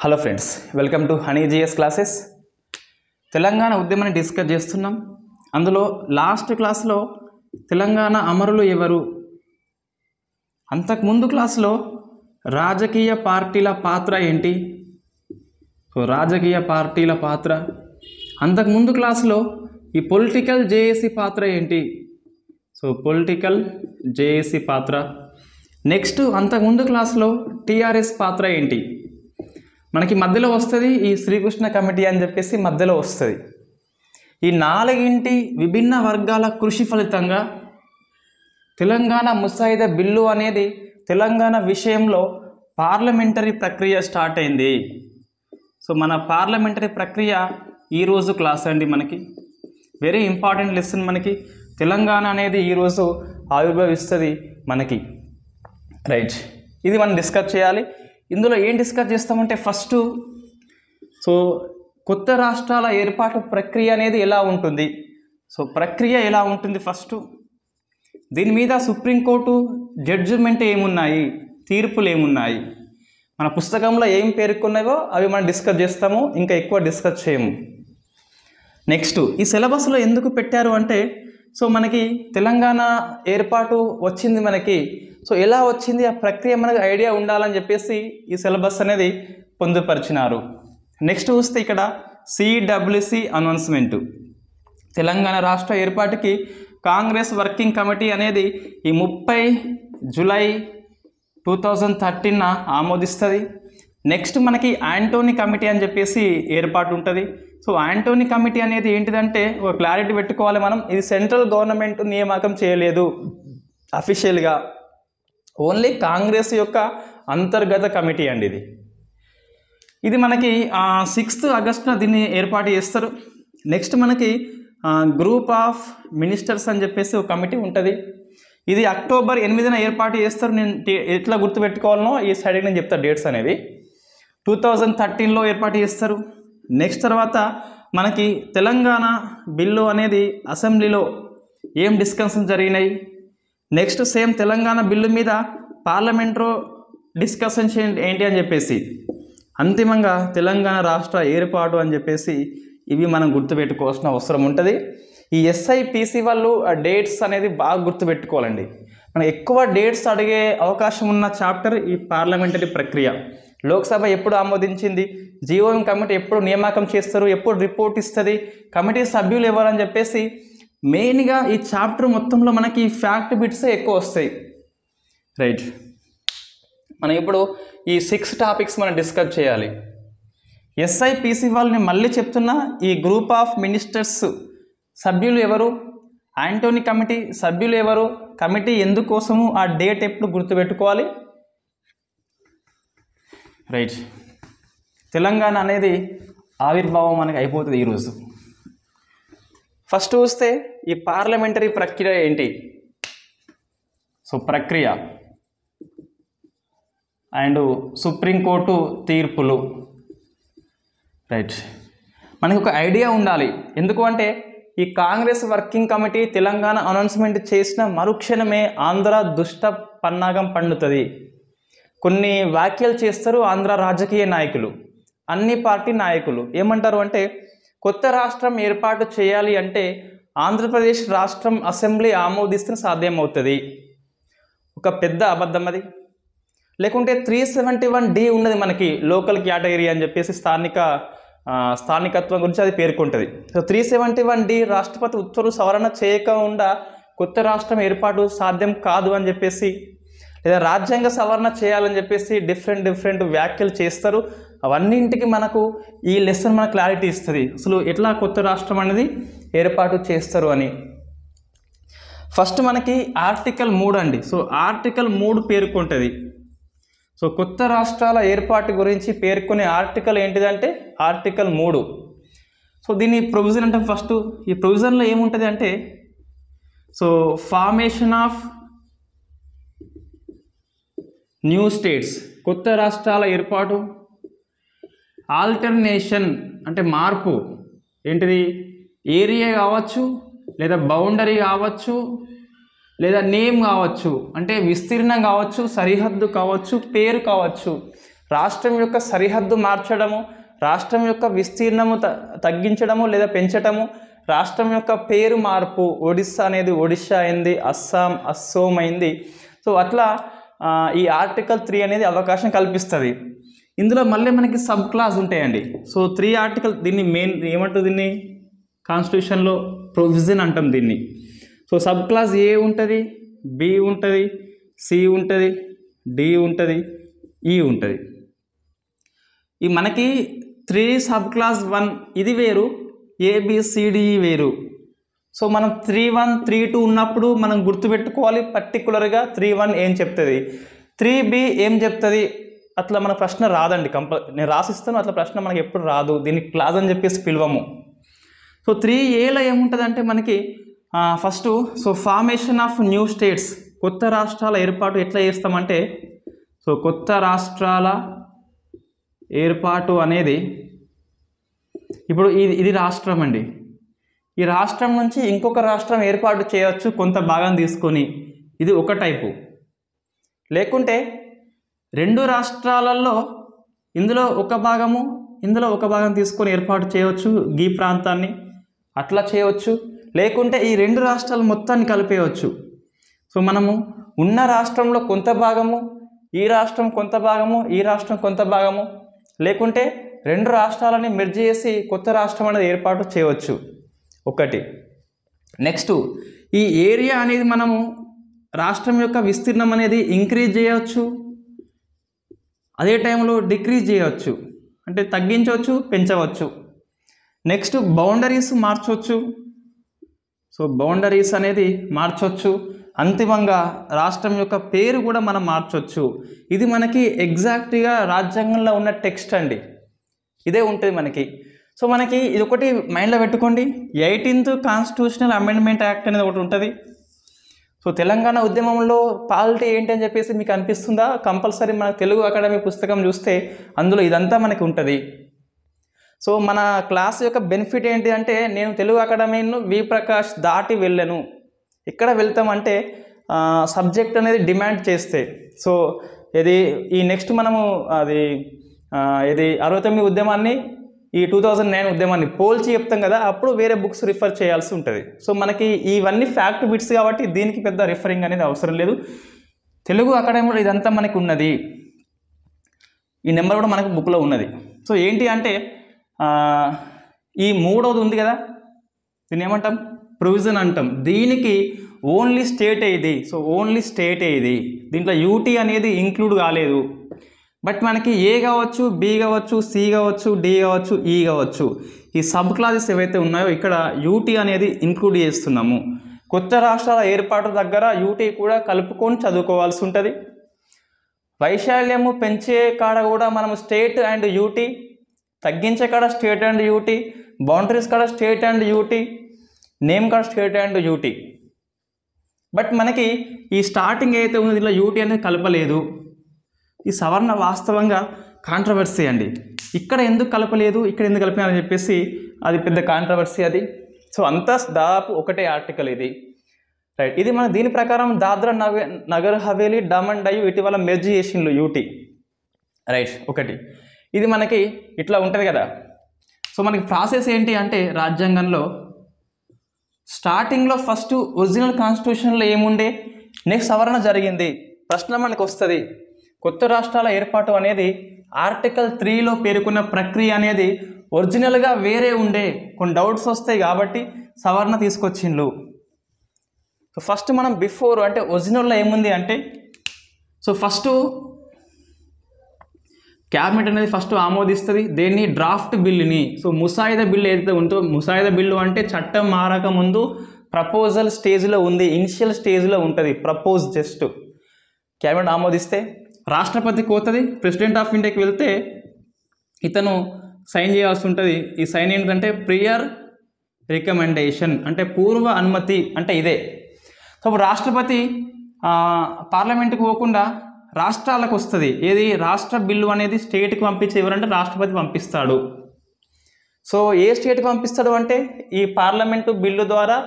Hello friends, welcome to honey GS classes. Telangana ఉద్యమాన్ని discuss చేస్తున్నాం. అందులో లాస్ట్ క్లాస్లో తెలంగాణ అమరులు ఎవరు, అంతకుముందు క్లాస్లో రాజకీయ పార్టీల పాత్ర ఏంటి, రాజకీయ పార్టీల పాత్ర, అంతకుముందు క్లాస్లో ఈ పొలిటికల్ జేఏసీ పాత్ర ఏంటి, పొలిటికల్ జేఏసీ పాత్ర. నెక్స్ట్ అంతకుముందు క్లాస్లో టీఆర్ఎస్ పాత్ర ఏంటి, మనకి మధ్యలో వస్తుంది ఈ శ్రీకృష్ణ కమిటీ అని చెప్పేసి మధ్యలో వస్తుంది. ఈ నాలుగింటి విభిన్న వర్గాల కృషి ఫలితంగా తెలంగాణ ముసాయిదా బిల్లు అనేది తెలంగాణ విషయంలో పార్లమెంటరీ ప్రక్రియ స్టార్ట్ అయింది. మన పార్లమెంటరీ ప్రక్రియ ఈరోజు క్లాస్ అండి. మనకి వెరీ ఇంపార్టెంట్ లెసన్. మనకి తెలంగాణ అనేది ఈరోజు ఆవిర్భవిస్తుంది మనకి, రైట్. ఇది మనం డిస్కస్ చేయాలి. ఇందులో ఏం డిస్కస్ చేస్తామంటే ఫస్ట్ కొత్త రాష్ట్రాల ఏర్పాటు ప్రక్రియ అనేది ఎలా ఉంటుంది, ప్రక్రియ ఎలా ఉంటుంది ఫస్ట్, దీని మీద సుప్రీంకోర్టు జడ్జిమెంట్ ఏమున్నాయి, తీర్పులు ఏమున్నాయి, మన పుస్తకంలో ఏం పేర్కొన్నాయో అవి మనం డిస్కస్ చేస్తాము, ఇంకా ఎక్కువ డిస్కస్ చేయము. నెక్స్ట్ ఈ సిలబస్లో ఎందుకు పెట్టారు అంటే మనకి తెలంగాణ ఏర్పాటు వచ్చింది మనకి, ఎలా వచ్చింది ఆ ప్రక్రియ మనకు ఐడియా ఉండాలని చెప్పేసి ఈ సిలబస్ అనేది పొందుపరిచినారు. నెక్స్ట్ చూస్తే ఇక్కడ సిడబ్ల్యూసి అనౌన్స్మెంటు, తెలంగాణ రాష్ట్ర ఏర్పాటుకి కాంగ్రెస్ వర్కింగ్ కమిటీ అనేది ఈ 30 జూలై 2013 ఆమోదిస్తుంది. నెక్స్ట్ మనకి యాంటోనీ కమిటీ అని చెప్పేసి ఏర్పాటు ఉంటుంది. యాంటోనీ కమిటీ అనేది ఏంటిదంటే ఒక క్లారిటీ పెట్టుకోవాలి మనం, ఇది సెంట్రల్ గవర్నమెంట్ నియామకం చేయలేదు అఫీషియల్గా, ఓన్లీ కాంగ్రెస్ యొక్క అంతర్గత కమిటీ అండి ఇది మనకి 6 ఆగస్టున దీన్ని ఏర్పాటు చేస్తారు. నెక్స్ట్ మనకి గ్రూప్ ఆఫ్ మినిస్టర్స్ అని చెప్పేసి ఒక కమిటీ ఉంటుంది. ఇది అక్టోబర్ 8న ఏర్పాటు చేస్తారు. నేను ఎట్లా గుర్తుపెట్టుకోవాలనో ఈ సైడ్కి నేను చెప్తాను డేట్స్ అనేవి. 2013లో ఏర్పాటు చేస్తారు. నెక్స్ట్ తర్వాత మనకి తెలంగాణ బిల్లు అనేది అసెంబ్లీలో ఏం డిస్కషన్ జరిగినాయి, నెక్స్ట్ సేమ్ తెలంగాణ బిల్లు మీద పార్లమెంట్లో డిస్కషన్స్ ఏంటి అని చెప్పేసి, అంతిమంగా తెలంగాణ రాష్ట్ర ఏర్పాటు అని చెప్పేసి ఇవి మనం గుర్తుపెట్టుకోవాల్సిన అవసరం ఉంటుంది. ఈ ఎస్ఐపిసి వాళ్ళు ఆ డేట్స్ అనేది బాగా గుర్తుపెట్టుకోవాలండి. మనకు ఎక్కువ డేట్స్ అడిగే అవకాశం ఉన్న చాప్టర్ ఈ పార్లమెంటరీ ప్రక్రియ. లోక్సభ ఎప్పుడు ఆమోదించింది, జీవోఎం కమిటీ ఎప్పుడు నియామకం చేస్తారు, ఎప్పుడు రిపోర్ట్ ఇస్తుంది, కమిటీ సభ్యులు ఎవరని చెప్పేసి మెయిన్గా ఈ చాప్టర్ మొత్తంలో మనకి ఫ్యాక్ట్ బిట్సే ఎక్కువ వస్తాయి, రైట్. మనం ఇప్పుడు ఈ 6 టాపిక్స్ మనం డిస్కస్ చేయాలి. ఎస్ఐపిసి వాళ్ళని మళ్ళీ చెప్తున్నా, ఈ గ్రూప్ ఆఫ్ మినిస్టర్స్ సభ్యులు ఎవరు, యాంటోనీ కమిటీ సభ్యులు ఎవరు, కమిటీ ఎందుకోసము, ఆ డేట్ ఎప్పుడు గుర్తుపెట్టుకోవాలి, రైట్. తెలంగాణ అనేది ఆవిర్భావం మనకి అయిపోతుంది ఈరోజు. ఫస్ట్ చూస్తే ఈ పార్లమెంటరీ ప్రక్రియ ఏంటి, ప్రక్రియ అండ్ సుప్రీంకోర్టు తీర్పులు, రైట్. మనకు ఒక ఐడియా ఉండాలి. ఎందుకు అంటే ఈ Congress working committee Telangana announcement చేసిన మరుక్షణమే ఆంధ్ర దుష్ట పన్నాగం పండుతుంది. కొన్ని వ్యాఖ్యలు చేస్తారు ఆంధ్ర రాజకీయ నాయకులు, అన్ని పార్టీ నాయకులు ఏమంటారు అంటే కొత్త రాష్ట్రం ఏర్పాటు చేయాలి అంటే ఆంధ్రప్రదేశ్ రాష్ట్రం అసెంబ్లీ ఆమోదిస్తే సాధ్యమవుతుంది. ఒక పెద్ద అబద్ధం అది. లేకుంటే 371D ఉన్నది మనకి, లోకల్ కేటగిరీ అని చెప్పేసి స్థానికత్వం గురించి అది పేర్కొంటుంది. 371D రాష్ట్రపతి ఉత్తర్వు సవరణ చేయకుండా కొత్త రాష్ట్రం ఏర్పాటు సాధ్యం కాదు అని చెప్పేసి, లేదా రాజ్యాంగ సవరణ చేయాలని చెప్పేసి డిఫరెంట్ వ్యాఖ్యలు చేస్తారు. అవన్నింటికి మనకు ఈ లెసన్ మనకు క్లారిటీ ఇస్తుంది, అసలు ఎట్లా కొత్త రాష్ట్రం అనేది ఏర్పాటు చేస్తారు అని. ఫస్ట్ మనకి ఆర్టికల్ 3 అండి. ఆర్టికల్ 3 పేర్కొంటుంది. కొత్త రాష్ట్రాల ఏర్పాటు గురించి పేర్కొనే ఆర్టికల్ ఏంటిదంటే ఆర్టికల్ 3. దీని ప్రొవిజన్ అంటే ఫస్ట్ ఈ ప్రొవిజన్లో ఏముంటుంది అంటే ఫార్మేషన్ ఆఫ్ న్యూ స్టేట్స్, కొత్త రాష్ట్రాల ఏర్పాటు, ఆల్టర్నేషన్ అంటే మార్పు, ఏంటిది ఏరియా కావచ్చు, లేదా బౌండరీ కావచ్చు, లేదా నేమ్ కావచ్చు, అంటే విస్తీర్ణం కావచ్చు, సరిహద్దు కావచ్చు, పేరు కావచ్చు, రాష్ట్రం యొక్క సరిహద్దు మార్చడము, రాష్ట్రం యొక్క విస్తీర్ణము తగ్గించడము లేదా పెంచడము, రాష్ట్రం యొక్క పేరు మార్పు, ఒడిస్సా అనేది ఒడిషా అయింది, అస్సోం అయింది. సో అట్లా ఈ ఆర్టికల్ 3 అనేది అవకాశం కల్పిస్తుంది. ఇందులో మళ్ళీ మనకి సబ్ క్లాస్ ఉంటాయండి. సో 3 ఆర్టికల్ దీన్ని మెయిన్ ఏమంటుంది, దీన్ని కాన్స్టిట్యూషన్లో ప్రొవిజన్ అంటాం దీన్ని. సో సబ్ క్లాస్ ఏ ఉంటుంది, బి ఉంటుంది, సి ఉంటుంది, డి ఉంటుంది, ఈ ఉంటుంది. ఈ మనకి 3 సబ్ క్లాస్ 1 ఇది వేరు, ఏబిసిడిఈ వేరు. సో మనం 3.1 3.2 ఉన్నప్పుడు మనం గుర్తుపెట్టుకోవాలి పర్టికులర్గా 3.1 ఏం చెప్తుంది, 3B ఏం చెప్తుంది. అట్లా మన ప్రశ్న రాదండి, నేను రాసిస్తాను, అట్లా ప్రశ్న మనకి ఎప్పుడు రాదు, దీనికి క్లాస్ అని చెప్పేసి పిలవము. సో 3Aలో ఏముంటుంది అంటే మనకి first so formation of new states, కొత్త రాష్ట్రాల ఏర్పాటు ఎట్లా చేస్తామంటే, సో కొత్త రాష్ట్రాల ఏర్పాటు అనేది ఇప్పుడు ఇది రాష్ట్రం అండి, ఈ రాష్ట్రం నుంచి ఇంకొక రాష్ట్రం ఏర్పాటు చేయవచ్చు కొంత భాగం తీసుకొని, ఇది ఒక టైపు. లేకుంటే 2 రాష్ట్రాలలో ఇందులో ఒక భాగము ఇందులో ఒక భాగం తీసుకొని ఏర్పాటు చేయవచ్చు ఈ ప్రాంతాన్ని, అట్లా చేయవచ్చు. లేకుంటే ఈ 2 రాష్ట్రాలు మొత్తాన్ని కలిపేయవచ్చు. సో మనము ఉన్న రాష్ట్రంలో కొంత భాగము, ఈ రాష్ట్రం కొంత భాగము, ఈ రాష్ట్రం కొంత భాగము, లేకుంటే 2 రాష్ట్రాలని మెర్జ్ చేసి కొత్త రాష్ట్రం అనేది ఏర్పాటు చేయవచ్చు ఒకటి. నెక్స్ట్ ఈ ఏరియా అనేది మనము రాష్ట్రం యొక్క విస్తీర్ణం అనేది ఇంక్రీజ్ చేయవచ్చు, అదే టైంలో డిక్రీజ్ చేయవచ్చు, అంటే తగ్గించవచ్చు, పెంచవచ్చు. నెక్స్ట్ బౌండరీస్ మార్చవచ్చు. సో బౌండరీస్ అనేది మార్చవచ్చు. అంతిమంగా రాష్ట్రం యొక్క పేరు కూడా మనం మార్చవచ్చు. ఇది మనకి ఎగ్జాక్ట్గా రాజ్యాంగంలో ఉన్న టెక్స్ట్ అండి, ఇదే ఉంటుంది మనకి. సో మనకి ఇది ఒకటి మైండ్లో పెట్టుకోండి, 18th కాన్స్టిట్యూషనల్ అమెండ్మెంట్ యాక్ట్ అనేది ఒకటి ఉంటుంది. సో తెలంగాణ ఉద్యమంలో పాలిటీ ఏంటి అని చెప్పేసి మీకు అనిపిస్తుందా? కంపల్సరీ మన తెలుగు అకాడమీ పుస్తకం చూస్తే అందులో ఇదంతా మనకి ఉంటుంది. సో మన క్లాస్ యొక్క బెనిఫిట్ ఏంటి అంటే, నేను తెలుగు అకాడమీను వి ప్రకాష్ దాటి వెళ్ళను. ఎక్కడ వెళ్తామంటే సబ్జెక్ట్ అనేది డిమాండ్ చేస్తే. సో ఇది ఈ నెక్స్ట్ మనము ఇది 69 ఉద్యమాన్ని ఈ 2009 ఉద్యమాన్ని పోల్చి చెప్తాం కదా, అప్పుడు వేరే బుక్స్ రిఫర్ చేయాల్సి ఉంటుంది. సో మనకి ఇవన్నీ ఫ్యాక్ట్ బిట్స్ కాబట్టి దీనికి పెద్ద రిఫరింగ్ అనేది అవసరం లేదు. తెలుగు అకాడమీలో ఇదంతా మనకు ఉన్నది, ఈ నెంబర్ కూడా మనకు బుక్లో ఉన్నది. సో ఏంటి అంటే ఈ 3వది ఉంది కదా, దీన్ని ఏమంటాం, ప్రొవిజన్ అంటాం. దీనికి ఓన్లీ స్టేట్ ఇది. సో ఓన్లీ స్టేట్ ఇది, దీంట్లో యూటీ అనేది ఇంక్లూడ్ కాలేదు. బట్ మనకి ఏ కావచ్చు, బి కావచ్చు, సి కావచ్చు, డి కావచ్చు, ఈ కావచ్చు, ఈ సబ్ క్లాసెస్ ఏవైతే ఉన్నాయో ఇక్కడ యూటీ అనేది ఇంక్లూడ్ చేస్తున్నాము. కొత్త రాష్ట్రాల ఏర్పాటు దగ్గర యూటీ కూడా కలుపుకొని చదువుకోవాల్సి ఉంటుంది. వైశాల్యము పెంచే కాడ కూడా మనము స్టేట్ అండ్ యూటీ, తగ్గించే కాడ స్టేట్ అండ్ యూటీ, బౌండరీస్ కాడ స్టేట్ అండ్ యూటీ, నేమ్ కాడ స్టేట్ అండ్ యూటీ. బట్ మనకి ఈ స్టార్టింగ్ ఏదైతే ఉందో దీనిలో యూటీ అనేది కలపలేదు. ఈ సవర్ణ వాస్తవంగా కాంట్రవర్సీ అండి, ఇక్కడ ఎందుకు కలపలేదు, ఇక్కడ ఎందుకు కలిపినారని చెప్పేసి అది పెద్ద కాంట్రవర్సీ అది. సో అంతా దాదాపు ఒకటే ఆర్టికల్ ఇది, రైట్. ఇది మన దీని ప్రకారం దాద్రా నగర్ హవేలీ, డామన్ డయ్యు ఇటీవల మెర్జ్ చేసిండ్రు యూటీ, రైట్. ఒకటి ఇది మనకి ఇట్లా ఉంటుంది కదా. సో మనకి ప్రాసెస్ ఏంటి అంటే, రాజ్యాంగంలో స్టార్టింగ్లో ఫస్ట్ ఒరిజినల్ కాన్స్టిట్యూషన్లో ఏముండే, నెక్స్ట్ సవరణ జరిగింది, ప్రశ్న మనకు వస్తుంది. కొత్త రాష్ట్రాల ఏర్పాటు అనేది ఆర్టికల్ 3లో పేర్కొన్న ప్రక్రియ అనేది ఒరిజినల్గా వేరే ఉండే, కొన్ని డౌట్స్ వస్తాయి కాబట్టి సవరణ తీసుకొచ్చిండ్రు. సో ఫస్ట్ మనం బిఫోర్ అంటే ఒరిజినల్లో ఏముంది అంటే, సో ఫస్ట్ క్యాబినెట్ అనేది ఫస్ట్ ఆమోదిస్తుంది దేన్ని, డ్రాఫ్ట్ బిల్లుని. సో ముసాయిదా బిల్లు ఏదైతే ఉంటుందో, ముసాయిదా బిల్లు అంటే చట్టం మారక ముందు ప్రపోజల్ స్టేజ్లో ఉంది, ఇనిషియల్ స్టేజ్లో ఉంటుంది, ప్రపోజ్ జస్ట్ క్యాబినెట్ ఆమోదిస్తే రాష్ట్రపతికి పోతుంది, ప్రెసిడెంట్ ఆఫ్ ఇండియాకి వెళ్తే ఇతను సైన్ చేయాల్సి ఉంటుంది. ఈ సైన్ ఏంటంటే ప్రియర్ రికమెండేషన్, అంటే పూర్వ అనుమతి అంటే ఇదే. సో రాష్ట్రపతి పార్లమెంట్కి పోకుండా రాష్ట్రాలకు వస్తుంది. ఏది, రాష్ట్ర బిల్లు అనేది స్టేట్కి పంపించే ఎవరంటే రాష్ట్రపతి పంపిస్తాడు. సో ఏ స్టేట్కి పంపిస్తాడు అంటే, ఈ పార్లమెంటు బిల్లు ద్వారా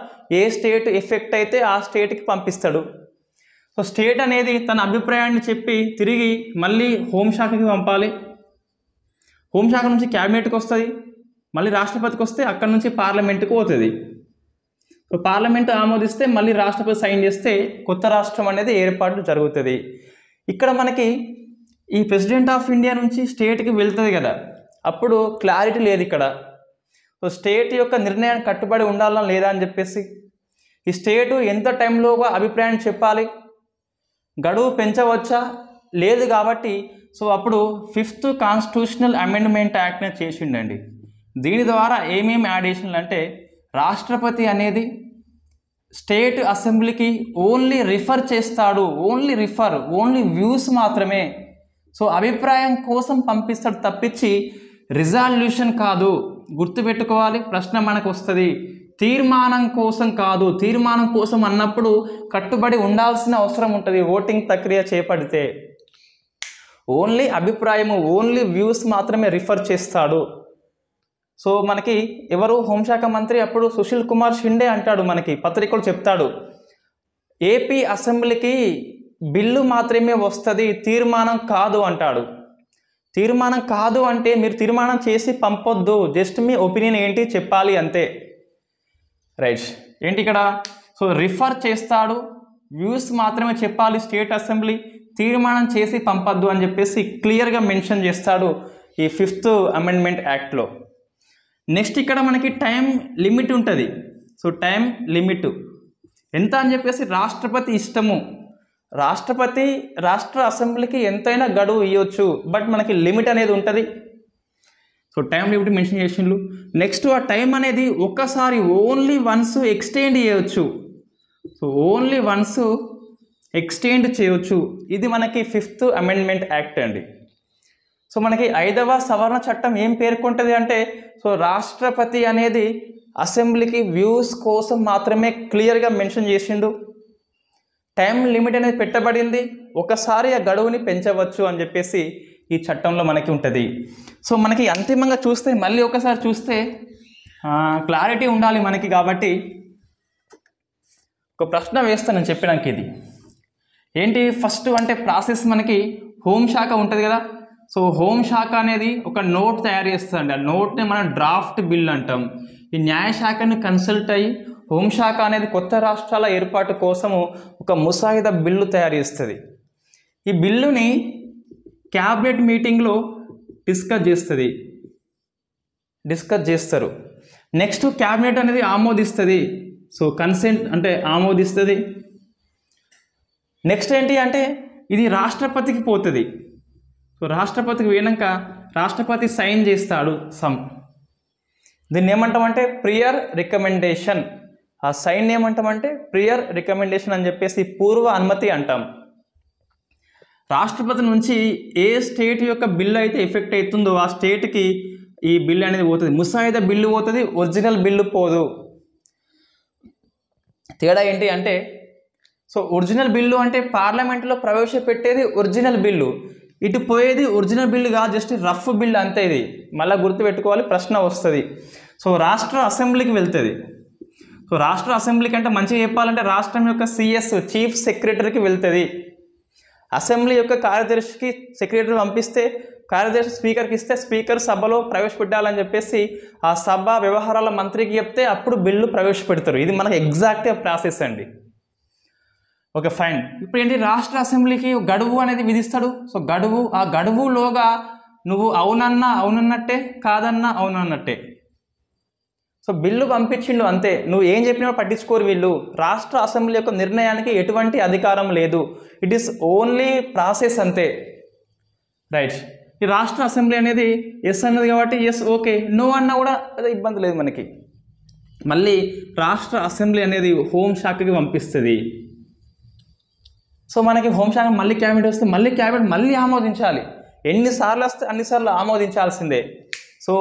ఏ స్టేట్ ఎఫెక్ట్ అయితే ఆ స్టేట్కి పంపిస్తాడు. సో స్టేట్ అనేది తన అభిప్రాయాన్ని చెప్పి తిరిగి మళ్ళీ హోంశాఖకి పంపాలి. హోంశాఖ నుంచి క్యాబినెట్కి వస్తుంది, మళ్ళీ రాష్ట్రపతికి వస్తే అక్కడ నుంచి పార్లమెంట్కి పోతుంది. సో పార్లమెంట్ ఆమోదిస్తే మళ్ళీ రాష్ట్రపతి సైన్ చేస్తే కొత్త రాష్ట్రం అనేది ఏర్పాటు జరుగుతుంది. ఇక్కడ మనకి ఈ ప్రెసిడెంట్ ఆఫ్ ఇండియా నుంచి స్టేట్కి వెళ్తుంది కదా, అప్పుడు క్లారిటీ లేదు ఇక్కడ. సో స్టేట్ యొక్క నిర్ణయానికి కట్టుబడి ఉండాలా లేదా అని చెప్పేసి, ఈ స్టేటు ఎంత టైంలోగా అభిప్రాయాన్ని చెప్పాలి, గడువు పెంచవచ్చా లేదు. కాబట్టి సో అప్పుడు 5th కాన్స్టిట్యూషనల్ అమెండ్మెంట్ యాక్ట్ని చేసిండండి. దీని ద్వారా ఏమేమి యాడిషన్లు అంటే, రాష్ట్రపతి అనేది స్టేట్ అసెంబ్లీకి ఓన్లీ రిఫర్ చేస్తాడు, ఓన్లీ వ్యూస్ మాత్రమే. సో అభిప్రాయం కోసం పంపిస్తాడు తప్పించి రిజాల్యూషన్ కాదు. గుర్తుపెట్టుకోవాలి, ప్రశ్న మనకు వస్తుంది. తీర్మానం కోసం కాదు. తీర్మానం కోసం అన్నప్పుడు కట్టుబడి ఉండాల్సిన అవసరం ఉంటుంది ఓటింగ్ ప్రక్రియ చేపడితే. ఓన్లీ అభిప్రాయము, ఓన్లీ వ్యూస్ మాత్రమే రిఫర్ చేస్తాడు. సో మనకి ఎవరు హోంశాఖ మంత్రి అప్పుడు సుశీల్ కుమార్ షిండే అంటాడు, మనకి పత్రికలు చెప్తాడు, ఏపీ అసెంబ్లీకి బిల్లు మాత్రమే వస్తుంది, తీర్మానం కాదు అంటాడు. తీర్మానం కాదు అంటే మీరు తీర్మానం చేసి పంపొద్దు, జస్ట్ మీ ఒపీనియన్ ఏంటి చెప్పాలి అంతే. రైట్, ఏంటి ఇక్కడ? సో రిఫర్ చేస్తాడు, వ్యూస్ మాత్రమే చెప్పాలి స్టేట్ అసెంబ్లీ, తీర్మానం చేసి పంపొద్దు అని చెప్పేసి క్లియర్గా మెన్షన్ చేస్తాడు ఈ 5th అమెండ్మెంట్ యాక్ట్లో. నెక్స్ట్ ఇక్కడ మనకి టైం లిమిట్ ఉంటుంది. సో టైం లిమిట్ ఎంత అని చెప్పేసి రాష్ట్రపతి ఇష్టము. రాష్ట్ర అసెంబ్లీకి ఎంతైనా గడువు ఇవ్వచ్చు, బట్ మనకి లిమిట్ అనేది ఉంటుంది. సో టైం లిమిట్ మెన్షన్ చేసిండ్రు. నెక్స్ట్ ఆ టైం అనేది ఒక్కసారి ఓన్లీ వన్స్ ఎక్స్టెండ్ చేయవచ్చు. సో ఓన్లీ వన్స్ ఎక్స్టెండ్ చేయవచ్చు. ఇది మనకి 5th అమెండ్మెంట్ యాక్ట్ అండి. సో మనకి 5వ సవరణ చట్టం ఏం పేర్కొంటుంది అంటే, సో రాష్ట్రపతి అనేది అసెంబ్లీకి వ్యూస్ కోసం మాత్రమే క్లియర్గా మెన్షన్ చేసిండు. టైం లిమిట్ అనేది పెట్టబడింది, ఒకసారి ఆ గడువుని పెంచవచ్చు అని చెప్పేసి ఈ చట్టంలో మనకి ఉంటుంది. సో మనకి అంతిమంగా చూస్తే, మళ్ళీ ఒకసారి చూస్తే క్లారిటీ ఉండాలి మనకి. కాబట్టి ఒక ప్రశ్న వేస్తాను నేను చెప్పినాక. ఇది ఏంటి? ఫస్ట్ అంటే ప్రాసెస్ మనకి హోంశాఖ ఉంటుంది కదా. సో హోంశాఖ అనేది ఒక నోట్ తయారు చేస్తుందండి. ఆ నోట్ని మనం డ్రాఫ్ట్ బిల్ అంటాం. ఈ న్యాయశాఖని కన్సల్ట్ అయ్యి హోంశాఖ అనేది కొత్త రాష్ట్రాల ఏర్పాటు కోసము ఒక ముసాయిదా బిల్లు తయారు చేస్తుంది. ఈ బిల్లుని క్యాబినెట్ మీటింగ్లో డిస్కస్ చేస్తారు. నెక్స్ట్ క్యాబినెట్ అనేది ఆమోదిస్తుంది. సో కన్సెంట్ అంటే ఆమోదిస్తుంది. నెక్స్ట్ ఏంటి అంటే ఇది రాష్ట్రపతికి పోతుంది. సో రాష్ట్రపతికి పోయినాక రాష్ట్రపతి సైన్ చేస్తాడు దీన్ని ఏమంటామంటే ప్రియర్ రికమెండేషన్. ఆ సైన్ ఏమంటామంటే ప్రియర్ రికమెండేషన్ అని చెప్పేసి పూర్వ అనుమతి అంటాం. రాష్ట్రపతి నుంచి ఏ స్టేట్ యొక్క బిల్లు అయితే ఎఫెక్ట్ అవుతుందో ఆ స్టేట్కి ఈ బిల్లు అనేది పోతుంది. ముసాయిదా బిల్లు పోతుంది, ఒరిజినల్ బిల్లు పోదు. తేడా ఏంటి అంటే, సో ఒరిజినల్ బిల్లు అంటే పార్లమెంట్లో ప్రవేశపెట్టేది ఒరిజినల్ బిల్లు, ఇటు పోయేది ఒరిజినల్ బిల్లు కాదు, జస్ట్ రఫ్ బిల్లు అంతే. ఇది మళ్ళీ గుర్తుపెట్టుకోవాలి, ప్రశ్న వస్తుంది. సో రాష్ట్ర అసెంబ్లీకి వెళ్తుంది. సో రాష్ట్ర అసెంబ్లీకి అంటే మంచిగా చెప్పాలంటే రాష్ట్రం యొక్క సిఎస్ చీఫ్ సెక్రటరీకి వెళ్తుంది. అసెంబ్లీ యొక్క కార్యదర్శికి సెక్రటరీ పంపిస్తే కార్యదర్శి స్పీకర్కి ఇస్తే స్పీకర్ సభలో ప్రవేశపెట్టాలని చెప్పేసి ఆ సభ వ్యవహారాల మంత్రికి చెప్తే అప్పుడు బిల్లు ప్రవేశపెడతారు. ఇది మనకు ఎగ్జాక్ట్గా ప్రాసెస్ అండి. Okay fine. ఇప్పుడు ఏంటి, రాష్ట్ర అసెంబ్లీకి గడువు అనేది విధిస్తాడు. సో ఆ గడువులోగా నువ్వు అవునన్నా అవునన్నట్టే, కాదన్నా అవునన్నట్టే. సో బిల్లు పంపించిండు అంతే, నువ్వు ఏం చెప్పినా పట్టించుకోరు వీళ్ళు. రాష్ట్ర అసెంబ్లీ యొక్క నిర్ణయానికి ఎటువంటి అధికారం లేదు, ఇట్ ఈస్ ఓన్లీ ప్రాసెస్ అంతే. రైట్. ఈ రాష్ట్ర అసెంబ్లీ అనేది ఎస్ అన్నది కాబట్టి ఎస్ ఓకే, నో అన్నా కూడా అదే ఇబ్బంది లేదు మనకి. మళ్ళీ రాష్ట్ర అసెంబ్లీ అనేది హోంశాఖకి పంపిస్తుంది. సో మనకి హోంశాఖ మళ్ళీ క్యాబినెట్ వస్తే మళ్ళీ క్యాబినెట్ మళ్ళీ ఆమోదించాలి. ఎన్నిసార్లు వస్తే అన్నిసార్లు ఆమోదించాల్సిందే. సో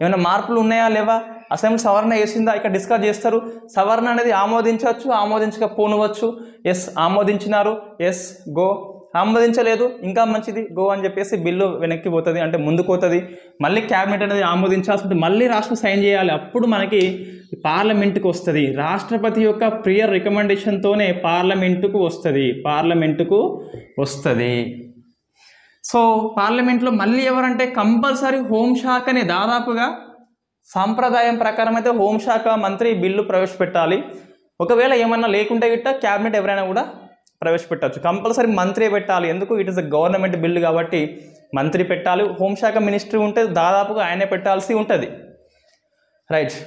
ఏమైనా మార్పులు ఉన్నాయా లేవా, అసెంబ్లీ సవరణ చేసిందా ఇక్కడ డిస్కస్ చేస్తారు. సవరణ అనేది ఆమోదించవచ్చు, ఆమోదించకపోనవచ్చు. ఎస్ ఆమోదించినారు, ఎస్ గో ఆమోదించలేదు, ఇంకా మంచిది గో అని చెప్పేసి బిల్లు వెనక్కి పోతుంది, అంటే ముందుకు పోతుంది. మళ్ళీ క్యాబినెట్ అనేది ఆమోదించాల్సి ఉంటుంది, మళ్ళీ రాష్ట్రం సైన్ చేయాలి, అప్పుడు మనకి పార్లమెంటుకు వస్తుంది. రాష్ట్రపతి యొక్క ప్రియర్ రికమెండేషన్తోనే పార్లమెంటుకు వస్తుంది. సో పార్లమెంట్లో మళ్ళీ ఎవరంటే కంపల్సరీ హోంశాఖని, దాదాపుగా సాంప్రదాయం ప్రకారం అయితే హోంశాఖ మంత్రి బిల్లు ప్రవేశపెట్టాలి. ఒకవేళ ఏమన్నా లేకుంటే గిట్ట క్యాబినెట్ ఎవరైనా కూడా ప్రవేశపెట్టవచ్చు. కంపల్సరీ మంత్రి పెట్టాలి, ఎందుకు it is a government bill కాబట్టి మంత్రి పెట్టాలి. హోంశాఖ మినిస్ట్రీ ఉంటే దాదాపుగా ఆయనే పెట్టాల్సి ఉంటుంది. రైట్.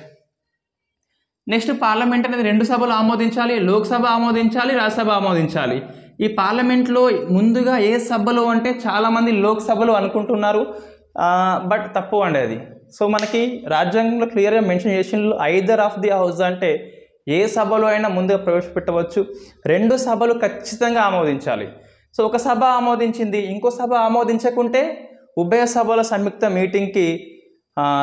నెక్స్ట్ పార్లమెంట్ అనేది 2 సభలు ఆమోదించాలి, లోక్సభ ఆమోదించాలి, రాజ్యసభ ఆమోదించాలి. ఈ పార్లమెంట్లో ముందుగా ఏ సభలో అంటే చాలామంది లోక్సభలో అనుకుంటున్నారు, బట్ తప్పు అండి అది. సో మనకి రాజ్యాంగంలో క్లియర్గా మెన్షన్ చేసిన ఐదర్ ఆఫ్ ది హౌస్ అంటే ఏ సభలో అయినా ముందుగా ప్రవేశపెట్టవచ్చు. 2 సభలు ఖచ్చితంగా ఆమోదించాలి. సో ఒక సభ ఆమోదించింది, ఇంకో సభ ఆమోదించకుంటే ఉభయ సభల సంయుక్త మీటింగ్కి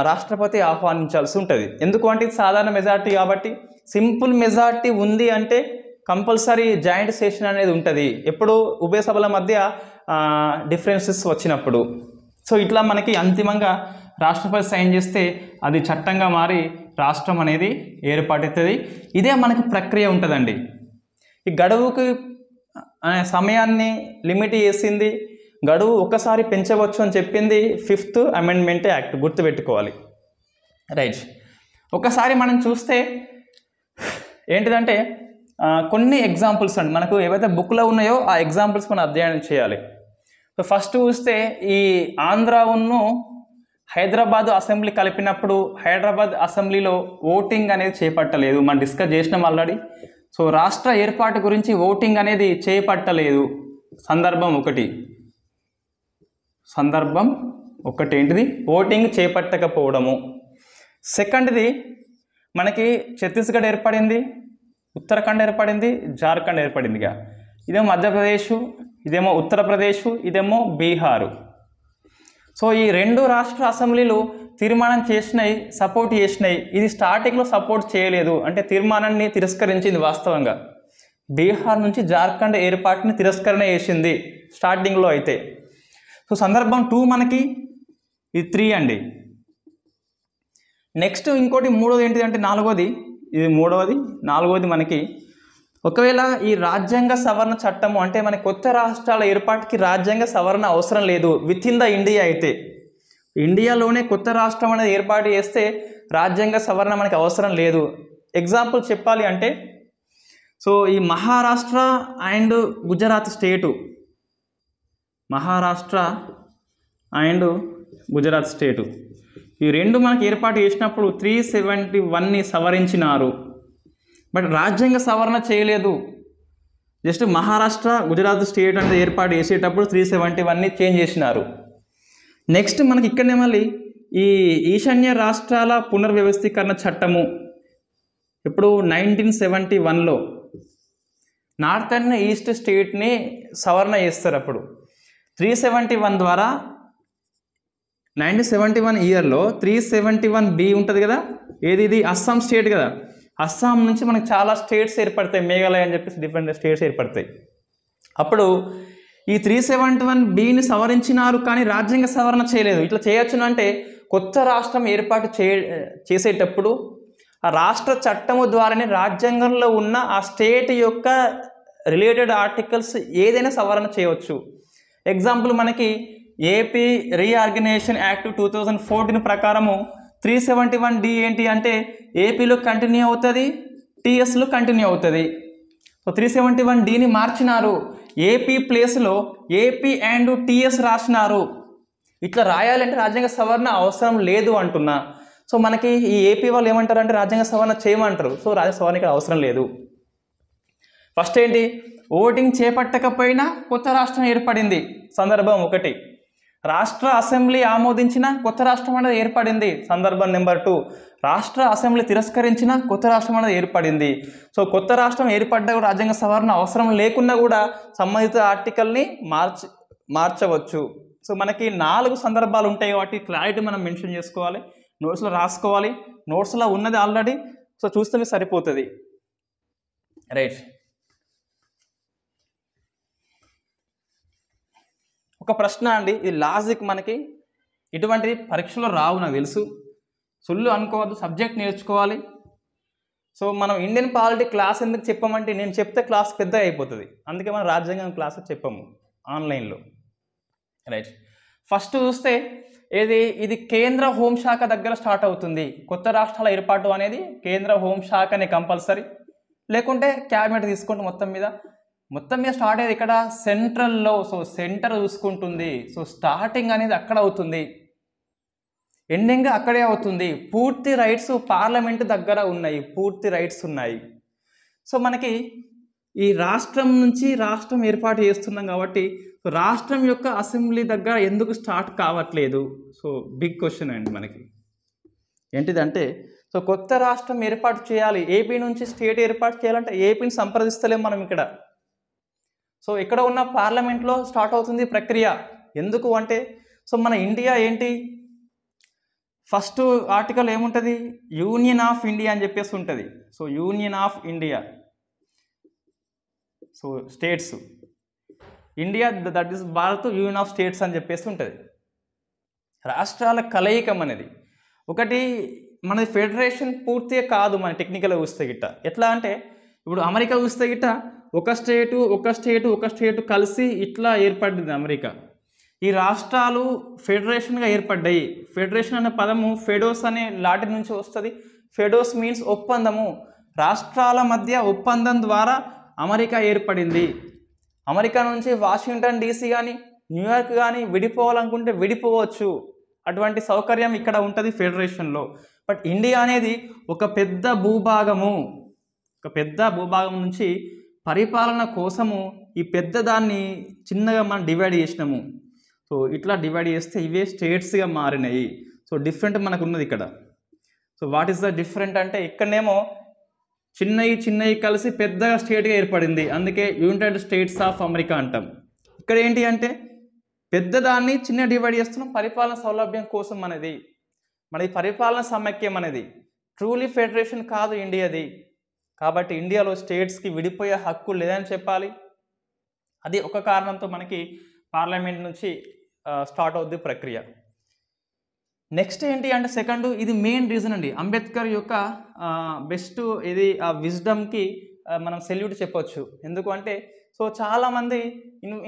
రాష్ట్రపతి ఆహ్వానించాల్సి ఉంటుంది. ఎందుకు అంటే ఇది సాధారణ మెజార్టీ కాబట్టి. సింపుల్ మెజార్టీ ఉంది అంటే కంపల్సరీ జాయింట్ సెషన్ అనేది ఉంటుంది, ఎప్పుడు ఉభయ సభల మధ్య డిఫరెన్సెస్ వచ్చినప్పుడు. సో ఇట్లా మనకి అంతిమంగా రాష్ట్రపతి సైన్ చేస్తే అది చట్టంగా మారి రాష్ట్రం అనేది ఏర్పడుతుంది. ఇదే మనకి ప్రక్రియ ఉంటుందండి. ఈ గడువుకి సమయాన్ని లిమిట్ చేసింది, గడువు ఒకసారి పెంచవచ్చు అని చెప్పింది 5th అమెండ్మెంట్ యాక్ట్, గుర్తుపెట్టుకోవాలి. రైట్. ఒకసారి మనం చూస్తే ఏంటిదంటే కొన్ని ఎగ్జాంపుల్స్ అండి, మనకు ఏవైతే బుక్లో ఉన్నాయో ఆ ఎగ్జాంపుల్స్ మనం అధ్యయనం చేయాలి. సో ఫస్ట్ చూస్తే ఈ ఆంధ్రాను హైదరాబాద్ అసెంబ్లీ కలిపినప్పుడు హైదరాబాద్ అసెంబ్లీలో ఓటింగ్ అనేది చేపట్టలేదు, మనం డిస్కస్ చేసినాం ఆల్రెడీ. సో రాష్ట్ర ఏర్పాటు గురించి ఓటింగ్ అనేది చేపట్టలేదు. సందర్భం ఒకటి ఏంటిది, ఓటింగ్ చేపట్టకపోవడము. సెకండ్ది మనకి ఛత్తీస్గఢ్ ఏర్పడింది, ఉత్తరాఖండ్ ఏర్పడింది, జార్ఖండ్ ఏర్పడిందిగా. ఇదేమో మధ్యప్రదేశ్, ఇదేమో ఉత్తరప్రదేశ్, ఇదేమో బీహారు. సో ఈ 2 రాష్ట్ర అసెంబ్లీలు తీర్మానం చేసినాయి, సపోర్ట్ చేసినాయి. ఇది స్టార్టింగ్లో సపోర్ట్ చేయలేదు, అంటే తీర్మానాన్ని తిరస్కరించింది. వాస్తవంగా బీహార్ నుంచి జార్ఖండ్ ఏర్పాటుని తిరస్కరణ చేసింది స్టార్టింగ్లో అయితే. సో సందర్భం 2 మనకి ఇది 3 అండి. నెక్స్ట్ ఇంకోటి మూడోది ఏంటిది అంటే ఇది మూడవది. 4వది మనకి ఒకవేళ ఈ రాజ్యాంగ సవరణ చట్టము అంటే మన కొత్త రాష్ట్రాల ఏర్పాటుకి రాజ్యాంగ సవరణ అవసరం లేదు విత్ ఇన్ ద ఇండియా అయితే, ఇండియాలోనే కొత్త రాష్ట్రం అనేది ఏర్పాటు చేస్తే రాజ్యాంగ సవరణ మనకి అవసరం లేదు. ఎగ్జాంపుల్ చెప్పాలి అంటే, సో ఈ మహారాష్ట్ర అండ్ గుజరాత్ స్టేటు, ఈ 2 మనకి ఏర్పాటు చేసినప్పుడు 371ని సవరించినారు, బట్ రాజ్యాంగ సవరణ చేయలేదు. జస్ట్ మహారాష్ట్ర గుజరాత్ స్టేట్ అనేది ఏర్పాటు చేసేటప్పుడు 371ని చేంజ్ చేసినారు. నెక్స్ట్ మనకి ఇక్కడనే మళ్ళీ ఈ ఈశాన్య రాష్ట్రాల పునర్వ్యవస్థీకరణ చట్టము ఇప్పుడు 1971లో నార్త్ అండ్ ఈస్ట్ స్టేట్ని సవరణ చేస్తారు. అప్పుడు 371 ద్వారా 1971 ఇయర్లో 371B ఉంటుంది కదా, ఇది అస్సాం స్టేట్ కదా. అస్సాం నుంచి మనకు చాలా స్టేట్స్ ఏర్పడతాయి, మేఘాలయ అని చెప్పేసి డిఫరెంట్ స్టేట్స్ ఏర్పడతాయి. అప్పుడు ఈ 371Bని సవరించినారు, కానీ రాజ్యాంగ సవరణ చేయలేదు. ఇట్లా చేయొచ్చును అంటే కొత్త రాష్ట్రం ఏర్పాటు చేసేటప్పుడు ఆ రాష్ట్ర చట్టము ద్వారానే రాజ్యాంగంలో ఉన్న ఆ స్టేట్ యొక్క రిలేటెడ్ ఆర్టికల్స్ ఏదైనా సవరణ చేయవచ్చు. ఎగ్జాంపుల్ మనకి ఏపీ రీఆర్గనైజేషన్ యాక్ట్ 2014 ప్రకారము 371D ఏంటి అంటే ఏపీలో కంటిన్యూ అవుతుంది, టీఎస్లో కంటిన్యూ అవుతుంది. సో 371Dని మార్చినారు, ఏపీ ప్లేస్లో ఏపీ అండ్ టీఎస్ రాసినారు. ఇట్లా రాయాలంటే రాజ్యాంగ సవరణ అవసరం లేదు అంటున్నా. సో మనకి ఈ ఏపీ వాళ్ళు ఏమంటారు అంటే రాజ్యాంగ సవరణ చేయమంటారు. సో రాజ్యాంగ సవరణ ఇక్కడ అవసరం లేదు. ఫస్ట్ ఏంటి, ఓటింగ్ చేపట్టకపోయినా కొత్త రాష్ట్రం ఏర్పడింది. సందర్భం 1, రాష్ట్ర అసెంబ్లీ ఆమోదించిన కొత్త రాష్ట్రం అనేది ఏర్పడింది. సందర్భం నెంబర్ 2, రాష్ట్ర అసెంబ్లీ తిరస్కరించిన కొత్త రాష్ట్రం అనేది ఏర్పడింది. సో కొత్త రాష్ట్రం ఏర్పడ్డా కూడా రాజ్యాంగ సవరణ అవసరం లేకున్నా కూడా సంబంధిత ఆర్టికల్ని మార్చవచ్చు. సో మనకి 4 సందర్భాలు ఉంటాయి కాబట్టి క్లారిటీ మనం మెన్షన్ చేసుకోవాలి, నోట్స్లో రాసుకోవాలి. నోట్స్లో ఉన్నది ఆల్రెడీ, సో చూస్తే సరిపోతుంది. రైట్. ఒక ప్రశ్న అండి, ఇది లాజిక్, మనకి ఇటువంటి పరీక్షలో రావు నాకు తెలుసు, సొల్లు అనుకోవద్దు, సబ్జెక్ట్ నేర్చుకోవాలి. సో మనం ఇండియన్ పాలిటీ క్లాస్ ఎందుకు చెప్పామంటే నేను చెప్తే క్లాస్ పెద్ద అయిపోతుంది, అందుకే మనం రాజ్యాంగం క్లాస్ చెప్పాము ఆన్లైన్లో. రైట్, ఫస్ట్ చూస్తే ఇది కేంద్ర హోంశాఖ దగ్గర స్టార్ట్ అవుతుంది. కొత్త రాష్ట్రాల ఏర్పాటు అనేది కేంద్ర హోంశాఖనే కంపల్సరీ, లేకుంటే క్యాబినెట్ తీసుకుంటే మొత్తం మీద స్టార్ట్ అయ్యేది ఇక్కడ సెంట్రల్లో. సో సెంటర్ చూసుకుంటుంది. సో స్టార్టింగ్ అనేది అక్కడ అవుతుంది, ఎండింగ్ అక్కడే అవుతుంది. పూర్తి రైట్స్ పార్లమెంట్ దగ్గర ఉన్నాయి, పూర్తి రైట్స్ ఉన్నాయి. సో మనకి ఈ రాష్ట్రం నుంచి రాష్ట్రం ఏర్పాటు చేస్తున్నాం కాబట్టి రాష్ట్రం యొక్క అసెంబ్లీ దగ్గర ఎందుకు స్టార్ట్ కావట్లేదు? సో బిగ్ క్వశ్చన్ అండి మనకి. ఏంటిదంటే, సో కొత్త రాష్ట్రం ఏర్పాటు చేయాలి, ఏపీ నుంచి స్టేట్ ఏర్పాటు చేయాలంటే ఏపీని సంప్రదిస్తలేం మనం ఇక్కడ. సో ఇక్కడ ఉన్న పార్లమెంట్లో స్టార్ట్ అవుతుంది ప్రక్రియ. ఎందుకు అంటే, సో మన ఇండియా ఏంటి, ఫస్ట్ ఆర్టికల్ ఏముంటుంది, యూనియన్ ఆఫ్ ఇండియా అని చెప్పేసి ఉంటుంది. So union of India, so states, India that is Bharat, union of states అని చెప్పేసి ఉంటుంది. రాష్ట్రాల కలయికం అనేది ఒకటి. మనది ఫెడరేషన్ పూర్తిగా కాదు, మన టెక్నికల్గా చూస్తే గిట్ట. ఎట్లా అంటే, ఇప్పుడు అమెరికా చూస్తే గిట్ట ఒక స్టేటు కలిసి ఇట్లా ఏర్పడింది అమెరికా. ఈ రాష్ట్రాలు ఫెడరేషన్గా ఏర్పడ్డాయి. ఫెడరేషన్ అనే పదము ఫెడోస్ అనే లాటిన్ నుంచి వస్తుంది. ఫెడోస్ మీన్స్ ఒప్పందము. రాష్ట్రాల మధ్య ఒప్పందం ద్వారా అమెరికా ఏర్పడింది. అమెరికా నుంచి వాషింగ్టన్ డీసీ కానీ న్యూయార్క్ కానీ విడిపోవాలనుకుంటే విడిపోవచ్చు, అటువంటి సౌకర్యం ఇక్కడ ఉంటుంది ఫెడరేషన్లో. బట్ ఇండియా అనేది ఒక పెద్ద భూభాగం నుంచి పరిపాలన కోసము ఈ పెద్ద దాన్ని చిన్నగా మనం డివైడ్ చేసినాము. సో ఇట్లా డివైడ్ చేస్తే ఇవే స్టేట్స్గా మారినాయి. సో డిఫరెంట్ మనకు ఉన్నది ఇక్కడ. So what is the different అంటే, ఇక్కడనేమో చిన్నవి కలిసి పెద్దగా స్టేట్గా ఏర్పడింది, అందుకే యునైటెడ్ స్టేట్స్ ఆఫ్ అమెరికా అంటాం. ఇక్కడ ఏంటి అంటే, పెద్దదాన్ని చిన్న డివైడ్ చేస్తున్నాం పరిపాలన సౌలభ్యం కోసం అనేది. మనది పరిపాలన సమైక్యం అనేది, ట్రూలీ ఫెడరేషన్ కాదు ఇండియాది. కాబట్టి ఇండియాలో స్టేట్స్కి విడిపోయే హక్కు లేదని చెప్పాలి. అది ఒక కారణంతో మనకి పార్లమెంట్ నుంచి స్టార్ట్ అవుద్ది ప్రక్రియ. నెక్స్ట్ ఏంటి అంటే, సెకండ్, ఇది మెయిన్ రీజన్ అండి. అంబేద్కర్ యొక్క బెస్ట్ ఇది ఆ విజ్డమ్కి మనం సెల్యూట్ చెప్పొచ్చు. ఎందుకు అంటే, సో చాలామంది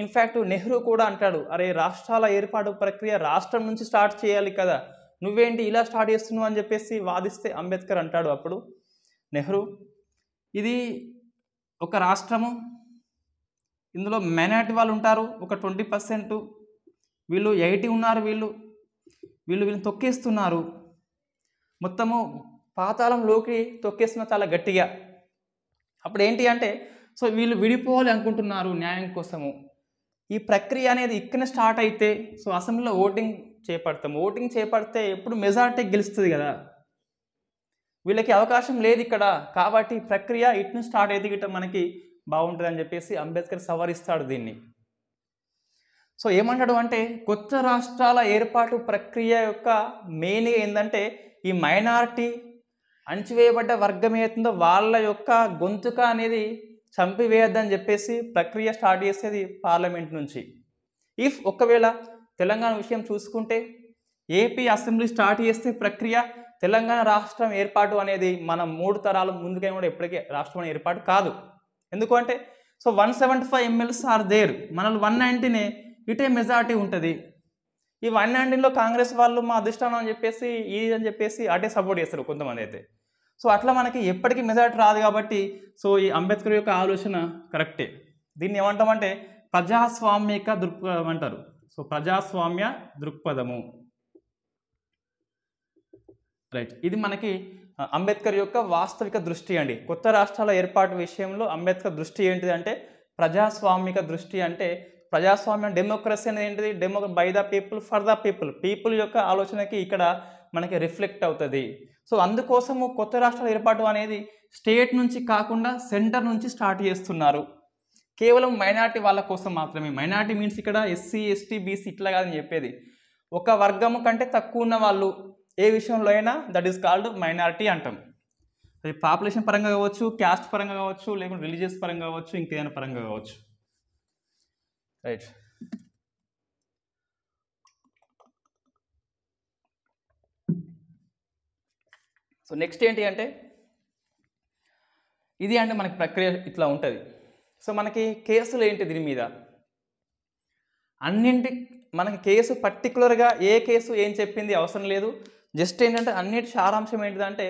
ఇన్ఫ్యాక్ట్ నెహ్రూ కూడా అంటాడు, అరే రాష్ట్రాల ఏర్పాటు ప్రక్రియ రాష్ట్రం నుంచి స్టార్ట్ చేయాలి కదా, నువ్వేంటి ఇలా స్టార్ట్ చేస్తున్నావు అని చెప్పేసి వాదిస్తే అంబేద్కర్ అంటాడు అప్పుడు నెహ్రూ, ఇది ఒక రాష్ట్రము, ఇందులో మైనారిటీ వాళ్ళు ఉంటారు ఒక 20%, వీళ్ళు 80 ఉన్నారు, వీళ్ళని తొక్కేస్తున్నారు, మొత్తము పాతాళంలోకి తొక్కేస్తున్నారు చాలా గట్టిగా. అప్పుడు ఏంటి అంటే, సో వీళ్ళు విడిపోవాలి అనుకుంటున్నారు న్యాయం కోసము. ఈ ప్రక్రియ అనేది ఇక్కడనే స్టార్ట్ అయితే, సో అసెంబ్లీలో ఓటింగ్ చేపడితే ఎప్పుడు మెజారిటీ గెలుస్తుంది కదా, వీళ్ళకి అవకాశం లేదు ఇక్కడ. కాబట్టి ప్రక్రియ ఇట్ను స్టార్ట్ అయితే గిట్ట మనకి బాగుంటుంది అని చెప్పేసి అంబేద్కర్ సవరిస్తాడు దీన్ని. సో ఏమంటాడు అంటే, కొత్త రాష్ట్రాల ఏర్పాటు ప్రక్రియ యొక్క మెయిన్గా ఏంటంటే, ఈ మైనారిటీ అణచివేయబడ్డ వర్గం ఏతుందో వాళ్ళ యొక్క గొంతుక అనేది చంపివేయద్దని చెప్పేసి ప్రక్రియ స్టార్ట్ చేసేది పార్లమెంట్ నుంచి. ఇఫ్ ఒకవేళ తెలంగాణ విషయం చూసుకుంటే, ఏపీ అసెంబ్లీ స్టార్ట్ చేస్తే ప్రక్రియ తెలంగాణ రాష్ట్రం ఏర్పాటు అనేది మనం 3 తరాలు ముందుకైనా కూడా ఎప్పటికీ రాష్ట్రం ఏర్పాటు కాదు. ఎందుకంటే, సో 175 MLs ఆర్ దేర్, మనల్ని 190నే, ఇటే మెజారిటీ ఉంటుంది. ఈ 190లో కాంగ్రెస్ వాళ్ళు మా అధిష్టానం అని చెప్పేసి అని చెప్పేసి అటే సపోర్ట్ చేస్తారు కొంతమంది అయితే. సో అట్లా మనకి ఎప్పటికీ మెజారిటీ రాదు. కాబట్టి సో ఈ అంబేద్కర్ యొక్క ఆలోచన కరెక్టే. దీన్ని ఏమంటామంటే ప్రజాస్వామిక దృక్పథం అంటారు. సో ప్రజాస్వామ్య దృక్పథము, రైట్. ఇది మనకి అంబేద్కర్ యొక్క వాస్తవిక దృష్టి అండి. కొత్త రాష్ట్రాల ఏర్పాటు విషయంలో అంబేద్కర్ దృష్టి ఏంటిది అంటే ప్రజాస్వామిక దృష్టి. అంటే ప్రజాస్వామ్యం, డెమోక్రసీ అనేది ఏంటిది, by the people for the people యొక్క ఆలోచనకి ఇక్కడ మనకి రిఫ్లెక్ట్ అవుతుంది. సో అందుకోసము కొత్త రాష్ట్రాల ఏర్పాటు అనేది స్టేట్ నుంచి కాకుండా సెంటర్ నుంచి స్టార్ట్ చేస్తున్నారు. కేవలం మైనారిటీ వాళ్ళ కోసం మాత్రమే. మైనారిటీ మీన్స్ ఇక్కడ ఎస్సీ, ఎస్టీ, బీసీ ఇట్లా కాదని చెప్పేది, ఒక వర్గము కంటే తక్కువ ఉన్న వాళ్ళు ఏ విషయంలో అయినా దట్ ఈస్ కాల్డ్ మైనారిటీ అంటాం. అది పాపులేషన్ పరంగా కావచ్చు, క్యాస్ట్ పరంగా కావచ్చు, లేకుంటే రిలీజియస్ పరంగా కావచ్చు, ఇంకేదైనా పరంగా కావచ్చు, రైట్. సో నెక్స్ట్ ఏంటి అంటే ఇది అంటే మనకి ప్రక్రియ ఇట్లా ఉంటుంది. సో మనకి కేసులు ఏంటి దీని మీద అన్నింటి మనకి కేసు పర్టికులర్గా ఏ కేసు ఏం చెప్పింది అవసరం లేదు. జస్ట్ ఏంటంటే అన్నిటి సారాంశం ఏంటిదంటే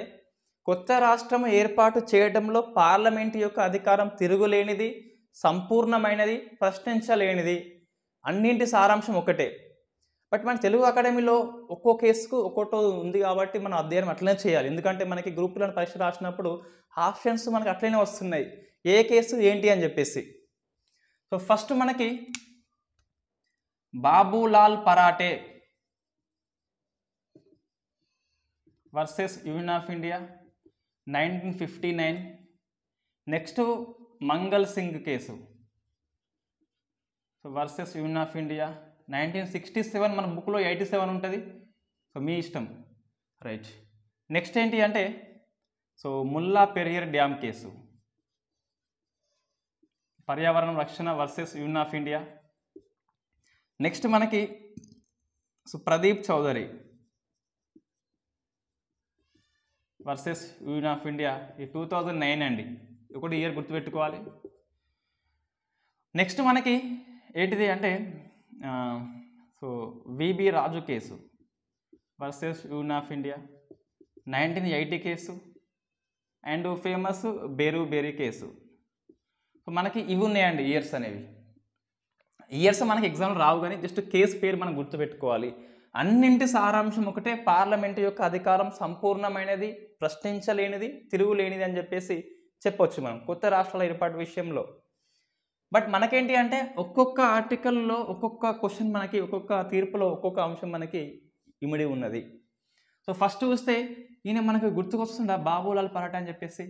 కొత్త రాష్ట్రం ఏర్పాటు చేయడంలో పార్లమెంటు యొక్క అధికారం తిరుగులేనిది, సంపూర్ణమైనది, ప్రశ్నించలేనిది. అన్నింటి సారాంశం ఒకటే. బట్ మన తెలుగు అకాడమీలో ఒక్కో కేసుకు ఒక్కొక్కటి ఉంది కాబట్టి మనం అధ్యయనం అట్లనే చేయాలి. ఎందుకంటే మనకి గ్రూపులను పరీక్ష రాసినప్పుడు ఆప్షన్స్ మనకి అట్లనే వస్తున్నాయి ఏ కేసు ఏంటి అని చెప్పేసి. సో ఫస్ట్ మనకి Babulal parathe versus Union of India 1959. Next Mangal Singh case so versus Union of India 1967. మన బుక్లో 87 ఉంటుంది. సో మీ ఇష్టం, రైట్. నెక్స్ట్ ఏంటి అంటే so Mulla Periyar dam case, Paryavarana Rakshana versus Union of India. Next మనకి so Pradeep Chaudhary versus Union of India. ఈ 2009 అండి, ఒకటి ఇయర్ గుర్తుపెట్టుకోవాలి. నెక్స్ట్ మనకి ఏంటిది అంటే so V B Raju case versus Union of India 1980 case. And famous బేరీ కేసు. సో మనకి ఇవి ఉన్నాయండి ఇయర్స్ అనేవి. ఇయర్స్ మనకి ఎగ్జామ్లో రావు కానీ జస్ట్ కేసు పేరు మనం గుర్తుపెట్టుకోవాలి. అన్నింటి సారాంశం ఒకటే, పార్లమెంటు యొక్క అధికారం సంపూర్ణమైనది, ప్రశ్నించలేనిది, తిరుగులేనిది అని చెప్పేసి చెప్పొచ్చు మనం కొత్త రాష్ట్రాల ఏర్పాటు విషయంలో. బట్ మనకేంటి అంటే ఒక్కొక్క ఆర్టికల్లో ఒక్కొక్క క్వశ్చన్ మనకి, ఒక్కొక్క తీర్పులో ఒక్కొక్క అంశం మనకి ఇమిడి ఉన్నది. సో ఫస్ట్ చూస్తే ఈయన మనకి గుర్తుకొస్తుందా బాబులాల్ పరాటే అని చెప్పేసి.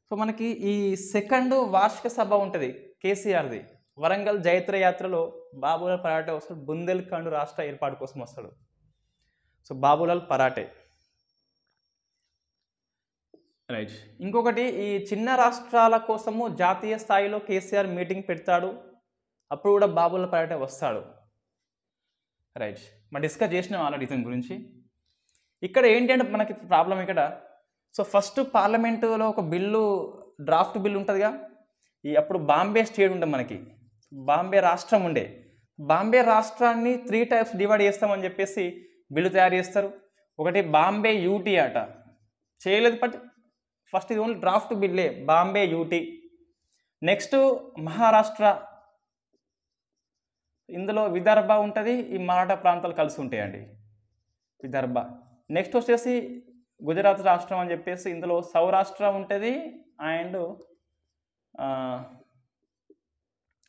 సో మనకి ఈ సెకండ్ వార్షిక సభ ఉంటుంది కేసీఆర్ది, వరంగల్ జైత్ర యాత్రలో బాబులాల్ పరాటే వస్తాడు. బుందేల్ఖండ్ రాష్ట్ర ఏర్పాటు కోసం వస్తాడు. So Babulal parathe, right. ఇంకొకటి ఈ చిన్న రాష్ట్రాల కోసము జాతీయ స్థాయిలో కేసీఆర్ మీటింగ్ పెడతాడు, అప్పుడు కూడా బాబులాల్ పరాటే వస్తాడు, రైట్. మనం డిస్కస్ చేసినాం ఆల్రెడీ దీని గురించి. ఇక్కడ ఏంటంటే మనకి ప్రాబ్లం ఇక్కడ సో ఫస్ట్ పార్లమెంటులో ఒక బిల్లు, డ్రాఫ్ట్ బిల్లు ఉంటుందిగా. ఈ అప్పుడు బాంబే స్టేట్ ఉంటుంది మనకి, బాంబే రాష్ట్రం ఉండే. బాంబే రాష్ట్రాన్ని 3 టైప్స్ డివైడ్ చేస్తామని చెప్పేసి బిల్లు తయారు చేస్తారు. ఒకటి బాంబే యూటీ అట, చేయలేదు బట్ ఫస్ట్ ఇది ఓన్లీ డ్రాఫ్ట్ బిల్లే, బాంబే యూటీ. నెక్స్ట్ మహారాష్ట్ర, ఇందులో విదర్భ ఉంటుంది, ఈ మరాఠా ప్రాంతాలు కలిసి ఉంటాయండి, విదర్భ. నెక్స్ట్ వచ్చేసి గుజరాత్ రాష్ట్రం అని చెప్పేసి ఇందులో సౌరాష్ట్ర ఉంటుంది అండ్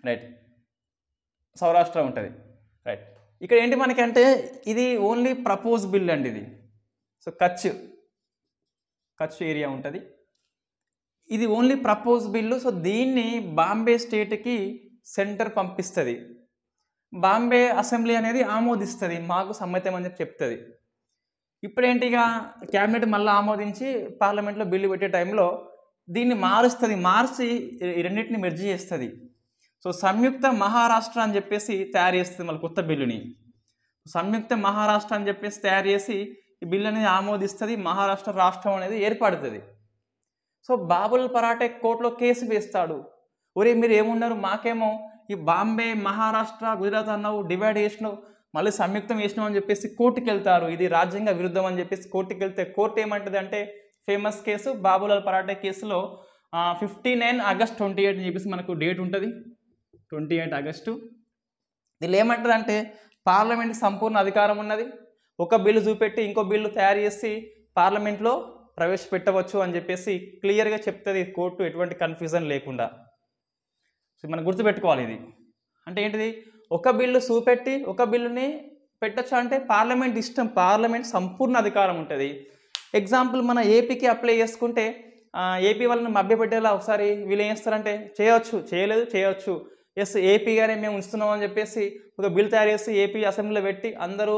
రైట్ సౌరాష్ట్ర ఉంటుంది, రైట్. ఇక్కడ ఏంటి మనకి అంటే ఇది ఓన్లీ ప్రపోజ్ బిల్ అండి ఇది. సో కచ్ ఏరియా ఉంటుంది, ఇది ఓన్లీ ప్రపోజ్ బిల్లు. సో దీన్ని బాంబే స్టేట్కి సెంటర్ పంపిస్తుంది, బాంబే అసెంబ్లీ అనేది ఆమోదిస్తుంది, మాకు సమ్మతం అని చెప్తుంది. ఇప్పుడేంటి ఇక క్యాబినెట్ మళ్ళీ ఆమోదించి పార్లమెంట్లో బిల్లు పెట్టే టైంలో దీన్ని మారుస్తుంది, మార్చి ఈ రెండింటిని మెర్జ్ చేస్తుంది. సో సంయుక్త మహారాష్ట్ర అని చెప్పేసి తయారు చేస్తుంది మళ్ళీ కొత్త బిల్లుని. సంయుక్త మహారాష్ట్ర అని చెప్పేసి తయారు చేసి ఈ బిల్లు అనేది ఆమోదిస్తుంది, మహారాష్ట్ర రాష్ట్రం అనేది ఏర్పడుతుంది. సో బాబులాల్ పరాటే కోర్టులో కేసు వేస్తాడు, ఒరే మీరు ఏమున్నారు, మాకేమో ఈ బాంబే మహారాష్ట్ర గుజరాత్ అన్నావు, డివైడ్ చేసినావు, మళ్ళీ సంయుక్తం చేసినావు అని చెప్పేసి కోర్టుకి వెళ్తారు. ఇది రాజ్యాంగ విరుద్ధం అని చెప్పేసి కోర్టుకి వెళ్తే కోర్టు ఏమంటుంది అంటే ఫేమస్ కేసు బాబులాల్ పరాటే కేసులో 59 ఆగస్ట్ 28 అని చెప్పేసి మనకు డేట్ ఉంటుంది, 28 ఆగస్టు. దీనిలో ఏమంటుంది అంటే పార్లమెంట్కి సంపూర్ణ అధికారం ఉన్నది, ఒక బిల్లు చూపెట్టి ఇంకో బిల్లు తయారు చేసి పార్లమెంట్లో ప్రవేశపెట్టవచ్చు అని చెప్పేసి క్లియర్గా చెప్తుంది కోర్టు, ఎటువంటి కన్ఫ్యూజన్ లేకుండా. సో మనం గుర్తుపెట్టుకోవాలి ఇది అంటే ఏంటిది, ఒక బిల్లు చూపెట్టి ఒక బిల్లుని పెట్టచ్చు అంటే పార్లమెంట్ ఇష్టం, పార్లమెంట్ సంపూర్ణ అధికారం ఉంటుంది. ఎగ్జాంపుల్ మన ఏపీకి అప్లై చేసుకుంటే ఏపీ వాళ్ళని మభ్యపెట్టేలా ఒకసారి వీళ్ళు ఏం చేస్తారంటే చేయవచ్చు, చేయలేదు చేయవచ్చు, ఎస్ ఏపీగానే మేము ఉంచుతున్నాం అని చెప్పేసి ఒక బిల్ తయారు చేసి ఏపీ అసెంబ్లీలో పెట్టి అందరూ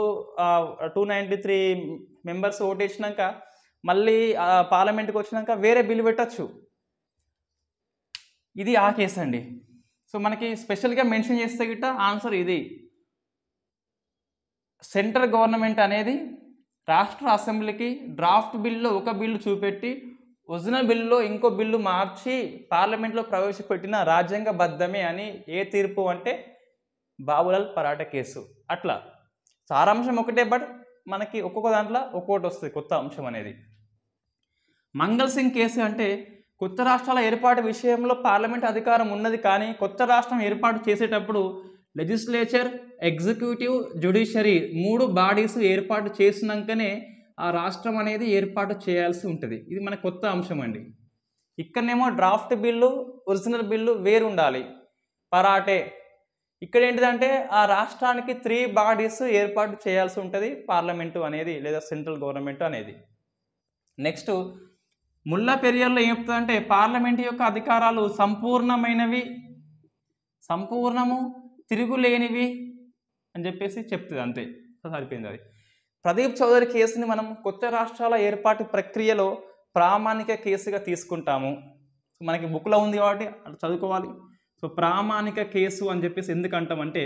293 మెంబర్స్ ఓటేసినాక మళ్ళీ పార్లమెంట్కి వచ్చినాక వేరే బిల్లు పెట్టచ్చు. ఇది ఆ కేసు అండి. సో మనకి స్పెషల్గా మెన్షన్ చేస్తే గిట్ట ఆన్సర్ ఇది, సెంట్రల్ గవర్నమెంట్ అనేది రాష్ట్ర అసెంబ్లీకి డ్రాఫ్ట్ బిల్లులో ఒక బిల్లు చూపెట్టి ఒరిజినల్ బిల్లులో ఇంకో బిల్లు మార్చి పార్లమెంట్లో ప్రవేశపెట్టిన రాజ్యాంగబద్ధమే అని ఏ తీర్పు అంటే బాబులాల్ పరాటా కేసు. అట్లా సారాంశం ఒకటే, బట్ మనకి ఒక్కొక్క దాంట్లో ఒక్కొక్కటి వస్తుంది కొత్త అంశం అనేది. మంగళ్ సింగ్ కేసు అంటే కొత్త రాష్ట్రాల ఏర్పాటు విషయంలో పార్లమెంట్ అధికారం ఉన్నది, కానీ కొత్త రాష్ట్రం ఏర్పాటు చేసేటప్పుడు లెజిస్లేచర్, ఎగ్జిక్యూటివ్, జ్యుడిషియరీ 3 బాడీస్ ఏర్పాటు చేసినాకనే ఆ రాష్ట్రం అనేది ఏర్పాటు చేయాల్సి ఉంటుంది. ఇది మన కొత్త అంశం అండి. ఇక్కడనేమో డ్రాఫ్ట్ బిల్లు, ఒరిజినల్ బిల్లు వేరు ఉండాలి పరాటే. ఇక్కడ ఏంటిదంటే ఆ రాష్ట్రానికి 3 బాడీస్ ఏర్పాటు చేయాల్సి ఉంటుంది పార్లమెంటు అనేది, లేదా సెంట్రల్ గవర్నమెంట్ అనేది. నెక్స్ట్ ముల్లా పెరియార్లో ఏం చెప్తుందంటే పార్లమెంటు యొక్క అధికారాలు సంపూర్ణమైనవి, సంపూర్ణము, తిరుగులేనివి అని చెప్పేసి చెప్తుంది, అంతే, సరిపోయింది అది. ప్రదీప్ చౌదరి కేసుని మనం కొత్త రాష్ట్రాల ఏర్పాటు ప్రక్రియలో ప్రామాణిక కేసుగా తీసుకుంటాము. మనకి బుక్లో ఉంది కాబట్టి చదువుకోవాలి. సో ప్రామాణిక కేసు అని చెప్పేసి ఎందుకు అంటామంటే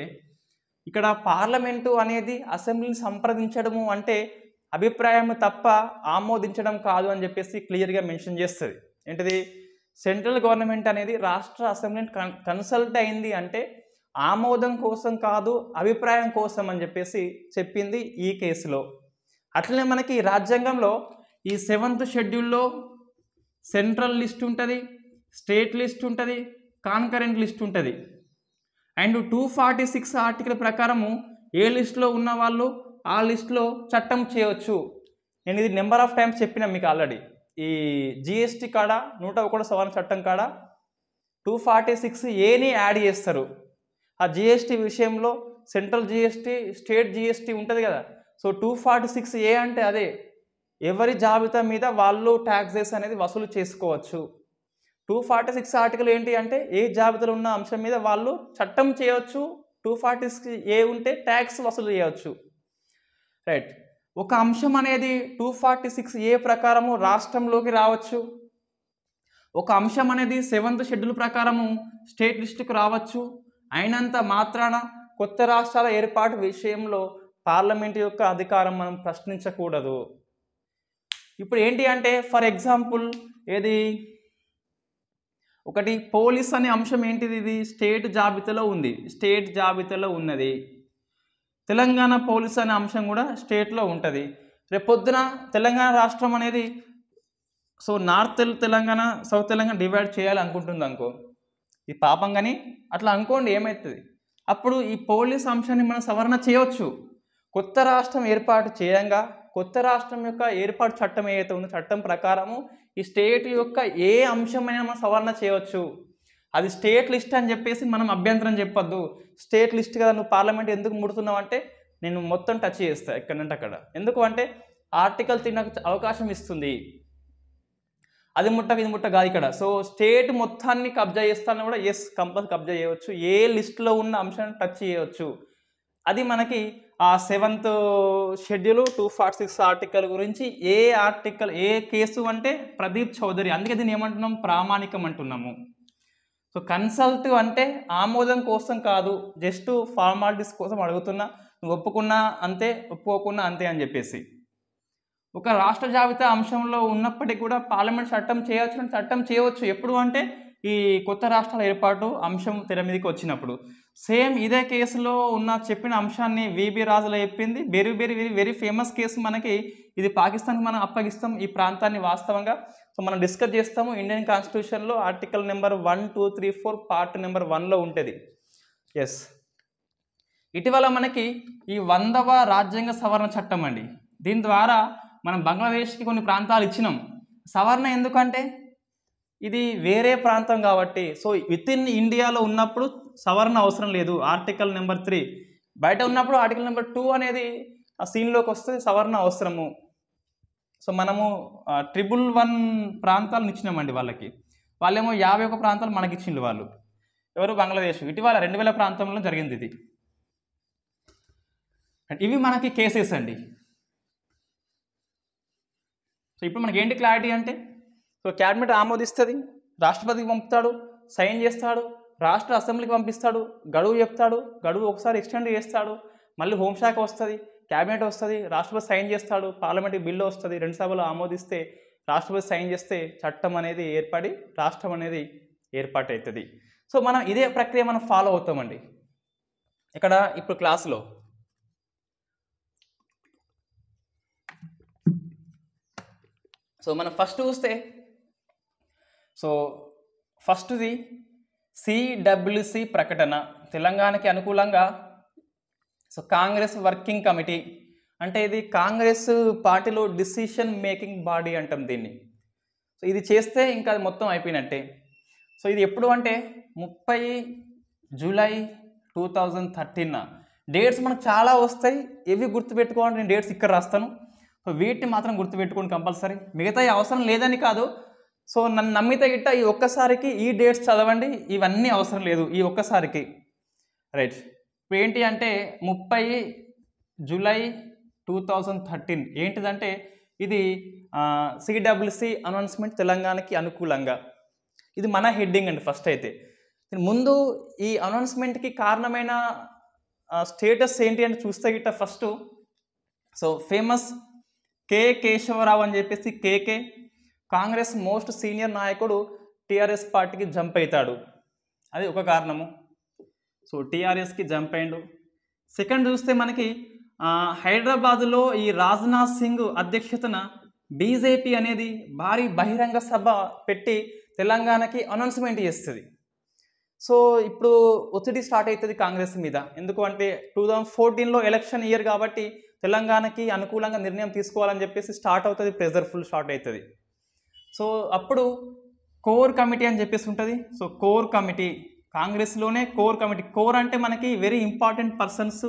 ఇక్కడ పార్లమెంటు అనేది అసెంబ్లీని సంప్రదించడము అంటే అభిప్రాయం తప్ప ఆమోదించడం కాదు అని చెప్పేసి క్లియర్గా మెన్షన్ చేస్తుంది. ఏంటిది, సెంట్రల్ గవర్నమెంట్ అనేది రాష్ట్ర అసెంబ్లీని కన్సల్ట్ అయింది అంటే ఆమోదం కోసం కాదు, అభిప్రాయం కోసం అని చెప్పేసి చెప్పింది ఈ కేసులో. అట్లనే మనకి రాజ్యాంగంలో ఈ 7th షెడ్యూల్లో సెంట్రల్ లిస్ట్ ఉంటుంది, స్టేట్ లిస్ట్ ఉంటుంది, కాన్కరెంట్ లిస్ట్ ఉంటుంది. అండ్ 246 ఆర్టికల్ ప్రకారము ఏ లిస్టులో ఉన్న వాళ్ళు ఆ లిస్టులో చట్టం చేయవచ్చు. నేను ఇది నెంబర్ ఆఫ్ టైమ్స్ చెప్పిన మీకు ఆల్రెడీ. ఈ జిఎస్టీ కాడ 101 సవరణ చట్టం కాడ 246Aని యాడ్ చేస్తారు. ఆ జిఎస్టీ విషయంలో సెంట్రల్ జిఎస్టీ, స్టేట్ జిఎస్టీ ఉంటుంది కదా. సో 246A అంటే అదే, ఎవరి జాబితా మీద వాళ్ళు ట్యాక్సెస్ అనేది వసూలు చేసుకోవచ్చు. 246 ఆర్టికల్ ఏంటి అంటే ఏ జాబితాలో ఉన్న అంశం మీద వాళ్ళు చట్టం చేయవచ్చు. 246A ఉంటే ట్యాక్స్ వసూలు చేయవచ్చు. రైట్. ఒక అంశం అనేది 246A ప్రకారము రాష్ట్రంలోకి రావచ్చు. ఒక అంశం అనేది 7th షెడ్యూల్ ప్రకారము స్టేట్ లిస్టుకు రావచ్చు. అయినంత మాత్రాన కొత్త రాష్ట్రాల ఏర్పాటు విషయంలో పార్లమెంట్ యొక్క అధికారం మనం ప్రశ్నించకూడదు. ఇప్పుడు ఏంటి అంటే ఫర్ ఎగ్జాంపుల్ ఏది ఒకటి పోలీస్ అనే అంశం ఏంటిది, ఇది స్టేట్ జాబితాలో ఉంది, స్టేట్ జాబితాలో ఉన్నది. తెలంగాణ పోలీస్ అనే అంశం కూడా స్టేట్లో ఉంటుంది. రేపొద్దున తెలంగాణ రాష్ట్రం అనేది so north Telangana, south Telangana divide చేయాలి అనుకుంటుంది అనుకో, ఈ పాపం కానీ అట్లా అనుకోండి, ఏమవుతుంది అప్పుడు ఈ పోలీస్ అంశాన్ని మనం సవరణ చేయవచ్చు. కొత్త రాష్ట్రం ఏర్పాటు చేయంగా కొత్త రాష్ట్రం యొక్క ఏర్పాటు చట్టం ఏదైతే ఉందో చట్టం ప్రకారము ఈ స్టేట్ యొక్క ఏ అంశమైనా మనం సవరణ చేయవచ్చు. అది స్టేట్ లిస్ట్ అని చెప్పేసి మనం అభ్యంతరం చెప్పొద్దు. స్టేట్ లిస్ట్ కదా, నువ్వు పార్లమెంట్ ఎందుకు ముడుతున్నావు అంటే నేను మొత్తం టచ్ చేస్తాను ఎక్కడంటే అక్కడ. ఎందుకు అంటే ఆర్టికల్ 3 నాకు అవకాశం ఇస్తుంది. అది ముట్టకు ఇది ముట్ట కాదు ఇక్కడ. సో స్టేట్ మొత్తాన్ని కబ్జా చేస్తాను కూడా ఎస్ కంపల్సరీ కబ్జా చేయవచ్చు. ఏ లిస్టులో ఉన్న అంశాన్ని టచ్ చేయవచ్చు. అది మనకి ఆ 7th షెడ్యూల్ 246 ఆర్టికల్ గురించి ఏ ఆర్టికల్ ఏ కేసు అంటే ప్రదీప్ చౌదరి. అందుకే దీన్ని ఏమంటున్నాం, ప్రామాణికం అంటున్నాము. సో కన్సల్ట్ అంటే ఆమోదం కోసం కాదు, జస్ట్ ఫార్మాలిటీస్ కోసం అడుగుతున్నా, నువ్వు ఒప్పుకున్నా అంతే, ఒప్పుకోకున్నా అంతే అని చెప్పేసి. ఒక రాష్ట్ర జాబితా అంశంలో ఉన్నప్పటికీ కూడా పార్లమెంట్ చట్టం చేయవచ్చు, చట్టం చేయవచ్చు. ఎప్పుడు అంటే ఈ కొత్త రాష్ట్రాల ఏర్పాటు అంశం తెర మీదకి వచ్చినప్పుడు. సేమ్ ఇదే కేసులో ఉన్న చెప్పిన అంశాన్ని విబి రాజులో చెప్పింది. Very very very very famous case మనకి. ఇది పాకిస్తాన్కి మనం అప్పగిస్తాం ఈ ప్రాంతాన్ని వాస్తవంగా. సో మనం డిస్కస్ చేస్తాము. ఇండియన్ కాన్స్టిట్యూషన్లో ఆర్టికల్ నెంబర్ 1, 2, 3, 4 పార్ట్ నెంబర్ 1లో ఉంటుంది. ఎస్, ఇటీవల మనకి ఈ 100వ రాజ్యాంగ సవరణ చట్టం అండి. దీని ద్వారా మనం బంగ్లాదేశ్కి కొన్ని ప్రాంతాలు ఇచ్చినాం. సవరణ ఎందుకంటే ఇది వేరే ప్రాంతం కాబట్టి. సో విత్ ఇన్ ఇండియాలో ఉన్నప్పుడు సవరణ అవసరం లేదు. ఆర్టికల్ నెంబర్ 3 బయట ఉన్నప్పుడు ఆర్టికల్ నెంబర్ 2 అనేది ఆ సీన్లోకి వస్తే సవరణ అవసరము. సో మనము 111 ప్రాంతాలను ఇచ్చినామండి వాళ్ళకి. వాళ్ళేమో 51 ప్రాంతాలు మనకి ఇచ్చిండ్రు వాళ్ళు. ఎవరు, బంగ్లాదేశ్. ఇటీవల 2000 ప్రాంతంలో జరిగింది ఇది. ఇవి మనకి కేసెస్ అండి. సో ఇప్పుడు మనకి ఏంటి క్లారిటీ అంటే, సో క్యాబినెట్ ఆమోదిస్తుంది, రాష్ట్రపతికి పంపుతాడు, సైన్ చేస్తాడు, రాష్ట్ర అసెంబ్లీకి పంపిస్తాడు, గడువు చెప్తాడు, గడువు ఒకసారి ఎక్స్టెండ్ చేస్తాడు, మళ్ళీ హోంశాఖ వస్తుంది, క్యాబినెట్ వస్తుంది, రాష్ట్రపతి సైన్ చేస్తాడు, పార్లమెంట్కి బిల్లు వస్తుంది, 2 సభలు ఆమోదిస్తే రాష్ట్రపతి సైన్ చేస్తే చట్టం అనేది ఏర్పడి రాష్ట్రం అనేది ఏర్పాటవుతుంది. సో మనం ఇదే ప్రక్రియ మనం ఫాలో అవుతామండి. ఇక్కడ ఇప్పుడు క్లాసులో సో మనం ఫస్ట్ చూస్తే సో ఫస్ట్ది సిడబ్ల్యూసి ప్రకటన తెలంగాణకి అనుకూలంగా. సో కాంగ్రెస్ వర్కింగ్ కమిటీ అంటే ఇది కాంగ్రెస్ పార్టీలో డిసిషన్ మేకింగ్ బాడీ అంటాం దీన్ని. సో ఇది చేస్తే ఇంకా అది మొత్తం అయిపోయినట్టే. సో ఇది ఎప్పుడు అంటే 30 జూలై 2013. డేట్స్ మనకు చాలా వస్తాయి, ఇవి గుర్తుపెట్టుకోవాలి. నేను డేట్స్ ఇక్కడ రాస్తాను, సో వీటిని మాత్రం గుర్తుపెట్టుకోండి కంపల్సరీ. మిగతా అవసరం లేదని కాదు, సో నన్ను నమ్మితే గిట్ట ఈ ఒక్కసారికి ఈ డేట్స్ చదవండి, ఇవన్నీ అవసరం లేదు ఈ ఒక్కసారికి. రైట్, ఇప్పుడు ఏంటి అంటే 30 జూలై 2013 ఏంటిదంటే ఇది సిడబ్ల్యూసి అనౌన్స్మెంట్ తెలంగాణకి అనుకూలంగా. ఇది మన హెడ్డింగ్ అండి. ఫస్ట్ అయితే ముందు ఈ అనౌన్స్మెంట్కి కారణమైన స్టేటస్ ఏంటి అంటే చూస్తే గిట్ట first so famous K Keshava Rao అని చెప్పేసి కేకే కాంగ్రెస్ మోస్ట్ సీనియర్ నాయకుడు టీఆర్ఎస్ పార్టీకి జంప్ అవుతాడు, అది ఒక కారణము. సో టీఆర్ఎస్కి జంప్ అయ్యిండు. సెకండ్ చూస్తే మనకి హైదరాబాదులో ఈ రాజ్నాథ్ సింగ్ అధ్యక్షతన బీజేపీ అనేది భారీ బహిరంగ సభ పెట్టి తెలంగాణకి అనౌన్స్మెంట్ చేస్తుంది. సో ఇప్పుడు ఒత్తిడి స్టార్ట్ అవుతుంది కాంగ్రెస్ మీద. ఎందుకు అంటే 2014లో ఎలక్షన్ ఇయర్ కాబట్టి తెలంగాణకి అనుకూలంగా నిర్ణయం తీసుకోవాలని చెప్పేసి స్టార్ట్ అవుతుంది, ప్రెజర్ ఫుల్ స్టార్ట్ అవుతుంది. సో అప్పుడు కోర్ కమిటీ అని చెప్పేసి ఉంటుంది. సో కోర్ కమిటీ కాంగ్రెస్లోనే కోర్ కమిటీ. కోర్ అంటే మనకి వెరీ ఇంపార్టెంట్ పర్సన్స్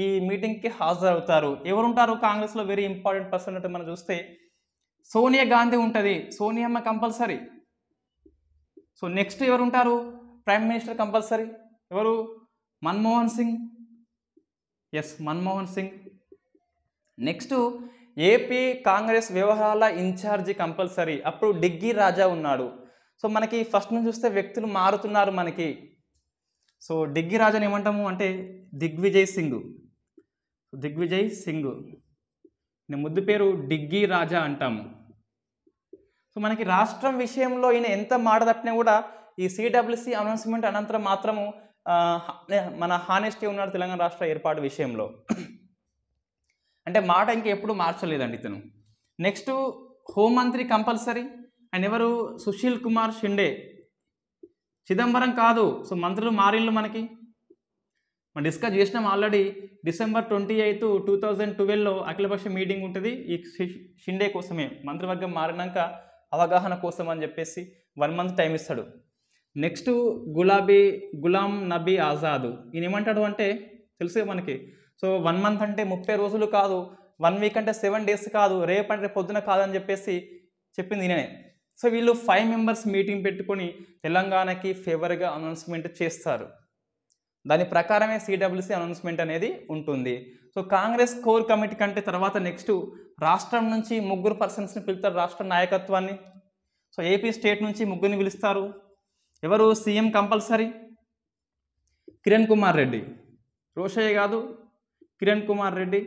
ఈ మీటింగ్కి హాజరవుతారు. ఎవరుంటారు కాంగ్రెస్లో వెరీ ఇంపార్టెంట్ పర్సన్ అంటే మనం చూస్తే సోనియా గాంధీ ఉంటుంది, సోనియమ్మ కంపల్సరీ. సో నెక్స్ట్ ఎవరు ఉంటారు, ప్రైమ్ మినిస్టర్ కంపల్సరీ. ఎవరు, Manmohan Singh. Yes, Manmohan Singh. Next AP Congress వ్యవహారాల ఇన్ఛార్జి కంపల్సరీ, అప్పుడు డిగ్గీ రాజా ఉన్నాడు. సో మనకి ఫస్ట్ నుంచి చూస్తే వ్యక్తులు మారుతున్నారు మనకి. సో డిగ్గీ రాజాని ఏమంటాము అంటే దిగ్విజయ్ సింగ్. దిగ్విజయ్ సింగ్ ముద్దు పేరు డిగ్గీ రాజా అంటాము. సో మనకి రాష్ట్రం విషయంలో ఈయన ఎంత మాట తప్పినా కూడా ఈ సిడబ్ల్యూసి అనౌన్స్మెంట్ అనంతరం మాత్రము మన హానెస్టీ ఉన్నాడు తెలంగాణ రాష్ట్ర ఏర్పాటు విషయంలో. అంటే మాట ఇంకా ఎప్పుడు మార్చలేదండి ఇతను. నెక్స్ట్ హోంమంత్రి కంపల్సరీ. అండ్ ఎవరు, సుశీల్ కుమార్ షిండే. చిదంబరం కాదు. సో మంత్రులు మారిళ్ళు మనకి మనం డిస్కస్ చేసినాం ఆల్రెడీ. December 28, 2012లో అఖిలపక్ష మీటింగ్ ఉంటుంది ఈ షిండే కోసమే. మంత్రివర్గం మారినాక అవగాహన కోసం అని చెప్పేసి 1 month టైం ఇస్తాడు. నెక్స్ట్ గులాం నబీ ఆజాద్. ఈయన ఏమంటాడు అంటే తెలుసు మనకి. సో 1 month అంటే 30 రోజులు కాదు, 1 week అంటే 7 days కాదు, రేపు అంటే పొద్దున కాదని చెప్పేసి చెప్పింది ఈయననే. సో వీళ్ళు 5 members మీటింగ్ పెట్టుకొని తెలంగాణకి ఫేవర్గా అనౌన్స్మెంట్ చేస్తారు. దాని ప్రకారమే సిడబ్ల్యూసి అనౌన్స్మెంట్ అనేది ఉంటుంది. సో కాంగ్రెస్ కోర్ కమిటీ కంటే తర్వాత నెక్స్ట్ రాష్ట్రం నుంచి 3 పర్సన్స్ని పిలుస్తారు రాష్ట్ర నాయకత్వాన్ని. సో ఏపీ స్టేట్ నుంచి 3 పిలుస్తారు. ఎవరు, సీఎం కంపల్సరీ కిరణ్ కుమార్ రెడ్డి. రోషయ్య కాదు, Kiran Kumar Reddy.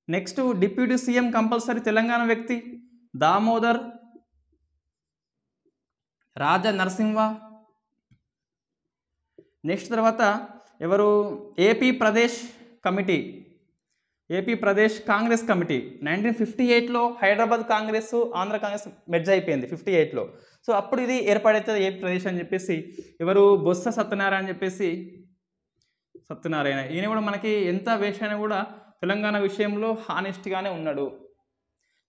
Next deputy CM compulsory Telangana వ్యక్తి దామోదర్ రాజ నరసింహ. నెక్స్ట్ తర్వాత ఎవరు, AP Pradesh committee, AP Pradesh Congress committee. 1958లో హైదరాబాద్ కాంగ్రెస్ ఆంధ్ర కాంగ్రెస్ మెర్జ్ అయిపోయింది 58లో. సో అప్పుడు ఇది ఏర్పడవుతుంది ఏపీ ప్రదేశ్ అని చెప్పేసి. ఎవరు, బొత్స సత్యనారాయణ అని చెప్పేసి. సత్యనారాయణ ఈయన కూడా మనకి ఎంత వేషైనా కూడా తెలంగాణ విషయంలో హానెస్ట్గానే ఉన్నాడు.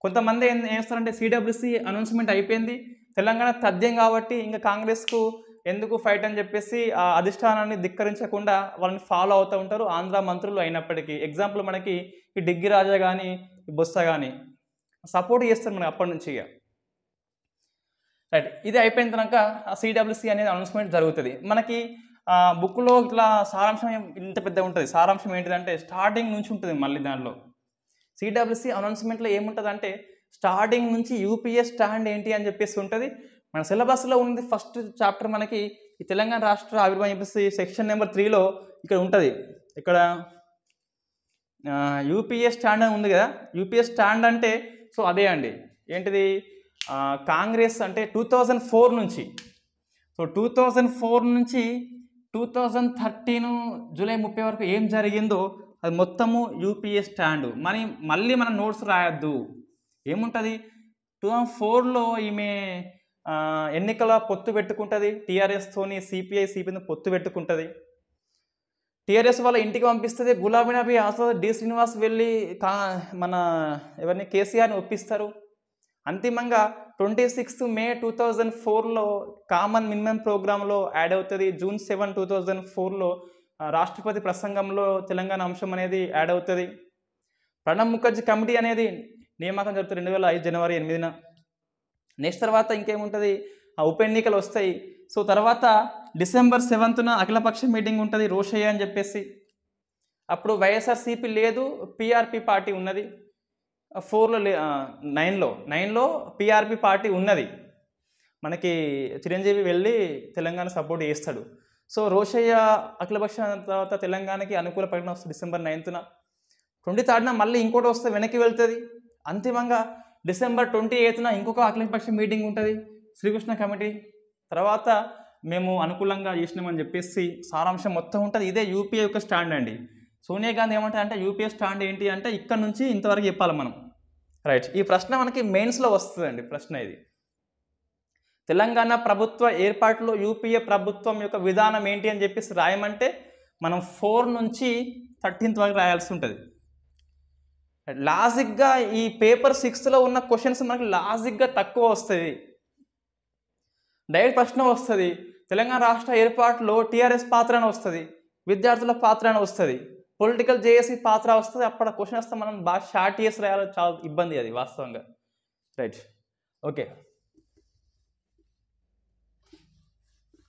కొంతమంది ఏం చేస్తారంటే సిడబ్ల్యూసి అనౌన్స్మెంట్ అయిపోయింది, తెలంగాణ తథ్యం కాబట్టి ఇంకా కాంగ్రెస్కు ఎందుకు ఫైట్ అని చెప్పేసి ఆ అధిష్టానాన్ని ధిక్కరించకుండా వాళ్ళని ఫాలో అవుతూ ఉంటారు ఆంధ్ర మంత్రులు అయినప్పటికీ. ఎగ్జాంపుల్ మనకి ఈ డిగ్గి రాజా కానీ ఈ బొత్స కానీ సపోర్ట్ చేస్తారు మనకి అప్పటి నుంచి. రైట్, ఇది అయిపోయిన తర్వాత ఆ సిడబ్ల్యూసి అనేది అనౌన్స్మెంట్ జరుగుతుంది. మనకి బుక్లో ఇట్లా సారాంశం ఇంత పెద్ద ఉంటుంది. సారాంశం ఏంటిదంటే స్టార్టింగ్ నుంచి ఉంటుంది. మళ్ళీ దాంట్లో సిడబ్ల్యూసి అనౌన్స్మెంట్లో ఏముంటుంది అంటే స్టార్టింగ్ నుంచి యూపీఏ స్టాండ్ ఏంటి అని చెప్పేసి ఉంటుంది. మన సిలబస్లో ఉంది ఫస్ట్ చాప్టర్ మనకి ఈ తెలంగాణ రాష్ట్ర ఆవిర్భావం చెప్పేసి సెక్షన్ నెంబర్ 3లో ఇక్కడ ఉంటుంది. ఇక్కడ యూపీఏ స్టాండ్ అని ఉంది కదా, యూపీఏ స్టాండ్ అంటే సో అదే అండి, ఏంటిది కాంగ్రెస్ అంటే 2004 నుంచి, సో 2004 నుంచి 2013 జూలై 30 వరకు ఏం జరిగిందో అది మొత్తము యూపీఏ స్టాండ్. మళ్ళీ మనం నోట్స్ రాయొద్దు. ఏముంటుంది 2004లో ఈమె ఎన్నికల పొత్తు పెట్టుకుంటుంది టీఆర్ఎస్తోని, సిపిఐతో పొత్తు పెట్టుకుంటుంది. టీఆర్ఎస్ వాళ్ళ ఇంటికి పంపిస్తుంది, గులాబీ నబీ ఆజాద్, డి శ్రీనివాస్ వెళ్ళి మన ఎవరిని కేసీఆర్ని ఒప్పిస్తారు. అంతిమంగా 26 మే 2004లో కామన్ మినిమం ప్రోగ్రాంలో యాడ్ అవుతుంది. June 7, 2004లో రాష్ట్రపతి ప్రసంగంలో తెలంగాణ అంశం అనేది యాడ్ అవుతుంది. ప్రణబ్ ముఖర్జీ కమిటీ అనేది నియామకం జరుగుతుంది 2005 జనవరి 8న. నెక్స్ట్ తర్వాత ఇంకేముంటుంది, ఉప ఎన్నికలు వస్తాయి. సో తర్వాత December 7న అఖిలపక్ష మీటింగ్ ఉంటుంది రోషయ్య అని చెప్పేసి. అప్పుడు వైఎస్ఆర్సీపీ లేదు, పిఆర్పి పార్టీ ఉన్నది. 9లో పిఆర్పి పార్టీ ఉన్నది. మనకి చిరంజీవి వెళ్ళి తెలంగాణ సపోర్ట్ చేస్తాడు. సో రోషయ్య అఖిలపక్ష తర్వాత తెలంగాణకి అనుకూల ప్రకటన వస్తుంది December 9న. 23న మళ్ళీ ఇంకోటి వస్తే వెనక్కి వెళ్తుంది. అంతిమంగా December 28న ఇంకొక అఖిలపక్ష మీటింగ్ ఉంటుంది శ్రీకృష్ణ కమిటీ. తర్వాత మేము అనుకూలంగా చేసినామని చెప్పేసి సారాంశం మొత్తం ఉంటుంది. ఇదే యూపీఏ యొక్క స్టాండ్ అండి. సోనియా గాంధీ ఏమంటారంటే యూపీఏ స్టాండ్ ఏంటి అంటే ఇక్కడ నుంచి ఇంతవరకు చెప్పాలి మనం, రైట్. ఈ ప్రశ్న మనకి మెయిన్స్లో వస్తుందండి ప్రశ్న ఇది. తెలంగాణ ప్రభుత్వ ఏర్పాటులో యూపీఏ ప్రభుత్వం యొక్క విధానం ఏంటి అని చెప్పేసి రాయమంటే మనం 4 నుంచి 13th వరకు రాయాల్సి ఉంటుంది. లాజిక్గా ఈ పేపర్ 6లో ఉన్న క్వశ్చన్స్ మనకి లాజిక్గా తక్కువ వస్తుంది. డైరెక్ట్ ప్రశ్న వస్తుంది, తెలంగాణ రాష్ట్ర ఏర్పాటులో టీఆర్ఎస్ పాత్ర అని వస్తుంది, విద్యార్థుల పాత్ర అని వస్తుంది, పొలిటికల్ జేఏసీ పాత్ర వస్తుంది. అప్పుడు క్వశ్చన్ వస్తే మనం బాగా షార్ట్ చేసి రాయాలి, చాలా ఇబ్బంది అది వాస్తవంగా, రైట్. ఓకే,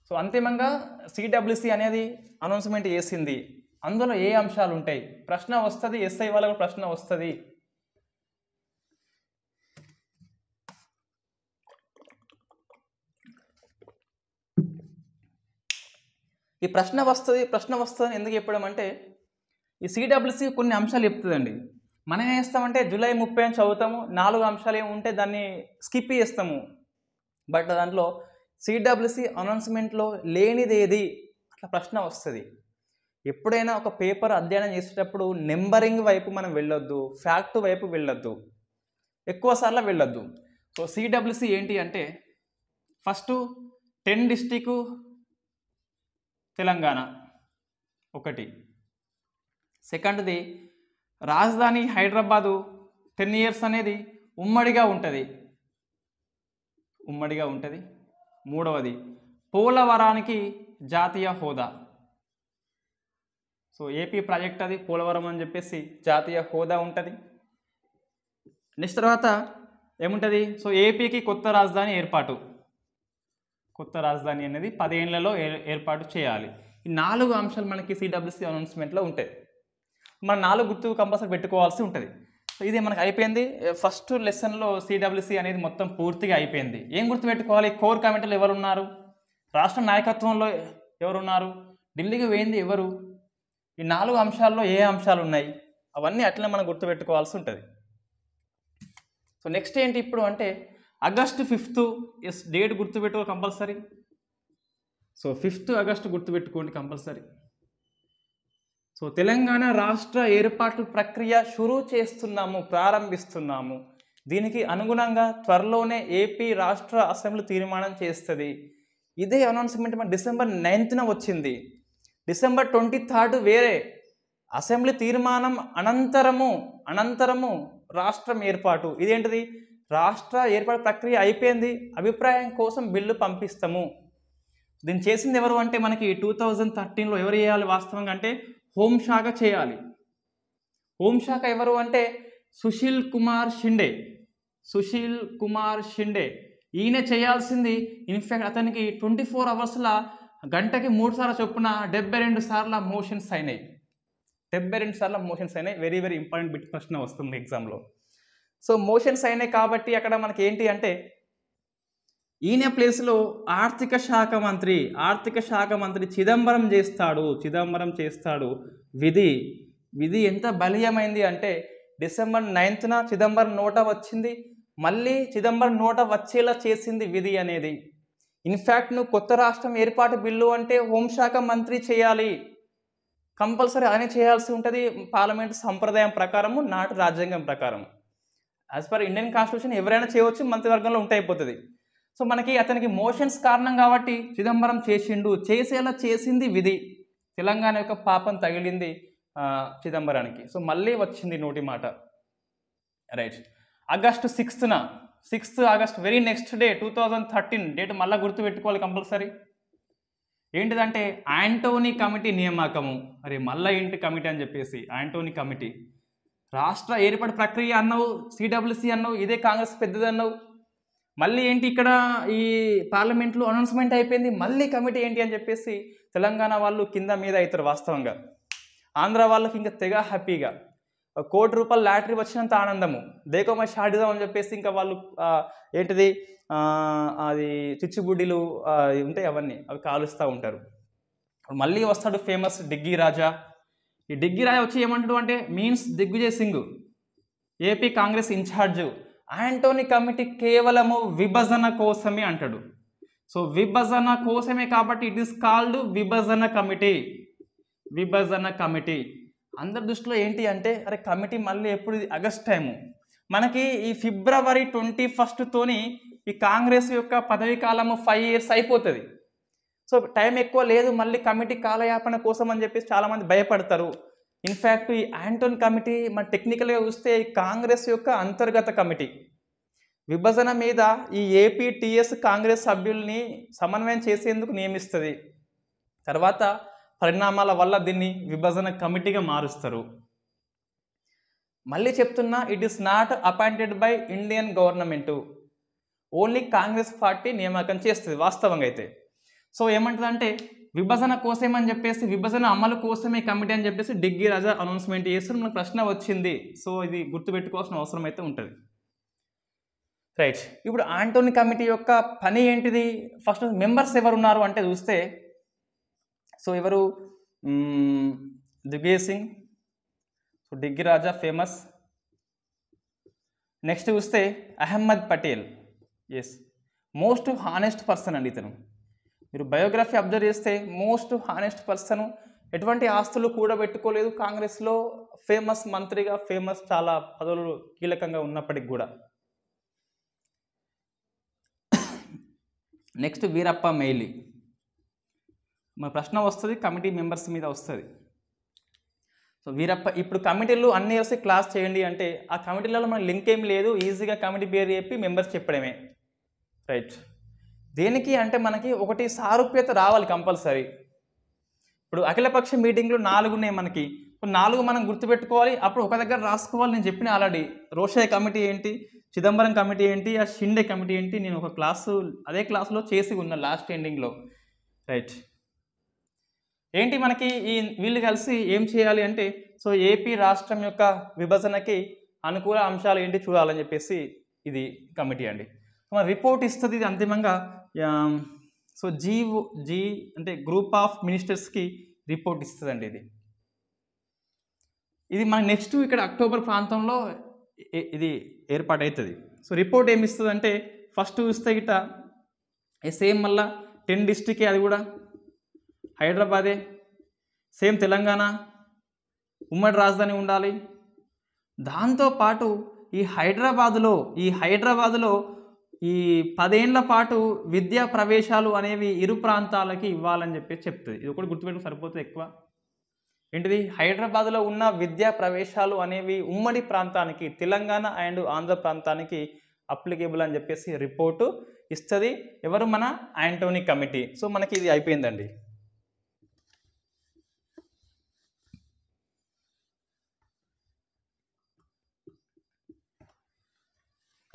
సో అంతిమంగా సిడబ్ల్యూసి అనేది అనౌన్స్మెంట్ చేసింది. అందులో ఏ అంశాలు ఉంటాయి ప్రశ్న వస్తుంది, ఎస్ఐ వాళ్ళకు ప్రశ్న వస్తుంది. ఈ ప్రశ్న వస్తుంది ఎందుకు చెప్పడం అంటే ఈ సిడబ్ల్యూసి కొన్ని అంశాలు చెప్తుందండి. మనం ఏం చేస్తామంటే జూలై 30 అని చదువుతాము, 4 అంశాలు ఏముంటే దాన్ని స్కిప్ చేస్తాము. బట్ దాంట్లో సిడబ్ల్యూసి అనౌన్స్మెంట్లో లేనిదేది అట్లా ప్రశ్న వస్తుంది. ఎప్పుడైనా ఒక పేపర్ అధ్యయనం చేసేటప్పుడు నెంబరింగ్ వైపు మనం వెళ్ళొద్దు, ఫ్యాక్ట్ వైపు వెళ్ళొద్దు, ఎక్కువ సార్లు వెళ్ళొద్దు. సో సిడబ్ల్యూసి ఏంటి అంటే ఫస్ట్ 10 డిస్ట్రిక్ట్ తెలంగాణ ఒకటి, సెకండ్ది రాజధాని హైదరాబాదు 10 years అనేది ఉమ్మడిగా ఉంటుంది. మూడవది పోలవరానికి జాతీయ హోదా. సో ఏపీ ప్రాజెక్ట్ అది పోలవరం అని చెప్పేసి జాతీయ హోదా ఉంటుంది. నెక్స్ట్ తర్వాత ఏముంటుంది, సో ఏపీకి కొత్త రాజధాని అనేది 10 ఏళ్లలో ఏర్పాటు చేయాలి. ఈ 4 అంశాలు మనకి సిడబ్ల్యూసి అనౌన్స్మెంట్లో ఉంటాయి. మనం 4 గుర్తు కంపల్సరీ పెట్టుకోవాల్సి ఉంటుంది. సో ఇది మనకు అయిపోయింది. ఫస్ట్ లెసన్లో సిడబ్ల్యూసి అనేది మొత్తం పూర్తిగా అయిపోయింది. ఏం గుర్తుపెట్టుకోవాలి, కోర్ కమిటీలో ఎవరున్నారు, రాష్ట్ర నాయకత్వంలో ఎవరున్నారు, ఢిల్లీకి పోయింది ఎవరు, ఈ 4 అంశాల్లో ఏ అంశాలు ఉన్నాయి అవన్నీ అట్లనే మనం గుర్తుపెట్టుకోవాల్సి ఉంటుంది. సో నెక్స్ట్ ఏంటి ఇప్పుడు అంటే August 5th డేట్ గుర్తుపెట్టుకో కంపల్సరీ. సో 5th August గుర్తుపెట్టుకోండి కంపల్సరీ. సో తెలంగాణ రాష్ట్ర ఏర్పాటు ప్రక్రియ ప్రారంభిస్తున్నాము. దీనికి అనుగుణంగా త్వరలోనే ఏపీ రాష్ట్ర అసెంబ్లీ తీర్మానం చేస్తుంది. ఇదే అనౌన్స్మెంట్ మన December 9th వచ్చింది. December 23rd వేరే అసెంబ్లీ తీర్మానం అనంతరము రాష్ట్రం ఏర్పాటు. ఇదేంటిది, రాష్ట్ర ఏర్పాటు ప్రక్రియ అయిపోయింది, అభిప్రాయం కోసం బిల్లు పంపిస్తాము. దీన్ని చేసింది ఎవరు అంటే మనకి 2013లో ఎవరు చేయాలి వాస్తవంగా అంటే హోంశాఖ చేయాలి. హోంశాఖ ఎవరు అంటే సుశీల్ కుమార్ షిండే ఈయన చేయాల్సింది. ఇన్ఫ్యాక్ట్ అతనికి 24 hours గంటకి 3 సార్లు చొప్పున 72 సార్లు మోషన్స్ అయినాయి. వెరీ వెరీ ఇంపార్టెంట్ బిట్ ప్రశ్న వస్తుంది ఎగ్జామ్లో. సో మోషన్స్ అయినాయి కాబట్టి అక్కడ మనకి ఏంటి అంటే ఈయన ప్లేస్లో ఆర్థిక శాఖ మంత్రి చిదంబరం చేస్తాడు విధి. విధి ఎంత బలీయమైంది అంటే డిసెంబర్ 9న చిదంబరం నోట వచ్చింది, మళ్ళీ చిదంబరం నోట వచ్చేలా చేసింది విధి అనేది. ఇన్ఫ్యాక్ట్ నువ్వు కొత్త రాష్ట్రం ఏర్పాటు బిల్లు అంటే హోంశాఖ మంత్రి చేయాలి, కంపల్సరీ ఆయన చేయాల్సి ఉంటుంది పార్లమెంట్ సంప్రదాయం ప్రకారము, నాటి రాజ్యాంగం ప్రకారం. యాజ్ పర్ ఇండియన్ కాన్స్టిట్యూషన్ ఎవరైనా చేయవచ్చు, మంత్రివర్గంలో ఉంటైపోతుంది. సో మనకి అతనికి మోషన్స్ కారణం కాబట్టి చిదంబరం చేసిండు, చేసేలా చేసింది విధి. తెలంగాణ యొక్క పాపం తగిలింది చిదంబరానికి. సో మళ్ళీ వచ్చింది నోటి మాట. Right. August 6th August, very next day 2013 date మళ్ళీ గుర్తుపెట్టుకోవాలి కంపల్సరీ. ఏంటిదంటే యాంటోనీ కమిటీ నియామకము. అరే మళ్ళీ ఏంటి కమిటీ అని చెప్పేసి, యాంటోనీ కమిటీ. రాష్ట్ర ఏర్పాటు ప్రక్రియ అన్నావు, సిడబ్ల్యూసి అన్నావు, ఇదే కాంగ్రెస్ పెద్దది అన్నావు. మళ్ళీ ఏంటి ఇక్కడ ఈ పార్లమెంట్లో అనౌన్స్మెంట్ అయిపోయింది, మళ్ళీ కమిటీ ఏంటి అని చెప్పేసి తెలంగాణ వాళ్ళు కింద మీద అవుతారు వాస్తవంగా. ఆంధ్ర వాళ్ళకి ఇంకా తెగ హ్యాపీగా, ₹1 కోటి లాటరీ వచ్చినంత ఆనందము, దేకోమ షాడిదాం అని చెప్పేసి ఇంకా వాళ్ళు ఏంటిది అది చిచ్చుబుడ్డిలు ఉంటాయి అవన్నీ, అవి కాలుస్తూ ఉంటారు. మళ్ళీ వస్తాడు ఫేమస్ డిగ్గీ రాజా. ఈ డిగ్గీ రాజా వచ్చి ఏమంటాడు అంటే means Digvijay Singh, AP Congress in charge, Anthony committee కేవలము విభజన కోసమే అంటాడు. సో విభజన కోసమే కాబట్టి ఇట్ ఈస్ కాల్డ్ విభజన కమిటీ. విభజన కమిటీ అందరి దృష్టిలో ఏంటి అంటే అరే కమిటీ మళ్ళీ ఎప్పుడు, ఆగస్ట్ టైము మనకి ఈ February 21 ఈ కాంగ్రెస్ యొక్క పదవీ కాలము 5 years అయిపోతుంది. సో టైం ఎక్కువ లేదు, మళ్ళీ కమిటీ కాలయాపన కోసం అని చెప్పేసి చాలామంది భయపడతారు. ఇన్ఫ్యాక్ట్ ఈ యాంటోనీ కమిటీ మన టెక్నికల్గా చూస్తే ఈ కాంగ్రెస్ యొక్క అంతర్గత కమిటీ. విభజన మీద ఈ ఏపీటీఎస్ కాంగ్రెస్ సభ్యుల్ని సమన్వయం చేసేందుకు నియమిస్తుంది. తర్వాత పరిణామాల వల్ల దీన్ని విభజన కమిటీగా మారుస్తారు. మళ్ళీ చెప్తున్నా, it is not appointed by Indian government, only Congress party నియామకం చేస్తుంది వాస్తవంగా అయితే. సో ఏమంటుందంటే విభజన కోసమని చెప్పేసి, విభజన అమలు కోసమే కమిటీ అని చెప్పేసి డిగ్గీ రాజా అనౌన్స్మెంట్ చేస్తే మనకు ప్రశ్న వచ్చింది. సో ఇది గుర్తుపెట్టుకోవాల్సిన అవసరం అయితే ఉంటుంది. రైట్. ఇప్పుడు యాంటోనీ కమిటీ యొక్క పని ఏంటిది? ఫస్ట్ మెంబర్స్ ఎవరు ఉన్నారు అంటే చూస్తే, సో ఎవరు, Digvijay Singh, so Diggi Raja famous. Next చూస్తే Ahmed Patel, yes most honest person అండి ఇతను. మీరు బయోగ్రఫీ అబ్జర్వ్ చేస్తే మోస్ట్ హానెస్ట్ పర్సన్, ఎటువంటి ఆస్తులు కూడబెట్టుకోలేదు, కాంగ్రెస్లో ఫేమస్ మంత్రిగా, ఫేమస్ చాలా పదవులు కీలకంగా ఉన్నప్పటికి కూడా. నెక్స్ట్ వీరప్ప మొయిలీ. మన ప్రశ్న వస్తుంది కమిటీ మెంబర్స్ మీద వస్తుంది. సో వీరప్ప, ఇప్పుడు కమిటీలు అన్నీ వస్తే క్లాస్ చేయండి అంటే ఆ కమిటీలలో మన లింక్ ఏం లేదు, ఈజీగా కమిటీ పేరు చెప్పి మెంబర్స్ చెప్పడమే. రైట్. దేనికి అంటే మనకి ఒకటి సారూప్యత రావాలి కంపల్సరీ. ఇప్పుడు అఖిలపక్ష మీటింగ్లు 4 ఉన్నాయి మనకి, 4 మనం గుర్తుపెట్టుకోవాలి, అప్పుడు ఒక దగ్గర రాసుకోవాలి. నేను చెప్పిన ఆల్రెడీ రోషయ్య కమిటీ ఏంటి, చిదంబరం కమిటీ ఏంటి, ఆ షిండే కమిటీ ఏంటి, నేను ఒక క్లాసు అదే క్లాసులో చేసి ఉన్నా లాస్ట్ ఎండింగ్లో. రైట్. ఏంటి మనకి ఈ వీళ్ళు కలిసి ఏం చేయాలి అంటే, సో ఏపీ రాష్ట్రం యొక్క విభజనకి అనుకూల అంశాలు ఏంటి చూడాలని చెప్పేసి ఇది కమిటీ అండి. మన రిపోర్ట్ ఇస్తుంది ఇది అంతిమంగా. సో జీ అంటే గ్రూప్ ఆఫ్ మినిస్టర్స్కి రిపోర్ట్ ఇస్తుందండి ఇది మన నెక్స్ట్ ఇక్కడ అక్టోబర్ ప్రాంతంలో ఇది ఏర్పాటు అవుతుంది. సో రిపోర్ట్ ఏమి ఇస్తుంది అంటే, ఫస్ట్ చూస్తే గిట్ట సేమ్ మళ్ళా 10 డిస్ట్రిక్టే, అది కూడా హైదరాబాదే, సేమ్ తెలంగాణ, ఉమ్మడి రాజధాని ఉండాలి. దాంతోపాటు ఈ హైదరాబాదులో ఈ 10 ఏళ్ల పాటు విద్యా ప్రవేశాలు అనేవి ఇరు ప్రాంతాలకి ఇవ్వాలని చెప్పేసి చెప్తుంది. ఇది ఒకటి గుర్తుపెట్టుకు సరిపోతుంది. ఎక్కువ ఏంటిది, హైదరాబాద్లో ఉన్న విద్యా ప్రవేశాలు అనేవి ఉమ్మడి ప్రాంతానికి, తెలంగాణ అండ్ ఆంధ్ర ప్రాంతానికి అప్లికేబుల్ అని చెప్పేసి రిపోర్టు ఇస్తుంది. ఎవరు? మన యాంటోనీ కమిటీ. సో మనకి ఇది అయిపోయిందండి.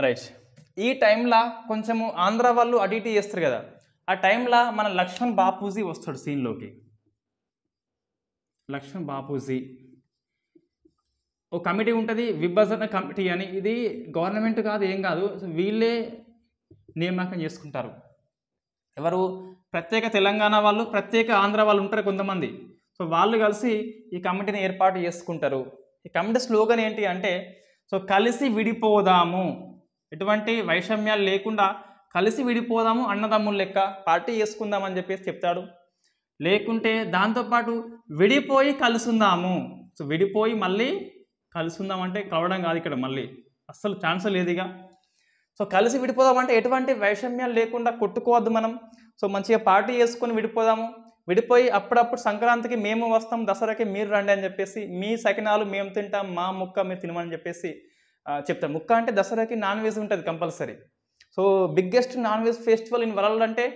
రైట్. ఈ టైంలో కొంచెము ఆంధ్ర వాళ్ళు అటు ఇటు చేస్తారు కదా, ఆ టైంలో మన లక్ష్మణ్ బాపూజీ వస్తాడు సీన్లోకి. లక్ష్మణ్ బాపూజీ ఓ కమిటీ ఉంటుంది, విభజన కమిటీ అని. ఇది గవర్నమెంట్ కాదు, ఏం కాదు, వీళ్ళే నియామకం చేసుకుంటారు. ఎవరు? ప్రత్యేక తెలంగాణ వాళ్ళు, ప్రత్యేక ఆంధ్ర వాళ్ళు ఉంటారు కొంతమంది. సో వాళ్ళు కలిసి ఈ కమిటీని ఏర్పాటు చేసుకుంటారు. ఈ కమిటీ స్లోగన్ ఏంటి అంటే సో కలిసి విడిపోదాము, ఎటువంటి వైషమ్యాలు లేకుండా కలిసి విడిపోదాము, అన్నదమ్ముల లెక్క పార్టీ చేసుకుందామని చెప్పేసి చెప్తాడు. లేకుంటే దాంతోపాటు విడిపోయి కలుసుందాము. సో విడిపోయి మళ్ళీ కలుసుందాం అంటే కలవడం కాదు ఇక్కడ, మళ్ళీ అస్సలు ఛాన్స్ లేదు ఇక. సో కలిసి విడిపోదాం అంటే ఎటువంటి వైషమ్యాలు లేకుండా కొట్టుకోవద్దు మనం. సో మంచిగా పార్టీ చేసుకొని విడిపోదాము. విడిపోయి అప్పుడప్పుడు సంక్రాంతికి మేము వస్తాం, దసరాకి మీరు రండి అని చెప్పేసి, మీ సకినాలు మేము తింటాం, మా ముక్క మీరు తినమని చెప్పేసి చెప్తాం. ముక్క అంటే దసరాకి నాన్ వెజ్ ఉంటుంది compulsory. So biggest non veg festival in world అంటే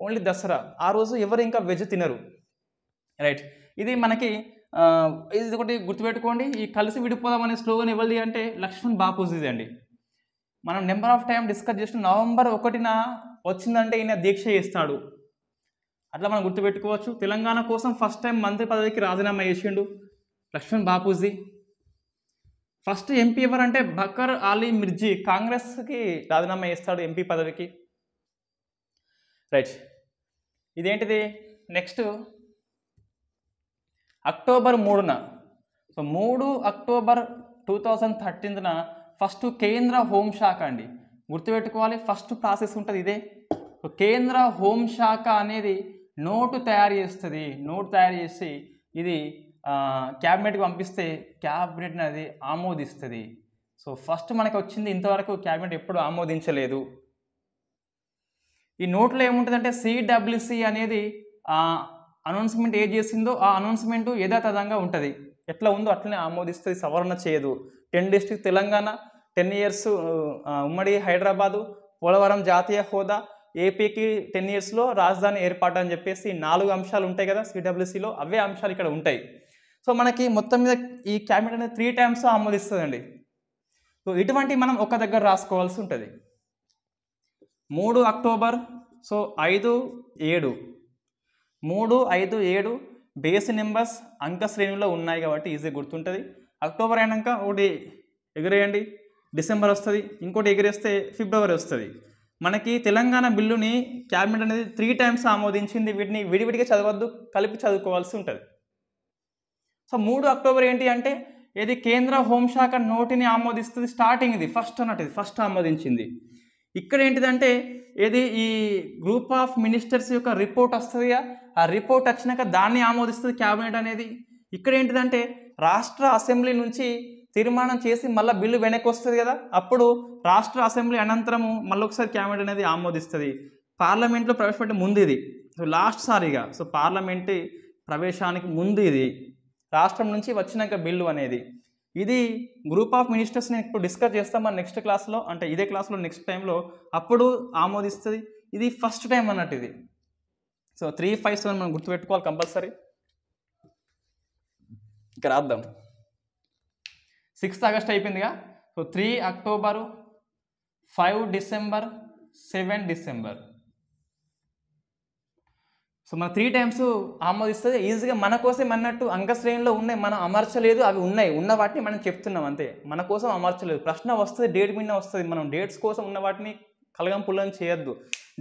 ఓన్లీ దసరా. ఆ రోజు ఎవరు ఇంకా వెజ్ తినరు, రైట్. ఇది మనకి ఇది ఒకటి గుర్తుపెట్టుకోండి. ఈ కలిసి విడిపోదాం అనే స్లోగన్ ఎవరిది అంటే లక్ష్మణ్ బాపూజీది అండి. మనం నెంబర్ ఆఫ్ టైం డిస్కస్ చేసిన November 1న వచ్చిందంటే ఈయన దీక్ష చేస్తాడు, అట్లా మనం గుర్తుపెట్టుకోవచ్చు. తెలంగాణ కోసం ఫస్ట్ టైం మంత్రి పదవికి రాజీనామా చేసిండు లక్ష్మణ్ బాపూజీ. ఫస్ట్ ఎంపీ ఎవరంటే బకర్ అలీ మిర్జీ, కాంగ్రెస్కి రాజీనామా చేస్తాడు ఎంపీ పదవికి, రైట్. ఇదేంటిది నెక్స్ట్ October 3న, సో 3 October 2013న ఫస్ట్ కేంద్ర హోంశాఖ అండి, గుర్తుపెట్టుకోవాలి. ఫస్ట్ ప్రాసెస్ ఉంటుంది ఇదే. కేంద్ర హోంశాఖ అనేది నోటు తయారు చేస్తుంది. నోటు తయారు చేసి ఇది క్యాబినెట్కి పంపిస్తే క్యాబినెట్ అనేది ఆమోదిస్తుంది. సో ఫస్ట్ మనకి వచ్చింది, ఇంతవరకు క్యాబినెట్ ఎప్పుడు ఆమోదించలేదు. ఈ నోట్లో ఏముంటుందంటే CWC అనేది అనౌన్స్మెంట్ ఏది చేసిందో ఆ అనౌన్స్మెంట్ యథాతథంగా ఉంటుంది, ఎట్లా ఉందో అట్లనే ఆమోదిస్తుంది, సవరణ చేయదు. 10 డిస్ట్రిక్ట్ తెలంగాణ, 10 years ఉమ్మడి హైదరాబాదు, పోలవరం జాతీయ హోదా, ఏపీకి 10 yearsలో రాజధాని ఏర్పాటు అని చెప్పేసి 4 అంశాలు ఉంటాయి కదా CWCలో, అవే అంశాలు ఇక్కడ ఉంటాయి. సో మనకి మొత్తం మీద ఈ క్యాబినెట్ అనేది 3 times ఆమోదిస్తుందండి. సో ఇటువంటి మనం ఒక దగ్గర రాసుకోవాల్సి ఉంటుంది. 3 October, సో 5, 7, 3, 5, 7 బేస్ నెంబర్స్ అంక శ్రేణిలో ఉన్నాయి కాబట్టి ఈజీ గుర్తుంటుంది. అక్టోబర్ అయినాక ఒకటి ఎగిరేయండి, డిసెంబర్ వస్తుంది, ఇంకోటి ఎగిరేస్తే ఫిబ్రవరి వస్తుంది. మనకి తెలంగాణ బిల్లుని క్యాబినెట్ అనేది 3 times ఆమోదించింది. వీటిని విడివిడిగా చదవద్దు, కలిపి చదువుకోవాల్సి ఉంటుంది. సో 3 October ఏంటి అంటే ఇది కేంద్ర హోంశాఖ నోటిని ఆమోదిస్తుంది. స్టార్టింగ్ ఇది ఫస్ట్ అన్నట్టు, ఇది ఫస్ట్ ఆమోదించింది. ఇక్కడ ఏంటిదంటే ఏది ఈ గ్రూప్ ఆఫ్ మినిస్టర్స్ యొక్క రిపోర్ట్ వస్తుందిగా, ఆ రిపోర్ట్ వచ్చినాక దాన్ని ఆమోదిస్తుంది క్యాబినెట్ అనేది. ఇక్కడ ఏంటిదంటే రాష్ట్ర అసెంబ్లీ నుంచి తీర్మానం చేసి మళ్ళీ బిల్లు వెనక్కి వస్తుంది కదా, అప్పుడు రాష్ట్ర అసెంబ్లీ అనంతరము మళ్ళీ ఒకసారి క్యాబినెట్ అనేది ఆమోదిస్తుంది. పార్లమెంట్లో ప్రవేశపెట్టే ముందు ఇది, సో లాస్ట్ సారిగా, సో పార్లమెంట్ ప్రవేశానికి ముందు ఇది, రాష్ట్రం నుంచి వచ్చినాక బిల్లు అనేది. ఇది గ్రూప్ ఆఫ్ మినిస్టర్స్ని ఇప్పుడు డిస్కస్ చేస్తాం మన నెక్స్ట్ క్లాస్లో, అంటే ఇదే క్లాస్లో నెక్స్ట్ టైంలో, అప్పుడు ఆమోదిస్తుంది. ఇది ఫస్ట్ టైం అన్నట్టు ఇది. సో 357 మనం గుర్తుపెట్టుకోవాలి కంపల్సరీ. ఇక రాద్దాం. 6th August అయిపోయిందిగా, so 3 October, 5 December, 7 December. So మన 3 times ఆమోదిస్తుంది ఈజీగా. మన కోసం అన్నట్టు అంకశ్రేణిలో ఉన్నాయి, మనం అమర్చలేదు, అవి ఉన్నాయి, ఉన్న వాటిని మనం చెప్తున్నాం అంతే, మన కోసం అమర్చలేదు. ప్రశ్న వస్తుంది, డేట్ మీద వస్తుంది, మనం డేట్స్ కోసం ఉన్న వాటిని కలగం పుల్లం చేయొద్దు.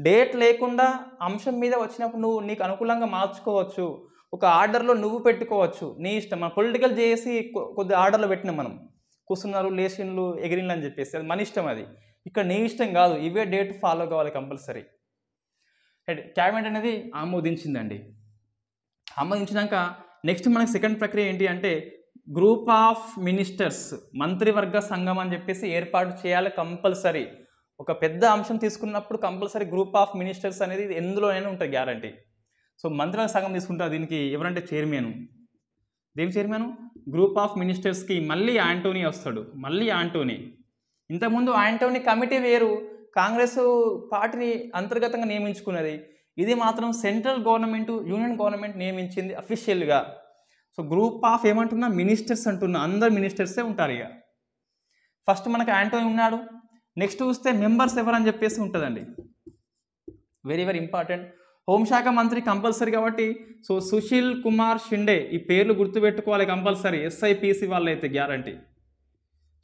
డేట్ లేకుండా అంశం మీద వచ్చినప్పుడు నువ్వు నీకు అనుకూలంగా మార్చుకోవచ్చు, ఒక ఆర్డర్లో నువ్వు పెట్టుకోవచ్చు, నీ ఇష్టం. మన పొలిటికల్ చేసి కొద్ది ఆర్డర్లో పెట్టినాం మనం, కూర్చున్నారు, లేచిన్లు, ఎగిరిన్లు అని చెప్పేసి, అది మన ఇష్టం. అది ఇక్కడ నీ ఇష్టం కాదు, ఇవే డేట్ ఫాలో కావాలి కంపల్సరీ. క్యాబినెట్ అనేది ఆమోదించిందండి. ఆమోదించినాక నెక్స్ట్ మనకి సెకండ్ ప్రక్రియ ఏంటి అంటే గ్రూప్ ఆఫ్ మినిస్టర్స్, మంత్రివర్గ సంఘం అని చెప్పేసి ఏర్పాటు చేయాలి కంపల్సరీ. ఒక పెద్ద అంశం తీసుకున్నప్పుడు కంపల్సరీ గ్రూప్ ఆఫ్ మినిస్టర్స్ అనేది ఎందులోనైనా ఉంటుంది గ్యారంటీ. సో మంత్రివర్గ సంఘం తీసుకుంటారు. దీనికి ఎవరంటే చైర్మన్, దేని చైర్మన్, గ్రూప్ ఆఫ్ మినిస్టర్స్కి మళ్ళీ యాంటోనీ వస్తాడు, మళ్ళీ యాంటోనీ. ఇంతకుముందు యాంటోనీ కమిటీ వేరు, కాంగ్రెస్ పార్టీని అంతర్గతంగా నియమించుకున్నది, ఇది మాత్రం సెంట్రల్ గవర్నమెంట్, యూనియన్ గవర్నమెంట్ నియమించింది అఫీషియల్గా. సో గ్రూప్ ఆఫ్ ఏమంటున్నా మినిస్టర్స్ అంటున్నా, అందరు మినిస్టర్సే ఉంటారు. ఇక ఫస్ట్ మనకు యాంటోనీ ఉన్నాడు. నెక్స్ట్ చూస్తే మెంబర్స్ ఎవరని చెప్పేసి ఉంటుందండి, వెరీ వెరీ ఇంపార్టెంట్. హోంశాఖ మంత్రి కంపల్సరీ కాబట్టి సో సుశీల్ కుమార్ షిండే, ఈ పేర్లు గుర్తుపెట్టుకోవాలి కంపల్సరీ, SIPC వాళ్ళు అయితే గ్యారంటీ.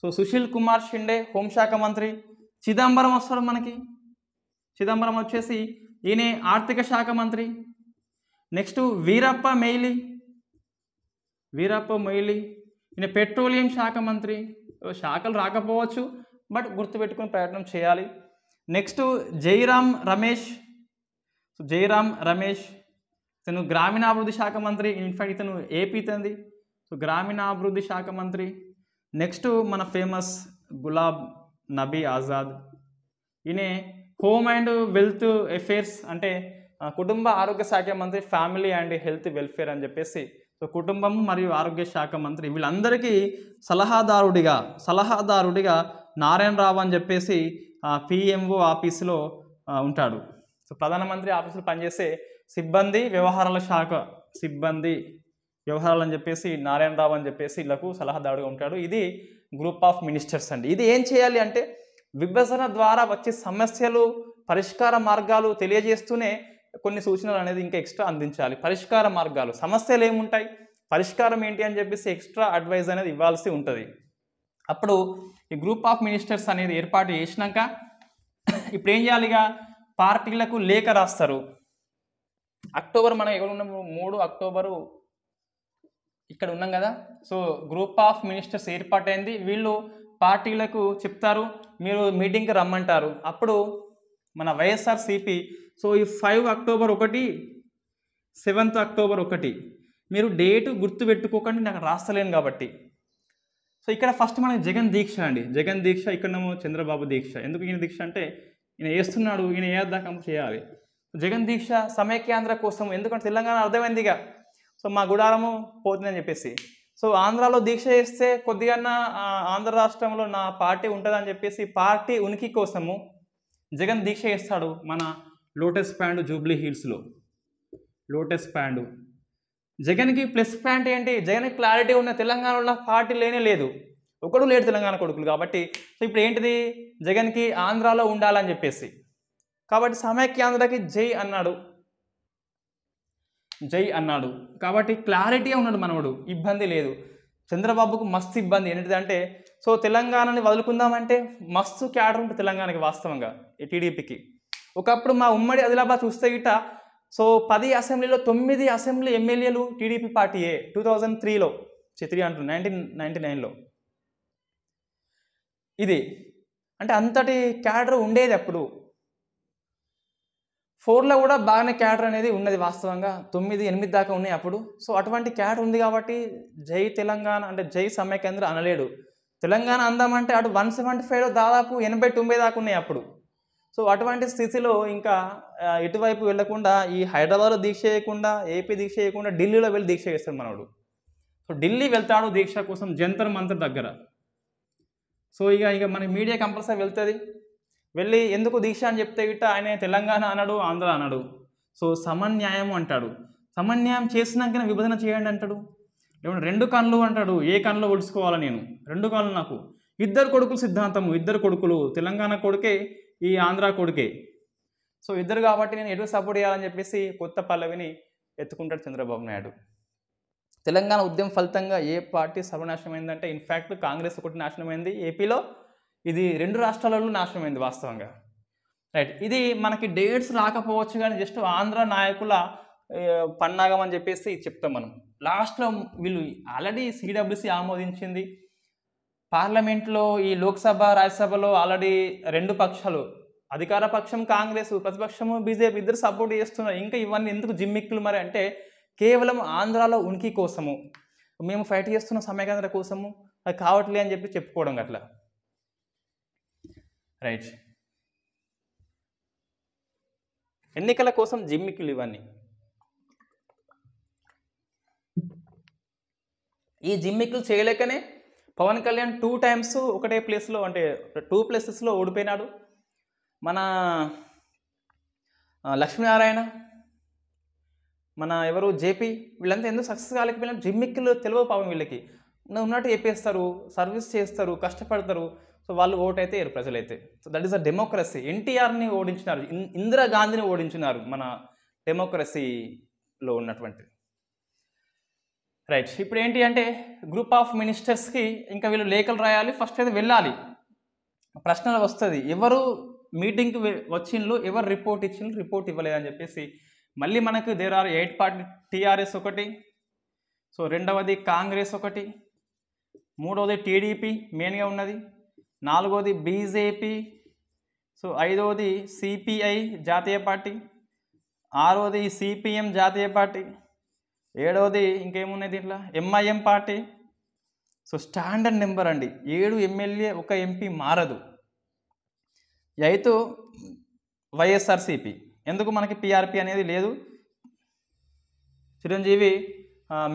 సో సుశీల్ కుమార్ షిండే హోంశాఖ మంత్రి. చిదంబరం వస్తాడు మనకి, చిదంబరం వచ్చేసి ఈయన ఆర్థిక శాఖ మంత్రి. నెక్స్ట్ వీరప్ప మొయిలీ, వీరప్ప మొయిలీ, ఈయన పెట్రోలియం శాఖ మంత్రి. శాఖలు రాకపోవచ్చు, బట్ గుర్తుపెట్టుకునే ప్రయత్నం చేయాలి. నెక్స్ట్ జైరామ్ రమేష్. సో జైరామ్ రమేష్ ఇతను గ్రామీణాభివృద్ధి శాఖ మంత్రి. ఇన్ఫాక్ట్ ఇతను ఏపీ తంది. సో గ్రామీణాభివృద్ధి శాఖ మంత్రి. నెక్స్ట్ మన ఫేమస్ గులాబ్ నబీ ఆజాద్. ఈయన హోమ్ అండ్ వెల్త్ అఫేర్స్ అంటే కుటుంబ ఆరోగ్య శాఖ మంత్రి, ఫ్యామిలీ అండ్ హెల్త్ వెల్ఫేర్ అని చెప్పేసి. సో కుటుంబం మరియు ఆరోగ్య శాఖ మంత్రి. వీళ్ళందరికీ సలహాదారుడిగా నారాయణరావు అని చెప్పేసి పిఎంఓ ఆఫీసులో ఉంటాడు. సో ప్రధానమంత్రి ఆఫీసులో పనిచేసే సిబ్బంది వ్యవహారాల శాఖ, సిబ్బంది వ్యవహారాలు అని చెప్పేసి నారాయణరావు అని చెప్పేసి వీళ్ళకు సలహాదారుడిగా ఉంటాడు. ఇది గ్రూప్ ఆఫ్ మినిస్టర్స్ అండి. ఇది ఏం చేయాలి అంటే విభజన ద్వారా వచ్చే సమస్యలు, పరిష్కార మార్గాలు తెలియజేస్తూనే కొన్ని సూచనలు అనేది ఇంకా ఎక్స్ట్రా అందించాలి. పరిష్కార మార్గాలు, సమస్యలు ఏముంటాయి, పరిష్కారం ఏంటి అని చెప్పేసి ఎక్స్ట్రా అడ్వైజ్ అనేది ఇవ్వాల్సి ఉంటుంది. అప్పుడు ఈ గ్రూప్ ఆఫ్ మినిస్టర్స్ అనేది ఏర్పాటు చేసినాక ఇప్పుడు ఏం చేయాలిగా, పార్టీలకు లేఖ రాస్తారు. అక్టోబర్ మనం ఎక్కడ ఉన్నాము, 3 అక్టోబరు ఇక్కడ ఉన్నాం కదా. సో గ్రూప్ ఆఫ్ మినిస్టర్స్ ఏర్పాటైంది. వీళ్ళు పార్టీలకు చెప్తారు, మీరు మీటింగ్కి రమ్మంటారు. అప్పుడు మన వైఎస్ఆర్సీపీ సో ఈ 5 అక్టోబర్ ఒకటి, 7 అక్టోబర్ ఒకటి, మీరు డేటు గుర్తుపెట్టుకోకండి, నాకు రాస్తలేను కాబట్టి. సో ఇక్కడ ఫస్ట్ మనకి జగన్ దీక్ష అండి. జగన్ దీక్ష, ఇక్కడేమో చంద్రబాబు దీక్ష. ఎందుకు ఈయన దీక్ష అంటే ఈయన వేస్తున్నాడు, ఈయన ఏదాకా చేయాలి. జగన్ దీక్ష సమైక్యాంధ్ర కోసం, ఎందుకంటే తెలంగాణ అర్థమైందిగా. సో మా గుడారము పోతుందని చెప్పేసి. సో ఆంధ్రాలో దీక్ష చేస్తే కొద్దిగా ఆంధ్ర రాష్ట్రంలో నా పార్టీ ఉంటుందని చెప్పేసి పార్టీ ఉనికి కోసము జగన్ దీక్ష చేస్తాడు మన లోటస్ పాండ్ జూబ్లీ హిల్స్లో. లోటస్ పాండ్ జగన్కి ప్లస్ పాయింట్ ఏంటి, జగన్కి క్లారిటీ ఉన్న తెలంగాణలో పార్టీ లేనే లేదు, ఒకడు లేడు తెలంగాణ కొడుకులు కాబట్టి. సో ఇప్పుడు ఏంటిది, జగన్కి ఆంధ్రాలో ఉండాలని చెప్పేసి. కాబట్టి సమైక్యాంధ్రకి జై అన్నాడు, జై అన్నాడు. కాబట్టి క్లారిటీగా ఉన్నాడు మనవడు, ఇబ్బంది లేదు. చంద్రబాబుకు మస్తు ఇబ్బంది ఏంటిదంటే, సో తెలంగాణని వదులుకుందామంటే మస్తు క్యాడర్ ఉంటుంది తెలంగాణకి వాస్తవంగా, ఈ టీడీపీకి. ఒకప్పుడు మా ఉమ్మడి ఆదిలాబాద్ చూస్తే గిట్ట సో 10 అసెంబ్లీలో 9 అసెంబ్లీ ఎమ్మెల్యేలు టీడీపీ పార్టీయే. 2003లో 1999లో ఇది అంటే అంతటి క్యాడర్ ఉండేది. అప్పుడు 4లో కూడా బాగానే క్యాడర్ అనేది ఉన్నది వాస్తవంగా, 9, 8 దాకా ఉన్నాయి అప్పుడు. సో అటువంటి క్యాడర్ ఉంది కాబట్టి జై తెలంగాణ అంటే జై సమైక్యాంధ్ర అనలేడు. తెలంగాణ అందామంటే అటు 175లో దాదాపు 80-90 దాకా ఉన్నాయి అప్పుడు. సో అటువంటి స్థితిలో ఇంకా ఎటువైపు వెళ్లకుండా ఈ హైదరాబాద్లో దీక్ష చేయకుండా, ఏపీ దీక్ష చేయకుండా ఢిల్లీలో వెళ్ళి దీక్ష చేస్తాడు మనోడు. సో ఢిల్లీ వెళ్తాడు దీక్ష కోసం, జంతర్ మంతర్ దగ్గర. సో ఇక మన మీడియా కంపల్సరీ వెళ్తుంది. వెళ్ళి ఎందుకు దీక్ష అని చెప్తే గిట్ట ఆయన తెలంగాణ అనడు, ఆంధ్ర అనడు. సో సమన్యాయం అంటాడు. సమన్యాయం చేసినాకనే విభజన చేయండి అంటాడు. లేకుంటే 2 కళ్ళు అంటాడు. ఏ కళ్ళలో ఒడుచుకోవాలా నేను, 2 కళ్ళు నాకు. 2 కొడుకులు సిద్ధాంతము, 2 కొడుకులు, తెలంగాణ కొడుకే ఈ ఆంధ్ర కొడుకే. సో 2 కాబట్టి నేను ఎటు సపోర్ట్ చేయాలని చెప్పేసి కొత్త పల్లవిని ఎత్తుకుంటాడు చంద్రబాబు నాయుడు. తెలంగాణ ఉద్యమం ఫలితంగా ఏ పార్టీ సర్వనాశనమైందంటే ఇన్ఫ్యాక్ట్ కాంగ్రెస్ ఒకటి నాశనమైంది ఏపీలో, ఇది 2 రాష్ట్రాలలో నాశనమైంది వాస్తవంగా. రైట్, ఇది మనకి డేట్స్ రాకపోవచ్చు కానీ జస్ట్ ఆంధ్ర నాయకుల పన్నాగం అని చెప్పేసి చెప్తాం మనం. లాస్ట్లో వీళ్ళు ఆల్రెడీ సిడబ్ల్యూసి ఆమోదించింది. పార్లమెంట్లో ఈ లోక్సభ, రాజ్యసభలో ఆల్రెడీ 2 పక్షాలు, అధికార పక్షం కాంగ్రెస్, ప్రతిపక్షము బీజేపీ, ఇద్దరు సపోర్ట్ చేస్తున్నారు. ఇంకా ఇవన్నీ ఎందుకు జిమ్మిక్కులు మరి అంటే కేవలం ఆంధ్రాలో ఉనికి కోసము, మేము ఫైట్ చేస్తున్న సమైక్యాంధ్ర కోసము, అది కావట్లే అని చెప్పి చెప్పుకోవడం అట్లా. రైట్, ఎన్నికల కోసం జిమ్మిక్కులు ఇవన్నీ. ఈ జిమ్మిక్కులు చేయలేకనే పవన్ కళ్యాణ్ 2 టైమ్స్ ఒకటే ప్లేస్లో అంటే 2 ప్లేసెస్లో ఓడిపోయినాడు. మన లక్ష్మీనారాయణ, మన ఎవరు జేపీ, వీళ్ళంతా ఎందుకు సక్సెస్ కాలేకపోయినా జిమ్మిక్కులు తెలియవు పాపం వీళ్ళకి. ఉన్నట్టు చెప్పేస్తారు, సర్వీస్ చేస్తారు, కష్టపడతారు. సో వాళ్ళు ఓటు అయితే ప్రజలైతే. So that is a democracy. ఎన్టీఆర్ని ఓడించినారు, ఇందిరాగాంధీని ఓడించినారు మన డెమోక్రసీలో ఉన్నటువంటి. రైట్, ఇప్పుడు ఏంటి అంటే గ్రూప్ ఆఫ్ మినిస్టర్స్కి ఇంకా వీళ్ళు లేఖలు రాయాలి. ఫస్ట్ అయితే వెళ్ళాలి, ప్రశ్నలు వస్తుంది, ఎవరు మీటింగ్కి వచ్చిండ్రు, ఎవరు రిపోర్ట్ ఇచ్చిండ్రు, రిపోర్ట్ ఇవ్వలేదని చెప్పేసి. మళ్ళీ మనకు దేర్ ఆర్ 8 పార్టీ, టీఆర్ఎస్ ఒకటి, సో రెండవది కాంగ్రెస్ ఒకటి, మూడవది టీడీపీ మెయిన్గా ఉన్నది, నాలుగవది బీజేపీ, సో ఐదవది సిపిఐ జాతీయ పార్టీ, ఆరవది సిపిఎం జాతీయ పార్టీ, ఏడవది ఇంకేమున్నాయి దీంట్లో MIM party. So standard number అండి, 7 ఎమ్మెల్యే ఒక ఎంపీ మారదు. ఎయిత్ వైఎస్ఆర్సిపి, ఎందుకు మనకి పిఆర్పి అనేది లేదు. చిరంజీవి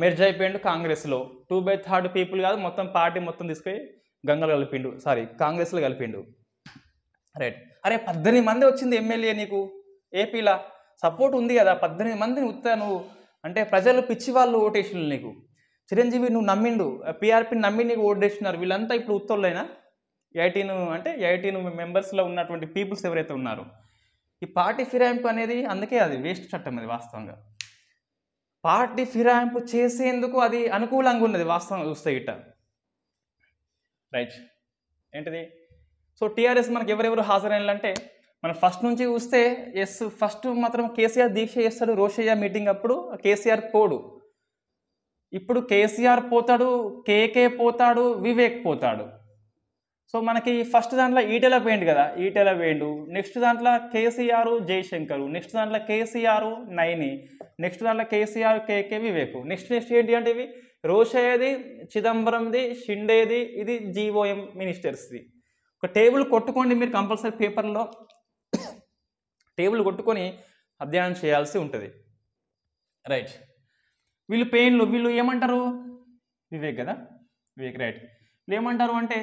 మెర్జ్ అయిపోయిండు కాంగ్రెస్లో, 2/3 పీపుల్ కాదు మొత్తం పార్టీ మొత్తం తీసుకొని గంగలు కలిపిండు, కాంగ్రెస్లో కలిపిండు. రైట్. అరే 18 మంది వచ్చింది ఎమ్మెల్యే నీకు ఏపీలో, సపోర్ట్ ఉంది కదా, 18 మందిని ఉత్తా నువ్వు అంటే ప్రజలు పిచ్చి వాళ్ళు ఓటేసినారు నీకు. చిరంజీవి నువ్వు నమ్మిండు, పిఆర్పిని నమ్మి నీకు ఓటేసినారు. వీళ్ళంతా ఇప్పుడు ఉత్తోళ్ళైనా 18 మెంబర్స్లో ఉన్నటువంటి పీపుల్స్ ఎవరైతే ఉన్నారో. ఈ పార్టీ ఫిరాయింపు అనేది అందుకే అది వేస్ట్ చట్టం, అది వాస్తవంగా పార్టీ ఫిరాయింపు చేసేందుకు అది అనుకూలంగా ఉన్నది వాస్తవంగా చూస్తే ఇట్ట. రైట్. ఏంటిది? సో టీఆర్ఎస్ మనకి ఎవరెవరు హాజరైనంటే మనం ఫస్ట్ నుంచి చూస్తే ఫస్ట్ మాత్రం కేసీఆర్ దీక్ష చేస్తాడు రోషయ్య మీటింగ్ అప్పుడు, కేసీఆర్ పోడు. ఇప్పుడు కేసీఆర్ పోతాడు, కేకే పోతాడు, వివేక్ పోతాడు. సో మనకి ఫస్ట్ దాంట్లో ఈటెల పోయిండు కదా, ఈటెల పోయిండు. నెక్స్ట్ దాంట్లో కేసీఆర్ జయశంకర్, నెక్స్ట్ దాంట్లో కేసీఆర్ నైని, నెక్స్ట్ దాంట్లో కేసీఆర్ కేకే వివేక్. నెక్స్ట్ ఏంటి అంటే ఇవి రోషయ్యది, చిదంబరంది, షిండేది, ఇది జీఓఎం మినిస్టర్స్ది. ఒక టేబుల్ కొట్టుకోండి మీరు కంపల్సరీ, పేపర్లో టేబుల్ కొట్టుకొని అధ్యయనం చేయాల్సి ఉంటుంది. రైట్. వీళ్ళు ఏమంటారు, వివేక్ కదా, వివేక్. రైట్. వీళ్ళు ఏమంటారు అంటే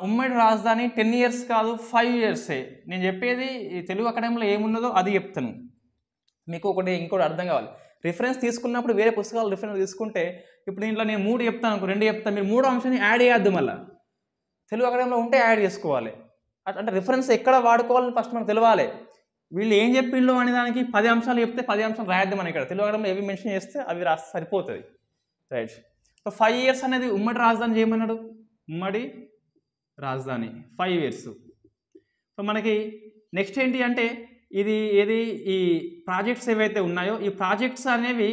ఉమ్మడి రాజధాని 10 years కాదు 5 years. నేను చెప్పేది ఈ తెలుగు అకాడమీలో ఏమున్నదో అది చెప్తాను మీకు. ఇంకోటి అర్థం కావాలి, రిఫరెన్స్ తీసుకున్నప్పుడు వేరే పుస్తకాలు రిఫరెన్స్ తీసుకుంటే, ఇప్పుడు దీంట్లో నేను 3 చెప్తాను, 2 చెప్తాను, మీరు 3వ అంశాన్ని యాడ్ చేయొద్దు. మళ్ళీ తెలుగు అకాడమీలో ఉంటే యాడ్ చేసుకోవాలి. అంటే రిఫరెన్స్ ఎక్కడ వాడుకోవాలని ఫస్ట్ మనకు తెలియాలి. వీళ్ళు ఏం చెప్పిండ్రు అనే దానికి 10 అంశాలు చెప్తే 10 అంశాలు రాయద్దు మనం ఇక్కడ. తెలుగు అకాడమీలో ఏవి మెన్షన్ చేస్తే అవి రాస్తే సరిపోతుంది. రైట్. సో 5 years అనేది ఉమ్మడి రాజధాని చేయమన్నాడు, ఉమ్మడి రాజధాని 5 years. సో మనకి నెక్స్ట్ ఏంటి అంటే ఈ ప్రాజెక్ట్స్ ఏవైతే ఉన్నాయో ఈ ప్రాజెక్ట్స్ అనేవి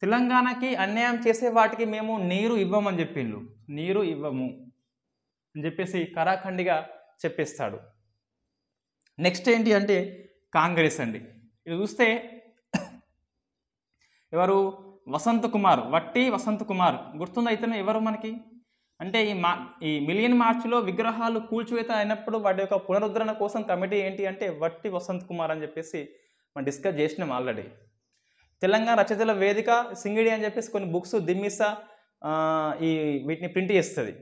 తెలంగాణకి అన్యాయం చేసే వాటికి మేము నీరు ఇవ్వమని చెప్పిండ్రు, నీరు ఇవ్వము అని చెప్పేసి కరాఖండిగా చెప్పేస్తాడు. నెక్స్ట్ ఏంటి అంటే కాంగ్రెస్ అండి. ఇది చూస్తే ఎవరు, వసంత్ కుమార్, వట్టి వసంత్ కుమార్ గుర్తుందా ఇతను ఎవరు మనకి అంటే ఈ మిలియన్ మార్చ్లో విగ్రహాలు కూల్చివేత అయినప్పుడు వాటి యొక్క పునరుద్ధరణ కోసం కమిటీ ఏంటి అంటే వట్టి వసంత్ కుమార్ అని చెప్పేసి మనం డిస్కస్ చేసినాం ఆల్రెడీ. తెలంగాణ రచయితల వేదిక సింగిడి అని చెప్పేసి కొన్ని బుక్స్ దిమ్మిసా వీటిని ప్రింట్ చేస్తుంది.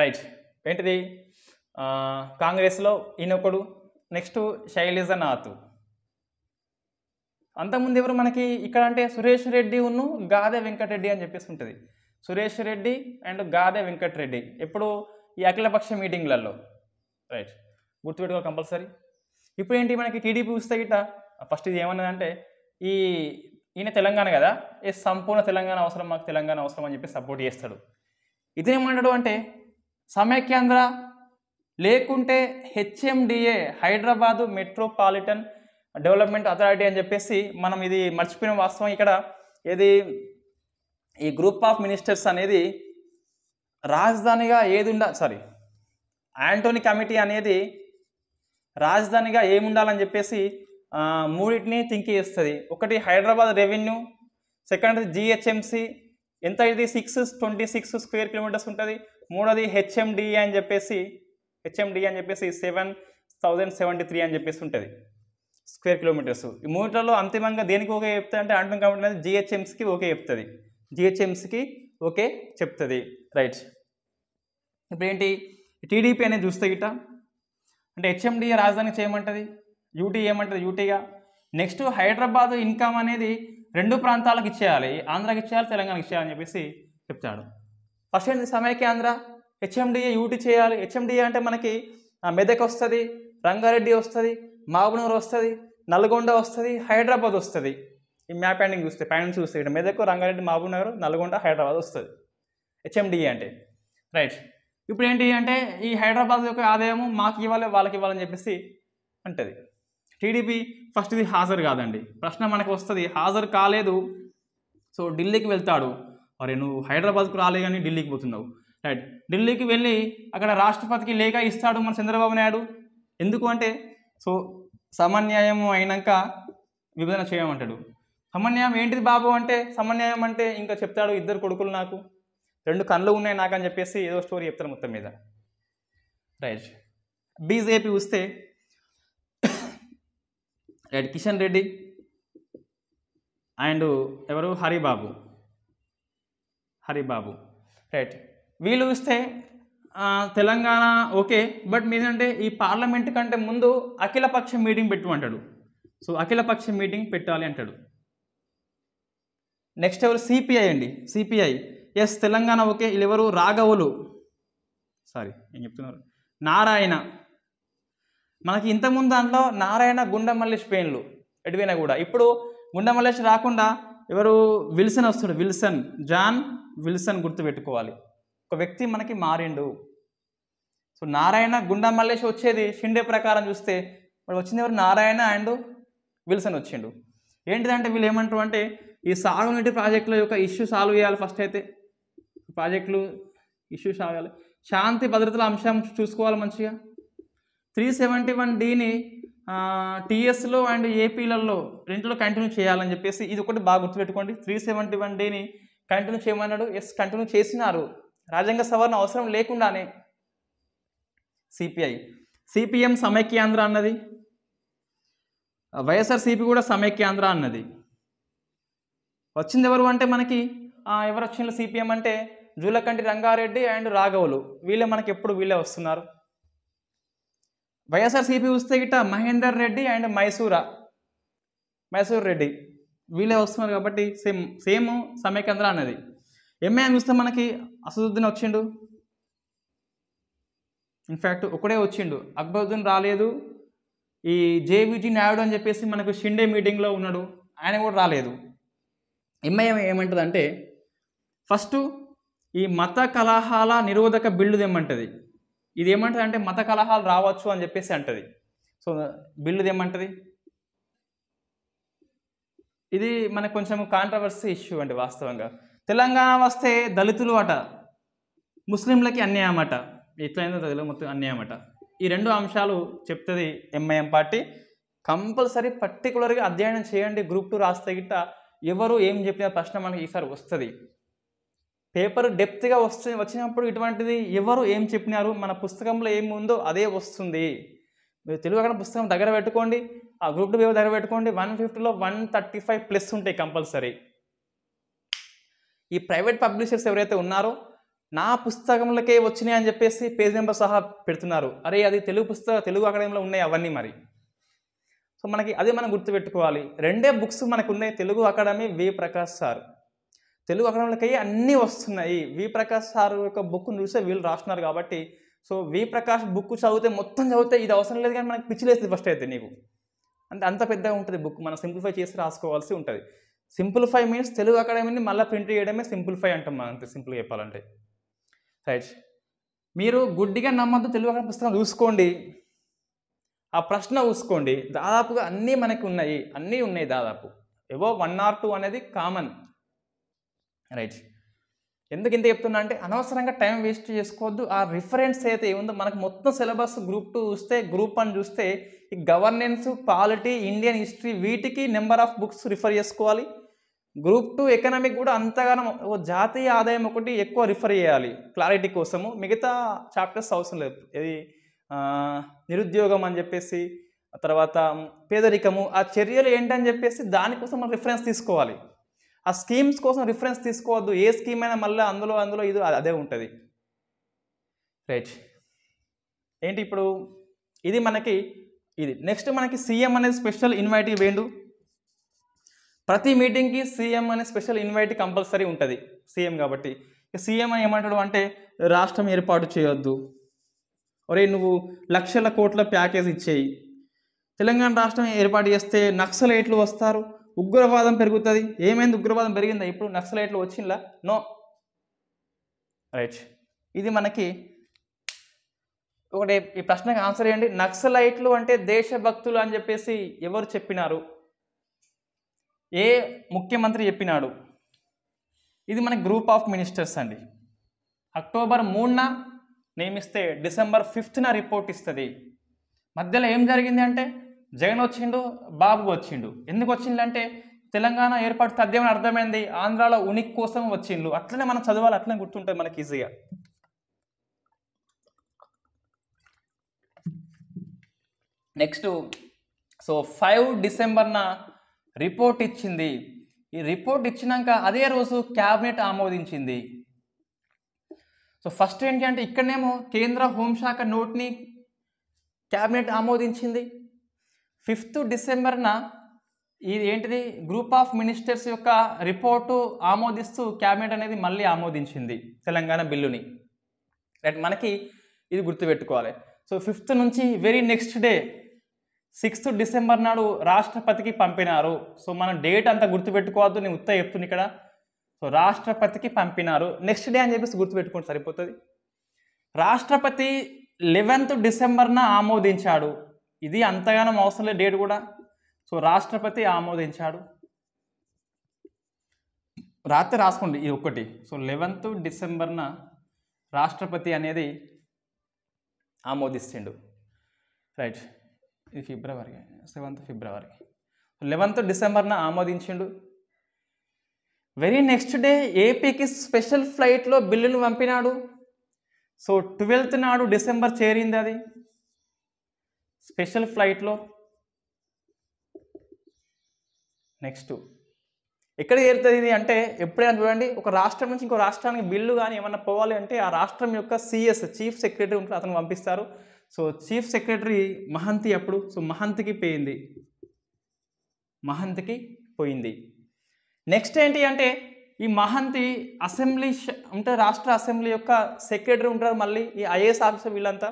రైట్. ఏంటిది కాంగ్రెస్లో ఈయనొకడు. నెక్స్ట్ శైలజనాథ్. అంతకుముందు ఎవరు మనకి ఇక్కడ అంటే సురేష్ రెడ్డి ఉన్ను గాదె వెంకటరెడ్డి అని చెప్పేసి ఉంటుంది. సురేష్ రెడ్డి అండ్ గాదె వెంకటరెడ్డి ఎప్పుడు ఈ అఖిలపక్ష మీటింగ్లలో. రైట్. గుర్తుపెట్టుకో కంపల్సరీ. ఇప్పుడు ఏంటి మనకి టీడీపీ చూస్తే గిట్ట ఫస్ట్ ఇది ఏమన్నదంటే ఈయన తెలంగాణ కదా, సంపూర్ణ తెలంగాణ అవసరం, మాకు తెలంగాణ అవసరం అని చెప్పి సపోర్ట్ చేస్తాడు. ఇదేమన్నాడు అంటే సమైక్యాంధ్ర లేకుంటే HMDA Hyderabad metropolitan development authority అని చెప్పేసి మనం ఇది మర్చిపోయిన వాస్తవం. ఇక్కడ ఈ గ్రూప్ ఆఫ్ మినిస్టర్స్ అనేది రాజధానిగా యాంటోనీ కమిటీ అనేది రాజధానిగా ఏముండాలని చెప్పేసి మూడింటిని థింక్ చేస్తుంది. ఒకటి హైదరాబాద్ రెవెన్యూ, సెకండ్ జిహెచ్ఎంసి, ఎంత ఇది 626 square kilometers ఉంటుంది. మూడోది హెచ్ఎండిఏ అని చెప్పేసి 7073 అని చెప్పేసి ఉంటుంది స్క్వేర్ కిలోమీటర్స్. ఈ మూడిలో అంతిమంగా దేనికి ఓకే చెప్తుంది అంటే యాంటోనీ కమిటీ అనేది జిహెచ్ఎంసికి ఓకే చెప్తుంది, జిహెచ్ఎంసికి ఓకే చెప్తుంది. రైట్. ఇప్పుడు ఏంటి టీడీపీ అనేది చూస్తే గిట్ట అంటే హెచ్ఎండిఏ రాజధాని చేయమంటుంది, యూటీ ఏమంటుంది యూటీగా. నెక్స్ట్ హైదరాబాద్ ఇన్కమ్ అనేది 2 ప్రాంతాలకు ఇచ్చేయాలి, ఆంధ్రాకి ఇచ్చేయాలి, తెలంగాణకి ఇచ్చేయాలని చెప్పేసి చెప్తాడు. ఫస్ట్ ఏంటి సమైక్యాంధ్ర, హెచ్ఎండిఏ యూటీ చేయాలి. హెచ్ఎండిఏ అంటే మనకి మెదక్ వస్తుంది, రంగారెడ్డి వస్తుంది, మహబూబ్నగర్ వస్తుంది, నల్గొండ వస్తుంది, హైదరాబాద్ వస్తుంది. ఈ మ్యాప్ ఎండింగ్ చూస్తే పైన చూస్తే ఇక్కడ మెదక్, రంగారెడ్డి, మహబూబ్నగర్, నల్గొండ, హైదరాబాద్ వస్తుంది హెచ్ఎండిఏ అంటే. రైట్. ఇప్పుడు ఏంటి అంటే ఈ హైదరాబాద్ యొక్క ఆదాయము మాకు ఇవ్వాలి, వాళ్ళకి ఇవ్వాలని చెప్పేసి అంటది. టీడీపీ ఫస్ట్ ఇది హాజరు కాదండి. ప్రశ్న మనకు వస్తుంది, హాజరు కాలేదు సో ఢిల్లీకి వెళ్తాడు. అరే నువ్వు హైదరాబాద్కు రాలే కానీ ఢిల్లీకి పోతున్నావు, రైట్. ఢిల్లీకి వెళ్ళి అక్కడ రాష్ట్రపతికి లేఖ ఇస్తాడు మన చంద్రబాబు నాయుడు. ఎందుకు అంటే సో సమన్యాయం అయినాక విభజన చేయమంటాడు. సమన్యాయం ఏంటిది బాబు అంటే, సమన్యాయం అంటే ఇంకా చెప్తాడు 2 కొడుకులు నాకు, 2 కళ్ళు ఉన్నాయి నాకు అని చెప్పేసి ఏదో స్టోరీ చెప్తారు మొత్తం మీద, రైట్. బీజేపీ చూస్తే రైట్ కిషన్ రెడ్డి అండ్ ఎవరు హరిబాబు, రైట్. వీళ్ళు చూస్తే తెలంగాణ ఓకే, బట్ మీదంటే ఈ పార్లమెంట్ కంటే ముందు అఖిలపక్ష మీటింగ్ పెట్టమంటాడు. సో అఖిలపక్ష మీటింగ్ పెట్టాలి అంటాడు. నెక్స్ట్ ఎవరు సిపిఐ అండి, సిపిఐ ఎస్ తెలంగాణ ఓకే. వీళ్ళు ఎవరు రాఘవులు, సారీ ఏం చెప్తున్నారు, నారాయణ. మనకి ఇంతకుముందు దాంట్లో నారాయణ గుండా మల్లేష్ పెయిన్లు ఎటువైనా కూడా, ఇప్పుడు గుండా మల్లేష్ రాకుండా ఎవరు విల్సన్ వస్తాడు, విల్సన్, జాన్ విల్సన్ గుర్తుపెట్టుకోవాలి. ఒక వ్యక్తి మనకి మారిండు. సో నారాయణ గుండా మల్లేష్ వచ్చేది షిండే ప్రకారం చూస్తే వాడు వచ్చింది ఎవరు, నారాయణ అండ్ విల్సన్ వచ్చిండు. ఏంటిదంటే వీళ్ళు ఏమంటారు అంటే ఈ సాగునీటి ప్రాజెక్టుల యొక్క ఇష్యూ సాల్వ్ చేయాలి. ఫస్ట్ అయితే ప్రాజెక్టులు ఇష్యూ సాగాలి, శాంతి భద్రతల అంశం చూసుకోవాలి మంచిగా. 371Dని టీఎస్లో అండ్ ఏపీలలో రెండులో కంటిన్యూ చేయాలని చెప్పేసి ఇది ఒకటి బాగా గుర్తుపెట్టుకోండి. 371Dని కంటిన్యూ చేయమన్నాడు, ఎస్ కంటిన్యూ చేసినారు, రాజ్యాంగ సవరణ అవసరం లేకుండానే. సిపిఐ, సిపిఎం సమైక్యాంధ్ర అన్నది, వైఎస్ఆర్సీపీ కూడా సమైక్యాంధ్ర అన్నది. వచ్చింది ఎవరు అంటే మనకి ఎవరు వచ్చిండ్రు సిపిఎం అంటే జూలకంటి రంగారెడ్డి అండ్ రాఘవులు, వీళ్ళే మనకి ఎప్పుడు వీళ్ళే వస్తున్నారు. వైఎస్ఆర్సీపీ చూస్తే గిట్ట మహేందర్ రెడ్డి అండ్ మైసూర్ రెడ్డి వీళ్ళే వస్తున్నారు కాబట్టి సేమ్ సమైక్యాంధ్ర అన్నది. ఎంఐఎం చూస్తే మనకి అసదుద్దీన్ వచ్చిండు, ఇన్ఫ్యాక్ట్ ఒకడే వచ్చిండు, అక్బరుద్దీన్ రాలేదు. ఈ జేవిజీ నాయుడు అని చెప్పేసి మనకు షిండే మీటింగ్లో ఉన్నాడు, ఆయన కూడా రాలేదు. ఎంఐఎం ఏమంటుంది అంటే ఫస్ట్ ఈ మత కలహాల నిరోధక బిల్లు ఏమంటుంది, ఇది ఏమంటుంది అంటే మత కలహాలు రావచ్చు అని చెప్పేసి అంటది. సో బిల్లు ఏమంటుంది, ఇది మనకు కొంచెం కాంట్రవర్సీ ఇష్యూ అండి వాస్తవంగా. తెలంగాణ వస్తే దళితులు అట, ముస్లింలకి అన్యాయం అట, ఎట్లయిందో తెలియదు మొత్తం అన్యాయం అట. ఈ 2 అంశాలు చెప్తుంది ఎంఐఎం పార్టీ. కంపల్సరీ పర్టికులర్గా అధ్యయనం చేయండి. గ్రూప్ 2 రాస్తే గిట్ట ఎవరు ఏం చెప్పిన ప్రశ్న మనకి ఈసారి వస్తుంది. పేపర్ డెప్త్గా వచ్చినప్పుడు ఇటువంటిది ఎవరు ఏం చెప్పినారు, మన పుస్తకంలో ఏముందో అదే వస్తుంది. మీరు తెలుగు అక్కడ పుస్తకం దగ్గర పెట్టుకోండి, ఆ గ్రూప్ 2 దగ్గర పెట్టుకోండి. 150లో 135+ ఉంటాయి కంపల్సరీ. ఈ ప్రైవేట్ పబ్లిషర్స్ ఎవరైతే ఉన్నారో నా పుస్తకంలోకే వచ్చినాయి అని చెప్పేసి పేజ్ నెంబర్ సహా పెడుతున్నారు. అరే అది తెలుగు అకాడమీలో ఉన్నాయి అవన్నీ మరి. సో మనకి అది మనం గుర్తుపెట్టుకోవాలి. 2 బుక్స్ మనకు ఉన్నాయి, తెలుగు అకాడమీ, వి ప్రకాష్ సార్. తెలుగు అకాడమీలకి అన్నీ వస్తున్నాయి. వి ప్రకాష్ సార్ యొక్క బుక్ను చూస్తే వీళ్ళు రాస్తున్నారు కాబట్టి. సో వి ప్రకాష్ బుక్ చదివితే మొత్తం చదివితే ఇది అవసరం లేదు కానీ మనకు పిచ్చిలేస్తుంది ఫస్ట్ అయితే నీకు, అంటే అంత పెద్దగా ఉంటుంది బుక్. మనం సింప్లిఫై చేసి రాసుకోవాల్సి ఉంటుంది. సింప్లిఫై మీన్స్ తెలుగు అకాడమీని మళ్ళీ ప్రింట్ చేయడమే సింప్లిఫై అంటాం మనం, అంతే సింపుల్గా చెప్పాలంటే, రైట్. మీరు గుడ్డిగా నమ్మద్దు, తెలుగు అకాడమీ పుస్తకం చూసుకోండి, ఆ ప్రశ్న చూసుకోండి. దాదాపుగా అన్నీ మనకి ఉన్నాయి, దాదాపు ఏవో 1 or 2 అనేది కామన్, రైట్. ఎందుకు ఇంత చెప్తున్నా అంటే అనవసరంగా టైం వేస్ట్ చేసుకోవద్దు. ఆ రిఫరెన్స్ అయితే ఏముందో మనకు మొత్తం సిలబస్ గ్రూప్ 2 చూస్తే, గ్రూప్ 1 చూస్తే e governance, polity, Indian history వీటికి నెంబర్ ఆఫ్ బుక్స్ రిఫర్ చేసుకోవాలి. గ్రూప్ 2 ఎకనామిక్ కూడా అంతగానో జాతీయ ఆదాయం ఒకటి ఎక్కువ రిఫర్ చేయాలి క్లారిటీ కోసము, మిగతా చాప్టర్స్ అవసరం లేదు. ఇది నిరుద్యోగం అని చెప్పేసి, తర్వాత పేదరికము, ఆ చర్యలు ఏంటని చెప్పేసి దానికోసం మనం రిఫరెన్స్ తీసుకోవాలి. ఆ స్కీమ్స్ కోసం రిఫరెన్స్ తీసుకోవద్దు. ఏ స్కీమ్ అయినా మళ్ళీ అందులో ఇది అదే ఉంటుంది, రైట్. ఏంటి ఇప్పుడు ఇది మనకి ఇది. నెక్స్ట్ మనకి సీఎం అనేది స్పెషల్ ఇన్వైటీ వేయండు. ప్రతి మీటింగ్కి సీఎం అనే స్పెషల్ ఇన్వైట్ కంపల్సరీ ఉంటుంది, సీఎం కాబట్టి. సీఎం ఏమంటాడు అంటే రాష్ట్రం ఏర్పాటు చేయొద్దు, ఒరే నువ్వు లక్షల కోట్ల ప్యాకేజ్ ఇచ్చేయి, తెలంగాణ రాష్ట్రం ఏర్పాటు చేస్తే నక్సలైట్లు వస్తారు, ఉగ్రవాదం పెరుగుతుంది. ఏమైంది, ఉగ్రవాదం పెరిగిందా ఇప్పుడు, నక్సలైట్లు వచ్చిందా? No, right. ఇది మనకి ఒకటి. ఈ ప్రశ్నకు ఆన్సర్ చేయండి. నక్సలైట్లు అంటే దేశభక్తులు అని చెప్పేసి ఎవరు చెప్పినారు, ఏ ముఖ్యమంత్రి చెప్పినాడు? ఇది మన గ్రూప్ ఆఫ్ మినిస్టర్స్ అండి. అక్టోబర్ 3న నియమిస్తే డిసెంబర్ 5న రిపోర్ట్ ఇస్తుంది. మధ్యలో ఏం జరిగింది అంటే జగన్ వచ్చిండు, బాబు వచ్చిండు. ఎందుకు వచ్చిండు అంటే తెలంగాణ ఏర్పాటు తథ్యమని అర్థమైంది, ఆంధ్రాలో ఉనికి కోసం వచ్చిండు. అట్లనే మనం చదవాలి, అట్లనే గుర్తుంటుంది మనకి ఈజీగా. నెక్స్ట్ సో 5 డిసెంబర్న రిపోర్ట్ ఇచ్చింది. ఈ రిపోర్ట్ ఇచ్చినాక అదే రోజు క్యాబినెట్ ఆమోదించింది. సో ఫస్ట్ ఏంటి అంటే ఇక్కడనేమో కేంద్ర హోంశాఖ నోట్ని క్యాబినెట్ ఆమోదించింది. 5th డిసెంబర్న ఇది ఏంటిది గ్రూప్ ఆఫ్ మినిస్టర్స్ యొక్క రిపోర్టు ఆమోదిస్తూ క్యాబినెట్ అనేది మళ్ళీ ఆమోదించింది తెలంగాణ బిల్లుని. రైట్, మనకి ఇది గుర్తుపెట్టుకోవాలి. సో 5th నుంచి very next day 6th December నాడు రాష్ట్రపతికి పంపినారు. సో మనం డేట్ అంతా గుర్తుపెట్టుకోవద్దు, నేను ఉత్త చెప్తుంది ఇక్కడ. సో రాష్ట్రపతికి పంపినారు, నెక్స్ట్ డే అని చెప్పేసి గుర్తుపెట్టుకుంటే సరిపోతుంది. రాష్ట్రపతి 11th డిసెంబర్న ఆమోదించాడు. ఇది అంతగానం అవసరం లేదు డేట్ కూడా. సో రాష్ట్రపతి ఆమోదించాడు. రాత్రి రాసుకోండి ఇది ఒక్కటి. సో 11th డిసెంబర్న రాష్ట్రపతి అనేది ఆమోదిస్తుండు. రైట్, ఇది ఫిబ్రవరి 7th ఫిబ్రవరి. 11th డిసెంబర్న ఆమోదించిండు. వెరీ నెక్స్ట్ డే ఏపీకి స్పెషల్ ఫ్లైట్లో బిల్లును పంపినాడు. సో 12th నాడు డిసెంబర్ చేరింది అది స్పెషల్ ఫ్లైట్లో. నెక్స్ట్ ఎక్కడ చేరుతుంది ఇది అంటే ఎప్పుడైనా చూడండి, ఒక రాష్ట్రం నుంచి ఇంకో రాష్ట్రానికి బిల్లు కానీ ఏమన్నా పోవాలి అంటే ఆ రాష్ట్రం యొక్క సిఎస్ చీఫ్ సెక్రటరీ ఉంటుంది, అతను పంపిస్తారు. సో చీఫ్ సెక్రటరీ మహంతి అప్పుడు. సో మహంతికి పోయింది. నెక్స్ట్ ఏంటి అంటే ఈ మహంతి అసెంబ్లీ అంటే రాష్ట్ర అసెంబ్లీ యొక్క సెక్రటరీ ఉంటారు, మళ్ళీ ఈ ఐఏఎస్ ఆఫీసర్ వీళ్ళంతా.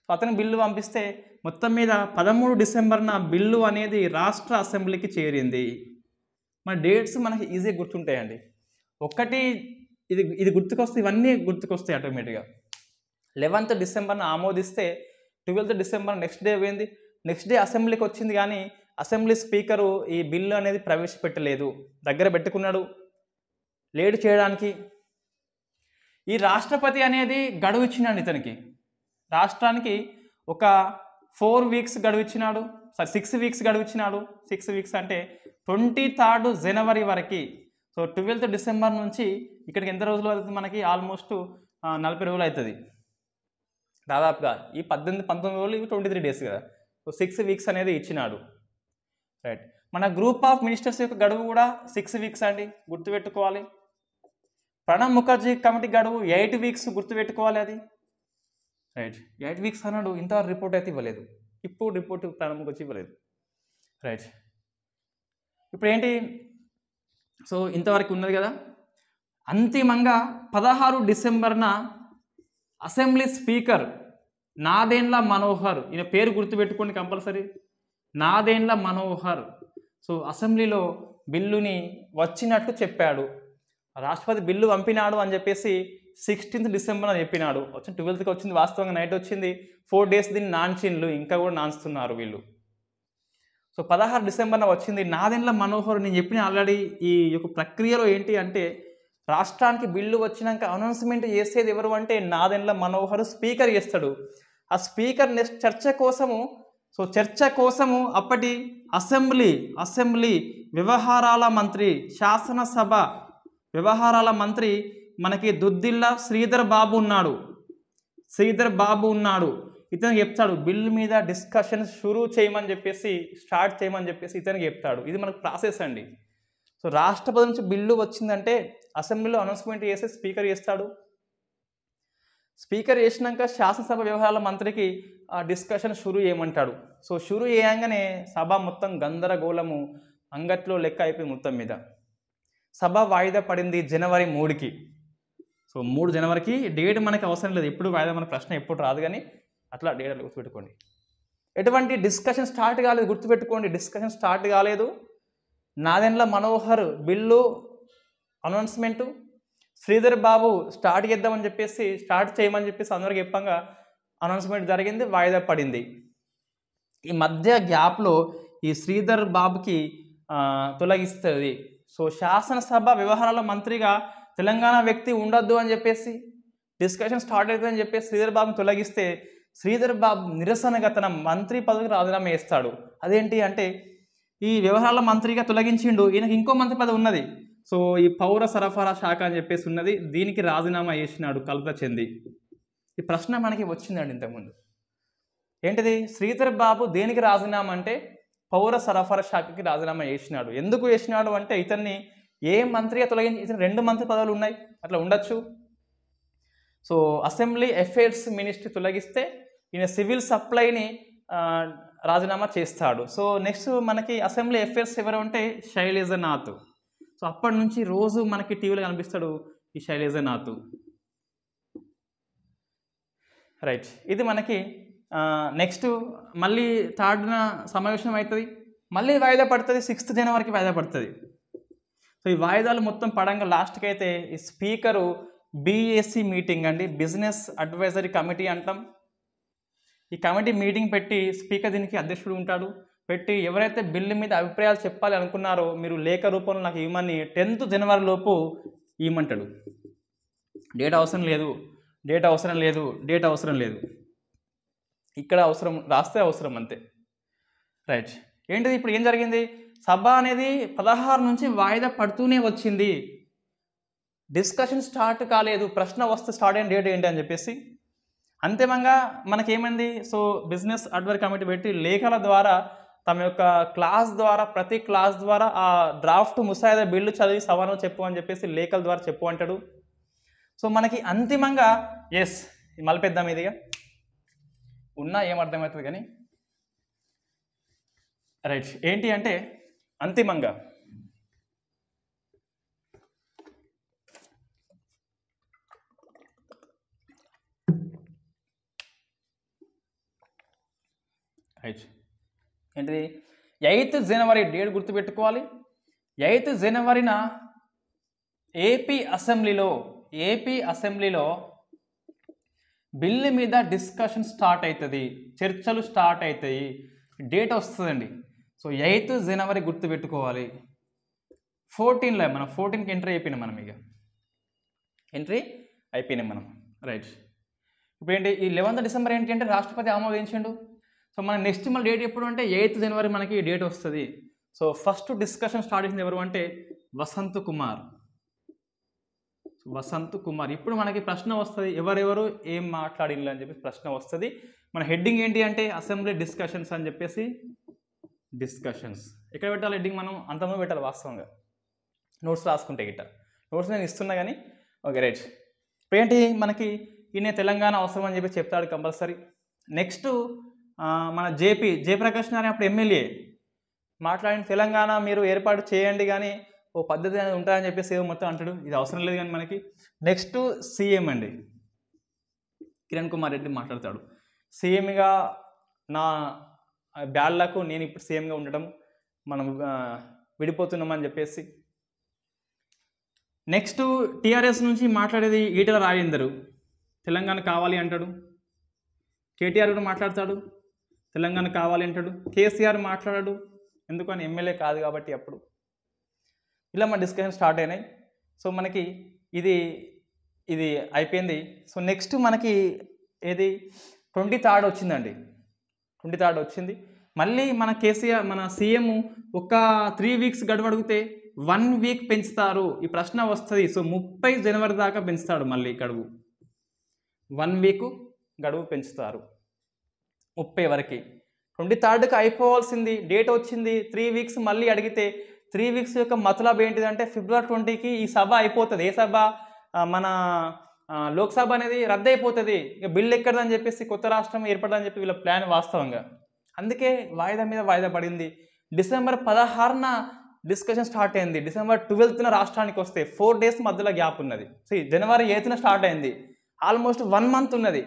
సో అతను బిల్లు పంపిస్తే మొత్తం మీద 13 డిసెంబర్న బిల్లు అనేది రాష్ట్ర అసెంబ్లీకి చేరింది. మన డేట్స్ మనకి ఈజీగా గుర్తుంటాయండి. ఒకటి ఇది గుర్తుకొస్తే ఇవన్నీ గుర్తుకొస్తాయి ఆటోమేటిక్గా. 11th డిసెంబర్న ఆమోదిస్తే 12th December next day పోయింది. నెక్స్ట్ డే అసెంబ్లీకి వచ్చింది, కానీ అసెంబ్లీ స్పీకరు ఈ బిల్లు అనేది ప్రవేశపెట్టలేదు, దగ్గర పెట్టుకున్నాడు లేట్ చేయడానికి. ఈ రాష్ట్రపతి అనేది గడువు ఇచ్చినాడు ఇతనికి, రాష్ట్రానికి ఒక 4 వీక్స్ గడువు ఇచ్చినాడు. 6 వీక్స్ గడువు ఇచ్చినాడు. 6 వీక్స్ అంటే 23rd జనవరి వరకు. సో 12th డిసెంబర్ నుంచి ఇక్కడికి ఎంత రోజులు అవుతుంది మనకి? ఆల్మోస్ట్ 40 రోజులు అవుతుంది దాదాపుగా. ఈ 18-19 రోజులు, ఇవి 23 డేస్ కదా. సో 6 వీక్స్ అనేది ఇచ్చినాడు. రైట్, మన గ్రూప్ ఆఫ్ మినిస్టర్స్ యొక్క గడువు కూడా 6 వీక్స్ అండి, గుర్తుపెట్టుకోవాలి. ప్రణబ్ ముఖర్జీ కమిటీ గడువు 8 వీక్స్, గుర్తుపెట్టుకోవాలి అది. రైట్, 8 వీక్స్ అన్నాడు. ఇంతవరకు రిపోర్ట్ అయితే ఇవ్వలేదు, ఇప్పుడు రిపోర్ట్ ప్రణబ్ ముఖర్జీ ఇవ్వలేదు. రైట్, ఇప్పుడు ఏంటి? సో ఇంతవరకు ఉన్నది కదా. అంతిమంగా 16 డిసెంబర్న అసెంబ్లీ స్పీకర్ నాదెండ్ల మనోహర్, ఈయన పేరు గుర్తుపెట్టుకోండి కంపల్సరీ, నాదెండ్ల మనోహర్. సో అసెంబ్లీలో బిల్లుని వచ్చినట్టు చెప్పాడు. రాష్ట్రపతి బిల్లు పంపినాడు అని చెప్పేసి 16th డిసెంబర్ అని చెప్పినాడు. వచ్చిన 12th వచ్చింది, వాస్తవంగా నైట్ వచ్చింది. 4 డేస్ దీన్ని నాన్చిండ్లు, ఇంకా కూడా నాన్స్తున్నారు వీళ్ళు. సో 16 డిసెంబర్న వచ్చింది. నాదెండ్ల మనోహర్, నేను చెప్పిన ఆల్రెడీ ఈ యొక్క ప్రక్రియలో ఏంటి అంటే రాష్ట్రానికి బిల్లు వచ్చినాక అనౌన్స్మెంట్ చేసేది ఎవరు అంటే నాదెండ్ల మనోహర్ స్పీకర్ చేస్తాడు. ఆ స్పీకర్ నెక్స్ట్ చర్చ కోసము అప్పటి అసెంబ్లీ వ్యవహారాల మంత్రి, శాసనసభ వ్యవహారాల మంత్రి మనకి దుద్దిల్ల శ్రీధర్ బాబు ఉన్నాడు. ఇతను చెప్తాడు బిల్లు మీద డిస్కషన్ స్టార్ట్ చేయమని చెప్పేసి ఇతనికి చెప్తాడు. ఇది మనకు ప్రాసెస్ అండి. సో రాష్ట్రపతి నుంచి బిల్లు వచ్చిందంటే అసెంబ్లీలో అనౌన్స్మెంట్ చేసి స్పీకర్ చేస్తాడు. స్పీకర్ చేసినాక శాసనసభ వ్యవహారాల మంత్రికి ఆ డిస్కషన్ షురూ చేయమంటాడు. సో షురూ చేయగానే సభ మొత్తం గందరగోళము, అంగట్లో లెక్క అయిపోయింది మొత్తం మీద. సభ వాయిదా పడింది జనవరి 3కి. సో 3 జనవరికి డేట్ మనకి అవసరం లేదు, ఎప్పుడు వాయిదా మన ప్రశ్న ఎప్పుడు రాదు, కానీ అట్లా డేట్ అట్లా గుర్తుపెట్టుకోండి. ఎటువంటి డిస్కషన్ స్టార్ట్ కాలేదు, గుర్తుపెట్టుకోండి. డిస్కషన్ స్టార్ట్ కాలేదు. Nadendla Manohar bill announcement, Sridhar Babu start చేయమని చెప్పేసి అందరికి చెప్పంగా అనౌన్స్మెంట్ జరిగింది, వాయిదా పడింది. ఈ మధ్య గ్యాప్లో ఈ శ్రీధర్ బాబుకి తొలగిస్తుంది. సో శాసనసభ వ్యవహారాల మంత్రిగా తెలంగాణ వ్యక్తి ఉండొద్దు అని చెప్పేసి డిస్కషన్ స్టార్ట్ అవుతుందని చెప్పేసి శ్రీధర్ బాబుని తొలగిస్తే శ్రీధర్ బాబు నిరసనగా తన మంత్రి పదవికి రాజీనామా చేస్తాడు. అదేంటి అంటే ఈ వ్యవహారాల మంత్రిగా తొలగించిండు, ఈయనకి ఇంకో మంత్రి పదవి ఉన్నది. సో ఈ పౌర సరఫరా శాఖ అని చెప్పేసి ఉన్నది, దీనికి రాజీనామా చేసినాడు కలత చెంది. ఈ ప్రశ్న మనకి వచ్చిందండి ఇంతకుముందు. ఏంటిది? శ్రీధర్ బాబు దేనికి రాజీనామా అంటే పౌర సరఫరా శాఖకి రాజీనామా చేసినాడు. ఎందుకు చేసినాడు అంటే ఇతన్ని ఏ మంత్రిగా తొలగించి, ఇతను 2 మంత్రి పదవులు ఉన్నాయి, అట్లా ఉండొచ్చు. సో అసెంబ్లీ అఫైర్స్ మినిస్ట్రీ తొలగిస్తే ఈయన సివిల్ సప్లైని రాజీనామా చేస్తాడు. సో నెక్స్ట్ మనకి అసెంబ్లీ అఫైర్స్ ఎవరు అంటే శైలజనాథ్. సో అప్పటి నుంచి రోజు మనకి టీవీలో కనిపిస్తాడు ఈ శైలజనాథ్. రైట్, ఇది మనకి నెక్స్ట్ మళ్ళీ 3rd సమావేశం అవుతుంది, మళ్ళీ వాయిదా పడుతుంది, 6th జనవరికి వాయిదా పడుతుంది. సో ఈ వాయిదాలు మొత్తం పడంగా లాస్ట్కి అయితే ఈ స్పీకరు బీఏసీ మీటింగ్ అండి, బిజినెస్ అడ్వైజరీ కమిటీ అంటాం. ఈ కమిటీ మీటింగ్ పెట్టి స్పీకర్ దీనికి అధ్యక్షుడు ఉంటాడు. పెట్టి ఎవరైతే బిల్లు మీద అభిప్రాయాలు చెప్పాలి అనుకున్నారో మీరు లేఖ రూపంలో నాకు ఇవ్వమని 10th జనవరి లోపు ఇవ్వమంటాడు. డేట్ అవసరం లేదు, డేట్ అవసరం లేదు, డేట్ అవసరం లేదు, ఇక్కడ అవసరం రాస్తే అవసరం అంతే. రైట్, ఏంటిది ఇప్పుడు ఏం జరిగింది? సభ అనేది 16 నుంచి వాయిదా పడుతూనే వచ్చింది, డిస్కషన్ స్టార్ట్ కాలేదు. ప్రశ్న వస్తే స్టార్ట్ అయిన డేట్ ఏంటి అని చెప్పేసి అంతిమంగా మనకేమైంది? సో బిజినెస్ అడ్వైజరీ కమిటీ పెట్టి లేఖల ద్వారా తమ యొక్క క్లాస్ ద్వారా, ప్రతి క్లాస్ ద్వారా ఆ డ్రాఫ్ట్ ముసాయిదా బిల్లు చదివి సభలో చెప్పు అని చెప్పేసి లేఖల ద్వారా చెప్పు అంటాడు. సో మనకి అంతిమంగా ఎస్ మలిపేద్దాం, ఇదిగా ఉన్నా ఏమర్థమవుతుంది కానీ. రైట్, ఏంటి అంటే అంతిమంగా రైట్ ఏంటిది? 8th జనవరి డేట్ గుర్తుపెట్టుకోవాలి. 8th జనవరిన ఏపీ అసెంబ్లీలో బిల్లు మీద డిస్కషన్ స్టార్ట్ అవుతుంది, చర్చలు స్టార్ట్ అవుతాయి, డేట్ వస్తుందండి. సో 8th జనవరి గుర్తుపెట్టుకోవాలి. 14లో మనం 14కి ఎంట్రీ అయిపోయినాం, మనం ఇక ఎంట్రీ అయిపోయినాం మనం. రైట్, ఇప్పుడు ఏంటి? ఈ 11th డిసెంబర్ ఏంటి అంటే రాష్ట్రపతి ఆమోదించిండు. సో మన నెక్స్ట్ మళ్ళీ డేట్ ఎప్పుడు అంటే 8th జనవరి మనకి డేట్ వస్తుంది. సో ఫస్ట్ డిస్కషన్ స్టార్ట్ చేసింది ఎవరు అంటే వసంత్ కుమార్. ఇప్పుడు మనకి ప్రశ్న వస్తుంది, ఎవరెవరు ఏం మాట్లాడిండ్రు అని చెప్పేసి ప్రశ్న వస్తుంది. మన హెడ్డింగ్ ఏంటి అంటే అసెంబ్లీ డిస్కషన్స్ అని చెప్పేసి డిస్కషన్స్. ఎక్కడ పెట్టాలి హెడ్డింగ్? మనం అంతమంది పెట్టాలి వాస్తవంగా, నోట్స్ రాసుకుంటే గిట్ట. నోట్స్ నేను ఇస్తున్నా కానీ ఓకే. రైట్, ఇప్పుడు ఏంటి మనకి ఈయన తెలంగాణ అవసరం అని చెప్పి చెప్తాడు కంపల్సరీ. నెక్స్ట్ మన జయప్రకాష్ నారాయణ అప్పుడు ఎమ్మెల్యే మాట్లాడిన తెలంగాణ మీరు ఏర్పాటు చేయండి కానీ ఓ పద్ధతి అనేది ఉంటుందని చెప్పేసి ఏదో మొత్తం అంటాడు. ఇది అవసరం లేదు కానీ మనకి. నెక్స్ట్ సీఎం అండి, కిరణ్ కుమార్ రెడ్డి మాట్లాడతాడు. సీఎంగా నా బ్యాడ్లకు నేను ఇప్పుడు సీఎంగా ఉండడం, మనం విడిపోతున్నామని చెప్పేసి. నెక్స్ట్ టీఆర్ఎస్ నుంచి మాట్లాడేది ఈటెల రాజేందర్, తెలంగాణ కావాలి అంటాడు. కేటీఆర్ కూడా మాట్లాడతాడు, తెలంగాణ కావాలి అంటాడు. కేసీఆర్ మాట్లాడాడు, ఎందుకని ఎమ్మెల్యే కాదు కాబట్టి అప్పుడు. ఇలా మన డిస్కషన్ స్టార్ట్ అయినాయి. సో మనకి ఇది అయిపోయింది. సో నెక్స్ట్ మనకి ఏది 23rd వచ్చిందండి, 23rd వచ్చింది. మళ్ళీ మన కేసీఆర్ మన సీఎం ఒక 3 వీక్స్ గడువు అడిగితే 1 వీక్ పెంచుతారు, ఈ ప్రశ్న వస్తుంది. సో 30 జనవరి దాకా పెంచుతాడు మళ్ళీ గడువు, 1 వీక్ గడువు పెంచుతారు 30 వరకు. 23కి అయిపోవాల్సింది డేట్ వచ్చింది, 3 వీక్స్ మళ్ళీ అడిగితే 3 వీక్స్ యొక్క మతలబ్ ఏంటిదంటే February 20కి ఈ సభ అయిపోతుంది. ఏ సభ? మన లోక్సభ అనేది రద్దు అయిపోతుంది, ఇక బిల్లు ఎక్కడదని చెప్పేసి కొత్త రాష్ట్రం ఏర్పడదని చెప్పి వీళ్ళ ప్లాన్ వాస్తవంగా. అందుకే వాయిదా మీద వాయిదా పడింది. December 16న డిస్కషన్ స్టార్ట్ అయింది, December 12న రాష్ట్రానికి వస్తే 4 days మధ్యలో గ్యాప్ ఉన్నది. సో January 8న స్టార్ట్ అయింది, ఆల్మోస్ట్ 1 month ఉన్నది.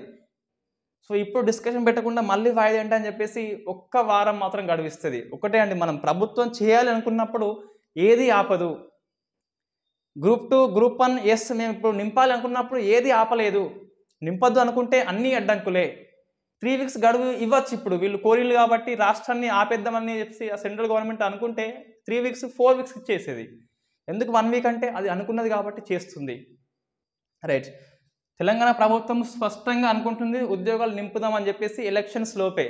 సో ఇప్పుడు డిస్కషన్ పెట్టకుండా మళ్ళీ వాయిదా ఏంటి అని చెప్పేసి 1 వారం మాత్రం గడువిస్తుంది. ఒకటే అండి, మనం ప్రభుత్వం చేయాలి అనుకున్నప్పుడు ఏది ఆపదు. గ్రూప్ 2 గ్రూప్ 1 ఎస్ మేము ఇప్పుడు నింపాలి అనుకున్నప్పుడు ఏది ఆపలేదు. నింపద్దు అనుకుంటే అన్నీ అడ్డంకులే. 3 వీక్స్ గడువు ఇవ్వచ్చు. ఇప్పుడు వీళ్ళు కోరిళ్ళు కాబట్టి రాష్ట్రాన్ని ఆపేద్దామని చెప్పి సెంట్రల్ గవర్నమెంట్ అనుకుంటే 3 వీక్స్ 4 వీక్స్ ఇచ్చేసేది. ఎందుకు 1 వీక్ అంటే అది అనుకున్నది కాబట్టి చేస్తుంది. రైట్. తెలంగాణ ప్రభుత్వం స్పష్టంగా అనుకుంటుంది ఉద్యోగాలు నింపుదామని చెప్పేసి ఎలక్షన్స్ లోపే.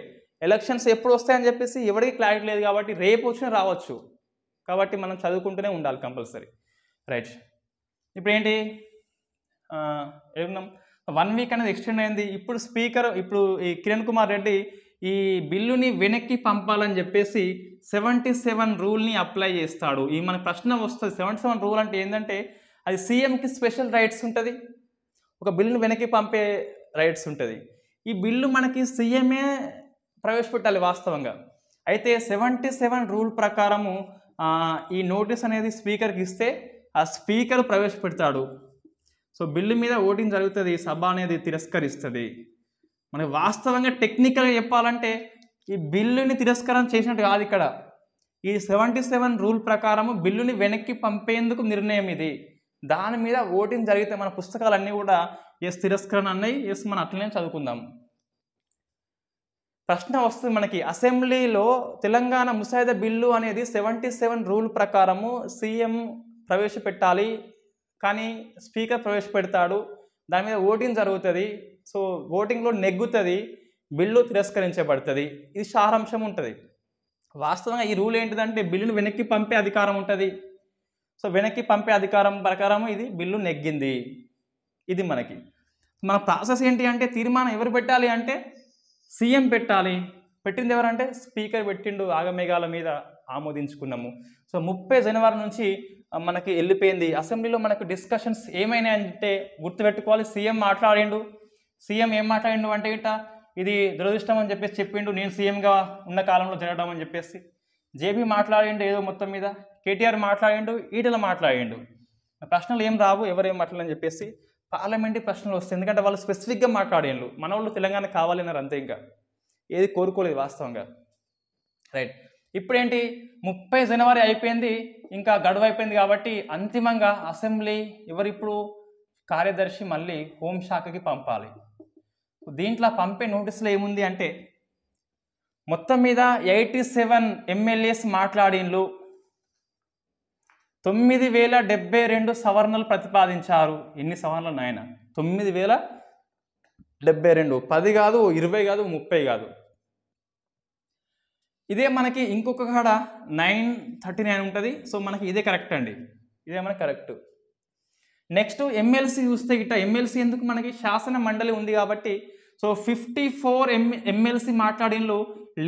ఎలక్షన్స్ ఎప్పుడు వస్తాయని చెప్పేసి ఎవరికి క్లారిటీ లేదు కాబట్టి రేపు వచ్చినా రావచ్చు. కాబట్టి మనం చదువుకుంటూనే ఉండాలి కంపల్సరీ. రైట్. ఇప్పుడు ఏంటి ఏమన్నాం 1 వీక్ అనేది ఎక్స్టెండ్ అయింది. ఇప్పుడు స్పీకర్ ఈ కిరణ్ కుమార్ రెడ్డి ఈ బిల్లుని వెనక్కి పంపాలని చెప్పేసి 77 రూల్ని అప్లై చేస్తాడు. ఈ మన ప్రశ్న వస్తుంది 77 రూల్ అంటే ఏంటంటే అది సీఎంకి స్పెషల్ రైట్స్ ఉంటుంది, ఒక బిల్లును వెనక్కి పంపే రైట్స్ ఉంటుంది. ఈ బిల్లు మనకి సీఎంఏ ప్రవేశపెట్టాలి వాస్తవంగా. అయితే 77 రూల్ ప్రకారము ఈ నోటీస్ అనేది స్పీకర్కి ఇస్తే ఆ స్పీకర్ ప్రవేశపెడతాడు. సో బిల్లు మీద ఓటింగ్ జరుగుతుంది, సభ అనేది తిరస్కరిస్తుంది. మనకి వాస్తవంగా టెక్నికల్గా చెప్పాలంటే ఈ బిల్లుని తిరస్కారం చేసినట్టు కాదు. ఇక్కడ ఈ 77 రూల్ ప్రకారము బిల్లుని వెనక్కి పంపేందుకు నిర్ణయం ఇది. దాని మీద ఓటింగ్ జరిగితే మన పుస్తకాలన్నీ కూడా ఎస్ తిరస్కరణ అన్నాయి, ఎస్ మనం అట్లనే చదువుకుందాం. ప్రశ్న వస్తుంది మనకి, అసెంబ్లీలో తెలంగాణ ముసాయిదా బిల్లు అనేది 77 రూల్ ప్రకారము సీఎం ప్రవేశపెట్టాలి, కానీ స్పీకర్ ప్రవేశపెడతాడు, దాని మీద ఓటింగ్ జరుగుతుంది. సో ఓటింగ్లో నెగ్గుతుంది, బిల్లు తిరస్కరించబడుతుంది. ఇది సారాంశం ఉంటుంది. వాస్తవంగా ఈ రూల్ ఏంటిదంటే బిల్లును వెనక్కి పంపే అధికారం ఉంటుంది. సో వెనక్కి పంపే అధికారం ప్రకారం ఇది బిల్లు నెగ్గింది. ఇది మనకి మన ప్రాసెస్ ఏంటి అంటే తీర్మానం ఎవరు పెట్టాలి అంటే సీఎం పెట్టాలి. పెట్టింది ఎవరంటే స్పీకర్ పెట్టిండు, ఆగమేఘాల మీద ఆమోదించుకున్నాము. సో 30 జనవరి నుంచి మనకి వెళ్ళిపోయింది. అసెంబ్లీలో మనకు డిస్కషన్స్ ఏమైనాయంటే గుర్తుపెట్టుకోవాలి. సీఎం మాట్లాడిండు. సీఎం ఏం మాట్లాడిండు అంటే ఇట ఇది దురదృష్టం అని చెప్పేసి చెప్పిండు, నేను సీఎంగా ఉన్న కాలంలో జరగడం అని చెప్పేసి. జేబీ మాట్లాడిండు ఏదో మొత్తం మీద, కేటీఆర్ మాట్లాడిండు, ఈటల మాట్లాడిండు. ప్రశ్నలు ఏం రావు, ఎవరేం మాట్లాడని చెప్పేసి పార్లమెంటరీ ప్రశ్నలు వస్తాయి. ఎందుకంటే వాళ్ళు స్పెసిఫిక్గా మాట్లాడిండు, మన వాళ్ళు తెలంగాణ కావాలన్నారు అంతే, ఇంకా ఏది కోరుకోలేదు వాస్తవంగా. రైట్. ఇప్పుడేంటి 30 జనవరి అయిపోయింది, ఇంకా గడువు అయిపోయింది కాబట్టి అంతిమంగా అసెంబ్లీ ఎవరిప్పుడు కార్యదర్శి మళ్ళీ హోంశాఖకి పంపాలి. దీంట్లో పంపే నోటీసులో ఏముంది అంటే మొత్తం మీద 87 ఎమ్మెల్యేస్ మాట్లాడిండ్లు, 9072 సవరణలు ప్రతిపాదించారు. ఎన్ని సవరణలు నాయన? 9072. 10 కాదు, 20 కాదు, 30 కాదు. ఇదే మనకి ఇంకొక కాడ 939 ఉంటుంది. సో మనకి ఇదే కరెక్ట్ అండి, ఇదే మనకి కరెక్ట్. నెక్స్ట్ ఎమ్మెల్సీ చూస్తే గిట్ట ఎమ్మెల్సీ ఎందుకు మనకి శాసన మండలి ఉంది కాబట్టి సో 54 ఎమ్మెల్సీ మాట్లాడినలో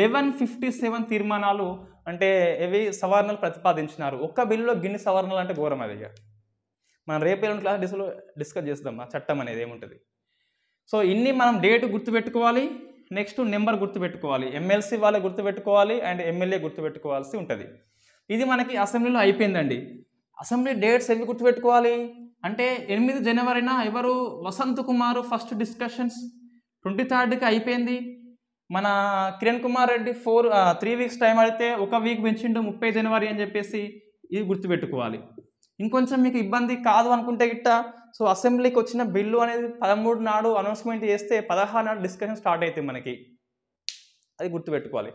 1157 తీర్మానాలు అంటే ఇవి సవరణలు ప్రతిపాదించినారు. ఒక్క బిల్లులో గిన్ని సవరణలు అంటే ఘోరం. అది మనం రేపు క్లాస్ డిస్కస్ చేద్దాం ఆ చట్టం అనేది ఏముంటుంది. సో ఇన్ని మనం డేట్ గుర్తుపెట్టుకోవాలి, నెక్స్ట్ నెంబర్ గుర్తుపెట్టుకోవాలి, ఎమ్మెల్సీ వాళ్ళే గుర్తుపెట్టుకోవాలి అండ్ ఎమ్మెల్యే గుర్తుపెట్టుకోవాల్సి ఉంటుంది. ఇది మనకి అసెంబ్లీలో అయిపోయిందండి. అసెంబ్లీ డేట్స్ ఎవి గుర్తుపెట్టుకోవాలి అంటే 8 జనవరిన ఎవరు వసంత్ కుమార్ ఫస్ట్ డిస్కషన్స్, 23కి అయిపోయింది. మన కిరణ్ కుమార్ రెడ్డి 3 వీక్స్ టైం అడిగితే 1 వీక్ పెంచిండు 30 జనవరి అని చెప్పేసి ఇది గుర్తుపెట్టుకోవాలి. ఇంకొంచెం మీకు ఇబ్బంది కాదు అనుకుంటే గిట్ట సో అసెంబ్లీకి వచ్చిన బిల్లు అనేది 13 నాడు అనౌన్స్మెంట్ చేస్తే 16 నాడు డిస్కషన్ స్టార్ట్ అవుతాయి మనకి, అది గుర్తుపెట్టుకోవాలి.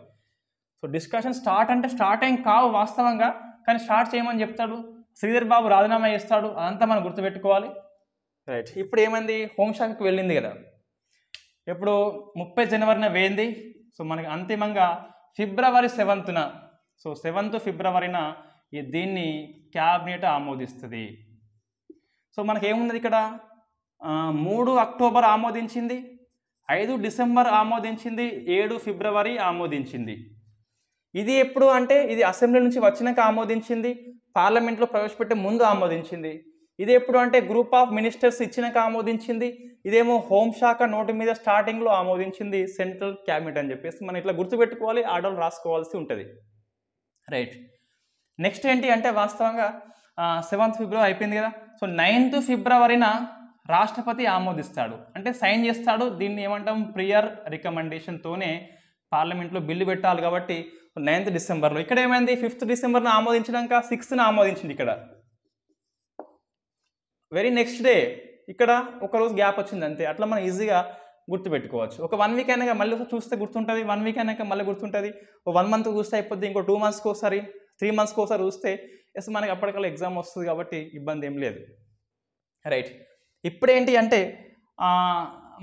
సో డిస్కషన్ స్టార్ట్ అంటే స్టార్ట్ ఏం కావు వాస్తవంగా, కానీ స్టార్ట్ చేయమని చెప్తాడు, శ్రీధర్ బాబు రాజీనామా చేస్తాడు, అదంతా మనం గుర్తుపెట్టుకోవాలి. రైట్. ఇప్పుడు ఏమైంది, హోంశాఖకి వెళ్ళింది కదా, ఎప్పుడు 30 జనవరిన వేయింది. సో మనకి అంతిమంగా ఫిబ్రవరి 7న సో 7th ఫిబ్రవరిన దీన్ని క్యాబినెట్ ఆమోదిస్తుంది. సో మనకి ఏమున్నది ఇక్కడ 3 అక్టోబర్ ఆమోదించింది, 5 డిసెంబర్ ఆమోదించింది, 7 ఫిబ్రవరి ఆమోదించింది. ఇది ఎప్పుడు అంటే ఇది అసెంబ్లీ నుంచి వచ్చినాక ఆమోదించింది, పార్లమెంట్లో ప్రవేశపెట్టే ముందు ఆమోదించింది. ఇది ఎప్పుడు అంటే గ్రూప్ ఆఫ్ మినిస్టర్స్ ఇచ్చినాక ఆమోదించింది. ఇదేమో హోంశాఖ నోటు మీద స్టార్టింగ్లో ఆమోదించింది సెంట్రల్ క్యాబినెట్ అని చెప్పేసి మనం ఇట్లా గుర్తుపెట్టుకోవాలి, ఆర్డర్ రాసుకోవాల్సి ఉంటుంది. రైట్. నెక్స్ట్ ఏంటి అంటే వాస్తవంగా 7th ఫిబ్రవరి అయిపోయింది కదా. సో 9th ఫిబ్రవరిన రాష్ట్రపతి ఆమోదిస్తాడు, అంటే సైన్ చేస్తాడు. దీన్ని ఏమంటాం, ప్రియర్ రికమెండేషన్తోనే పార్లమెంట్లో బిల్లు పెట్టాలి కాబట్టి 9th డిసెంబర్లో. ఇక్కడ ఏమైంది, 5th డిసెంబర్న ఆమోదించినాక 6th ఆమోదించింది. ఇక్కడ వెరీ నెక్స్ట్ డే ఇక్కడ ఒకరోజు గ్యాప్ వచ్చింది అంతే. అట్లా మనం ఈజీగా గుర్తుపెట్టుకోవచ్చు. ఒక 1 వీక్ అయినాక మళ్ళీ చూస్తే గుర్తుంటుంది, 1 వీక్ అయినాక మళ్ళీ గుర్తుంటుంది. ఒక 1 మంత్ చూస్తే అయిపోద్ది, ఇంకో 2 మంత్స్కి ఒకసారి 3 మంత్స్కి ఒకసారి చూస్తే ఎస్ మనకి అప్పటికల్లా ఎగ్జామ్ వస్తుంది కాబట్టి ఇబ్బంది ఏం లేదు. రైట్, ఇప్పుడేంటి అంటే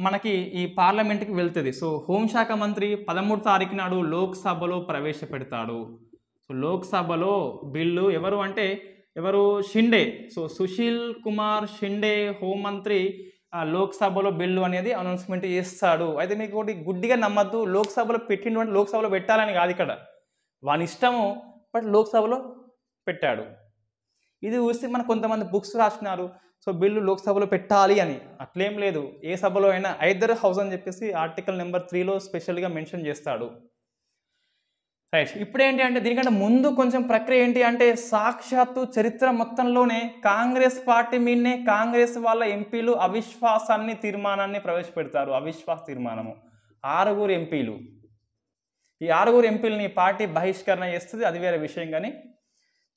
మనకి ఈ పార్లమెంట్కి వెళ్తుంది. సో హోంశాఖ మంత్రి 13 తారీఖు నాడు లోక్సభలో ప్రవేశపెడతాడు. సో లోక్సభలో బిల్లు ఎవరు షిండే, సో సుశీల్ కుమార్ షిండే హోంమంత్రి లోక్సభలో బిల్లు అనేది అనౌన్స్మెంట్ చేస్తాడు. అయితే మీకు ఒకటి గుడ్డిగా నమ్మద్దు, లోక్సభలో పెట్టినటువంటి లోక్సభలో పెట్టాలని కాదు, ఇక్కడ వాని ఇష్టము, బట్ లోక్సభలో పెట్టాడు. ఇది చూస్తే మనకు కొంతమంది బుక్స్ రాసినారు, సో బిల్లు లోక్సభలో పెట్టాలి అని. అట్లేం లేదు, ఏ సభలో అయినా ఐదర్ హౌస్ అని చెప్పేసి ఆర్టికల్ నెంబర్ 3లో స్పెషల్గా మెన్షన్ చేస్తాడు. రైట్, ఇప్పుడేంటి అంటే దీనికంటే ముందు కొంచెం ప్రక్రియ ఏంటి అంటే సాక్షాత్తు చరిత్ర మొత్తంలోనే కాంగ్రెస్ పార్టీ మీదనే కాంగ్రెస్ వాళ్ళ ఎంపీలు అవిశ్వాసాన్ని తీర్మానాన్ని ప్రవేశపెడతారు. అవిశ్వాస తీర్మానము 6 ఎంపీలు. ఈ 6 ఎంపీలని పార్టీ బహిష్కరణ చేస్తుంది, అది వేరే విషయం. కానీ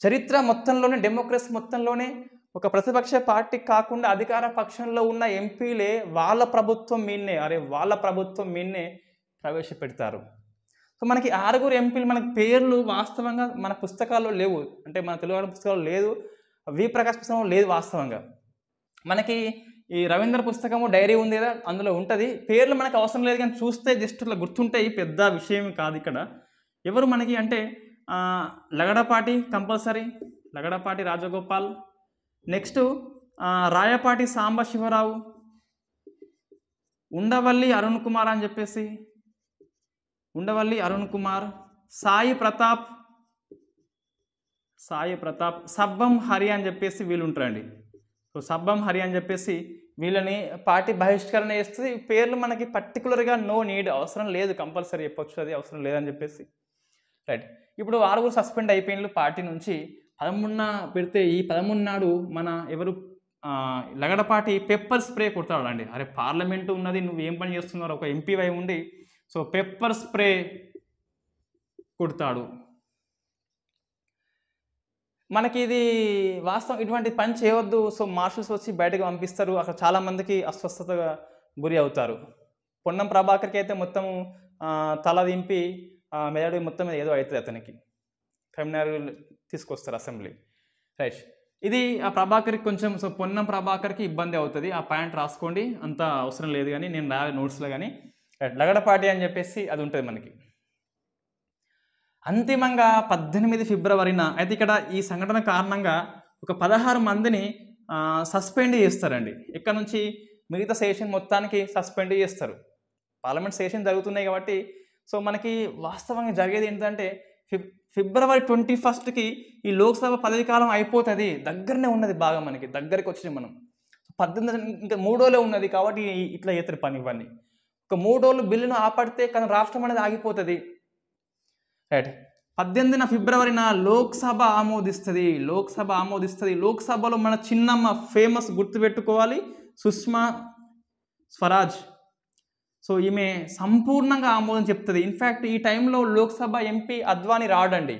చరిత్ర మొత్తంలోనే డెమోక్రసీ మొత్తంలోనే ఒక ప్రతిపక్ష పార్టీ కాకుండా అధికార పక్షంలో ఉన్న ఎంపీలే వాళ్ళ ప్రభుత్వం మీదనే ప్రవేశపెడతారు. సో మనకి 6 ఎంపీలు మనకి పేర్లు వాస్తవంగా మన పుస్తకాల్లో లేవు, అంటే మన తెలుగు పుస్తకాల్లో లేదు, వి ప్రకాష్ పుస్తకంలో లేదు. వాస్తవంగా మనకి ఈ రవీంద్ర పుస్తకము డైరీ ఉంది కదా, అందులో ఉంటుంది. పేర్లు మనకు అవసరం లేదు, కానీ చూస్తే జస్ట్ ఇట్లా గుర్తుంటాయి, పెద్ద విషయం కాదు. ఇక్కడ ఎవరు మనకి అంటే లగడపాటి కంపల్సరీ, లగడపాటి రాజగోపాల్. నెక్స్ట్ రాయపాటి సాంబశివరావు, ఉండవల్లి అరుణ్ కుమార్ అని చెప్పేసి, ఉండవల్లి అరుణ్ కుమార్, సాయి ప్రతాప్, సబ్బం హరి అని చెప్పేసి వీళ్ళు ఉంటారండి. సో సబ్బం హరి అని చెప్పేసి వీళ్ళని పార్టీ బహిష్కరణ చేస్తుంది. పేర్లు మనకి పర్టికులర్గా నో నీడ్, అవసరం లేదు, కంపల్సరీ చెప్పొచ్చు, అది అవసరం లేదని చెప్పేసి. రైట్, ఇప్పుడు 6 సస్పెండ్ అయిపోయిన పార్టీ నుంచి 13న పెడితే ఈ 13 నాడు మన ఎవరు లగడపాటి పెప్పర్ స్ప్రే కొడతాడు అండి. అరే పార్లమెంటు ఉన్నది, నువ్వు ఏం పని చేస్తున్నావు, ఒక ఎంపీ వై ఉండి సో పెప్పర్ స్ప్రే కొడతాడు. మనకి ఇది వాస్తవం, ఇటువంటి పని చేయవద్దు. సో మార్షల్స్ వచ్చి బయటకు పంపిస్తారు, అక్కడ చాలామందికి అస్వస్థతగా గురి అవుతారు. పొన్నం ప్రభాకర్కి అయితే మొత్తం తల దింపి మెదడు మొత్తం ఏదో అవుతుంది అతనికి, కరీంనగర్ తీసుకొస్తారు అసెంబ్లీ. రైట్, ఇది ఆ ప్రభాకర్కి కొంచెం, సో పొన్నం ప్రభాకర్కి ఇబ్బంది అవుతుంది. ఆ పాయింట్ రాసుకోండి, అంత అవసరం లేదు, కానీ నేను రాలే నోట్స్లో. కానీ రైట్, లగడపాటి అని చెప్పేసి అది ఉంటుంది మనకి. అంతిమంగా 18 ఫిబ్రవరిన అయితే ఇక్కడ ఈ సంఘటన కారణంగా ఒక 16 మందిని సస్పెండ్ చేస్తారండి. ఇక్కడ నుంచి మిగతా సెషన్ మొత్తానికి సస్పెండ్ చేస్తారు. పార్లమెంట్ సెషన్ జరుగుతున్నాయి కాబట్టి. సో మనకి వాస్తవంగా జరిగేది ఏంటంటే ఫిబ్రవరి 21కి ఈ లోక్సభ పదవి కాలం అయిపోతుంది, దగ్గరనే ఉన్నది, బాగా మనకి దగ్గరికి వచ్చింది. మనం 18 ఇంకా 3 రోజులే ఉన్నది కాబట్టి ఇట్లా చేస్తారు పని. ఇవన్నీ ఒక 3 రోజులు బిల్లును ఆపడితే కానీ రాష్ట్రం అనేది ఆగిపోతుంది. రైట్, 18 ఫిబ్రవరిన లోక్సభ ఆమోదిస్తుంది. లోక్సభలో మన చిన్నమ్మ ఫేమస్ గుర్తుపెట్టుకోవాలి, సుష్మా స్వరాజ్. సో ఈమె సంపూర్ణంగా ఆమోదం చెప్తుంది. ఇన్ఫ్యాక్ట్ ఈ టైంలో లోక్సభ ఎంపీ అద్వానీ రాడండి.